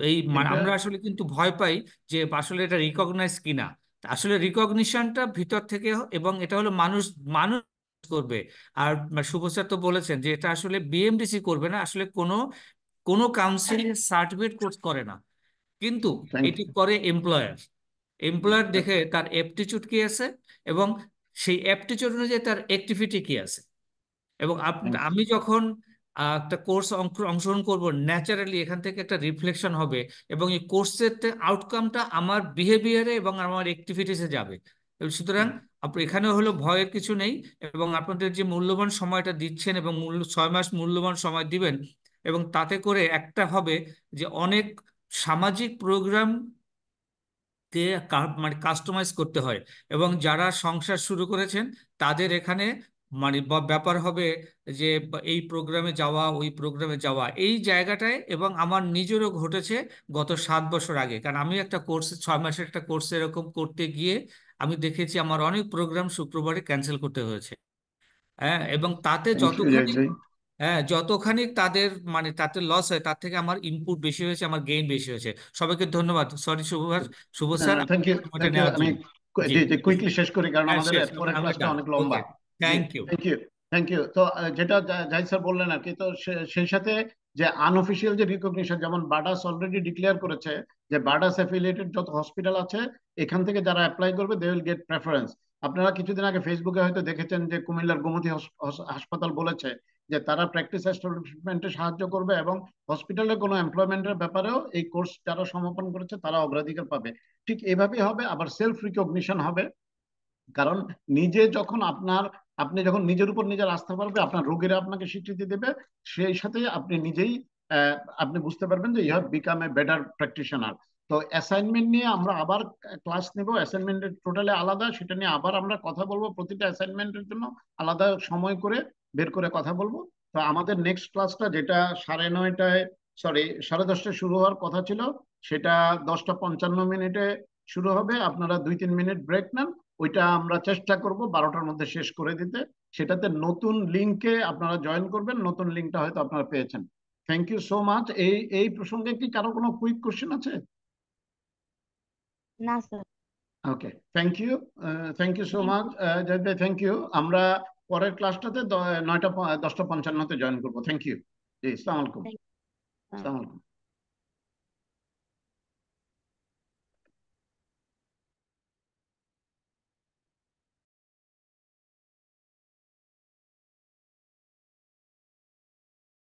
এই এটা আমরা আসলে কিন্তু ভয় পাই যে আসলে এটা রিকগনাইজ কিনা। আসলে রিকগনিশনটা ভিতর থেকে এবং এটা হলো মানুষ মানুষ করবে। আর শুভ স্যার তো বলেছেন যে এটা আসলে বিএমডিসি করবে না, আসলে কোনো কোনো কাউন্সিল সার্টিফিকেট কোর্স করে না, কিন্তু থ্যাংক এটি করে এমপ্লয়ার। এমপ্লয়ার দেখে তার অ্যাপটিচিউড কি আছে এবং সেই অ্যাপটিচিউড অনুযায়ী তার অ্যাক্টিভিটি কি আছে। এবং আমি যখন একটা কোর্স অংশগ্রহণ করব, ন্যাচারালি এখান থেকে একটা রিফ্লেকশন হবে এবং এই কোর্সের আউটকামটা আমার বিহেভিয়ারে এবং আমার অ্যাক্টিভিটিসে যাবে। সুতরাং এখানে হলো ভয়ের কিছু নেই, এবং আপনাদের যে মূল্যবান সময়টা দিচ্ছেন এবং 6 মাস মূল্যবান সময় দিবেন, এবং তাতে করে একটা হবে যে অনেক সামাজিক প্রোগ্রাম কে মানে কাস্টমাইজ করতে হয়, এবং যারা সংসার শুরু করেছেন তাদের এখানে মানে ব্যাপার হবে যে এই প্রোগ্রামে যাওয়া ওই প্রোগ্রামে যাওয়া এই জায়গাটায়। এবং আমার নিজেরও ঘটেছে গত 7 বছর আগে, কারণ আমি একটা কোর্স 6 মাসের একটা কোর্স এরকম করতে গিয়ে আমি দেখেছি আমার অনেক প্রোগ্রাম শুক্রবারে ক্যান্সেল করতে হয়েছে। হ্যাঁ, এবং তাতে যতখানি যতখানি তাদের মানে তাতে লস হয় তার থেকে আমার ইনপুট বেশি হয়েছে, আমার গেইন বেশি হয়েছে। সবাইকে ধন্যবাদ। Sorry Shubho sir, thank you, সময়টা থ্যাংক ইউ। নেওয়ার আমি জন্য। জি জি কুইকলি শেষ করি, কারণ হ্যাঁ, আমাদের শেষ এরপরের আমরা ক্লাসটা ডান। অনেক লম্বা। Okay, thank you. Thank you, thank you. তো যেটা জাহিদ স্যার বললেন আর কি, তো সেই সাথে যে আনঅফিসিয়াল যে রিকগনিশন, যেমন বাডাস অলরেডি ডিক্লেয়ার করেছে যে বাডাস অ্যাফিলিয়েটেড যত হসপিটাল আছে এখান থেকে যারা অ্যাপ্লাই করবে দে উইল গেট প্রেফারেন্স। আপনারা কিছুদিন আগে ফেসবুকে হয়তো দেখেছেন যে কুমিল্লার গোমতী হাসপাতাল বলেছে যে তারা প্র্যাকটিস এস্টাবলিশমেন্টে সাহায্য করবে, এবং হসপিটালে কোনো এমপ্লয়মেন্টের ব্যাপারেও এই কোর্স যারা সমাপন করেছে তারা অগ্রাধিকার পাবে। ঠিক এভাবেই হবে। আবার সেলফ রিকগনিশন হবে, কারণ নিজে যখন আপনি যখন নিজের উপর নিজের আস্থা পারবে, আপনার রোগীরা আপনাকে স্বীকৃতি দেবে, সেই সাথে আপনি নিজেই আপনি বুঝতে পারবেন যে you have become a better practitioner. তো অ্যাসাইনমেন্ট নিয়ে আমরা আবার ক্লাস নেব, অ্যাসাইনমেন্টের টোটালি আলাদা, সেটা নিয়ে আবার আমরা কথা বলবো, প্রতিটা অ্যাসাইনমেন্টের জন্য আলাদা সময় করে বের করে কথা বলবো। তো আমাদের নেক্সট ক্লাসটা যেটা 9:30টায়, সরি 10:30টায় শুরু হওয়ার কথা ছিল, সেটা 10:55 শুরু হবে। আপনারা 2-3 মিনিট ব্রেক নেন, ওইটা আমরা চেষ্টা করব 12টার মধ্যে শেষ করে দিতে। সেটাতে নতুন লিঙ্কে আপনারা জয়েন করবেন, নতুন লিঙ্কটা হয়তো আপনারা পেয়েছেন। Thank you so much. এই প্রসঙ্গে কি কারো কোনো কুইক কোশ্চেন আছে? না sir. Okay, thank you so much Zahid ভাই, থ্যাংক ইউ। আমরা পরের ক্লাসটাতে 10:55 জয়েন করবো। Thank you. জি, আসসালামু আলাইকুম। Thank you. আসসালামু আলাইকুম।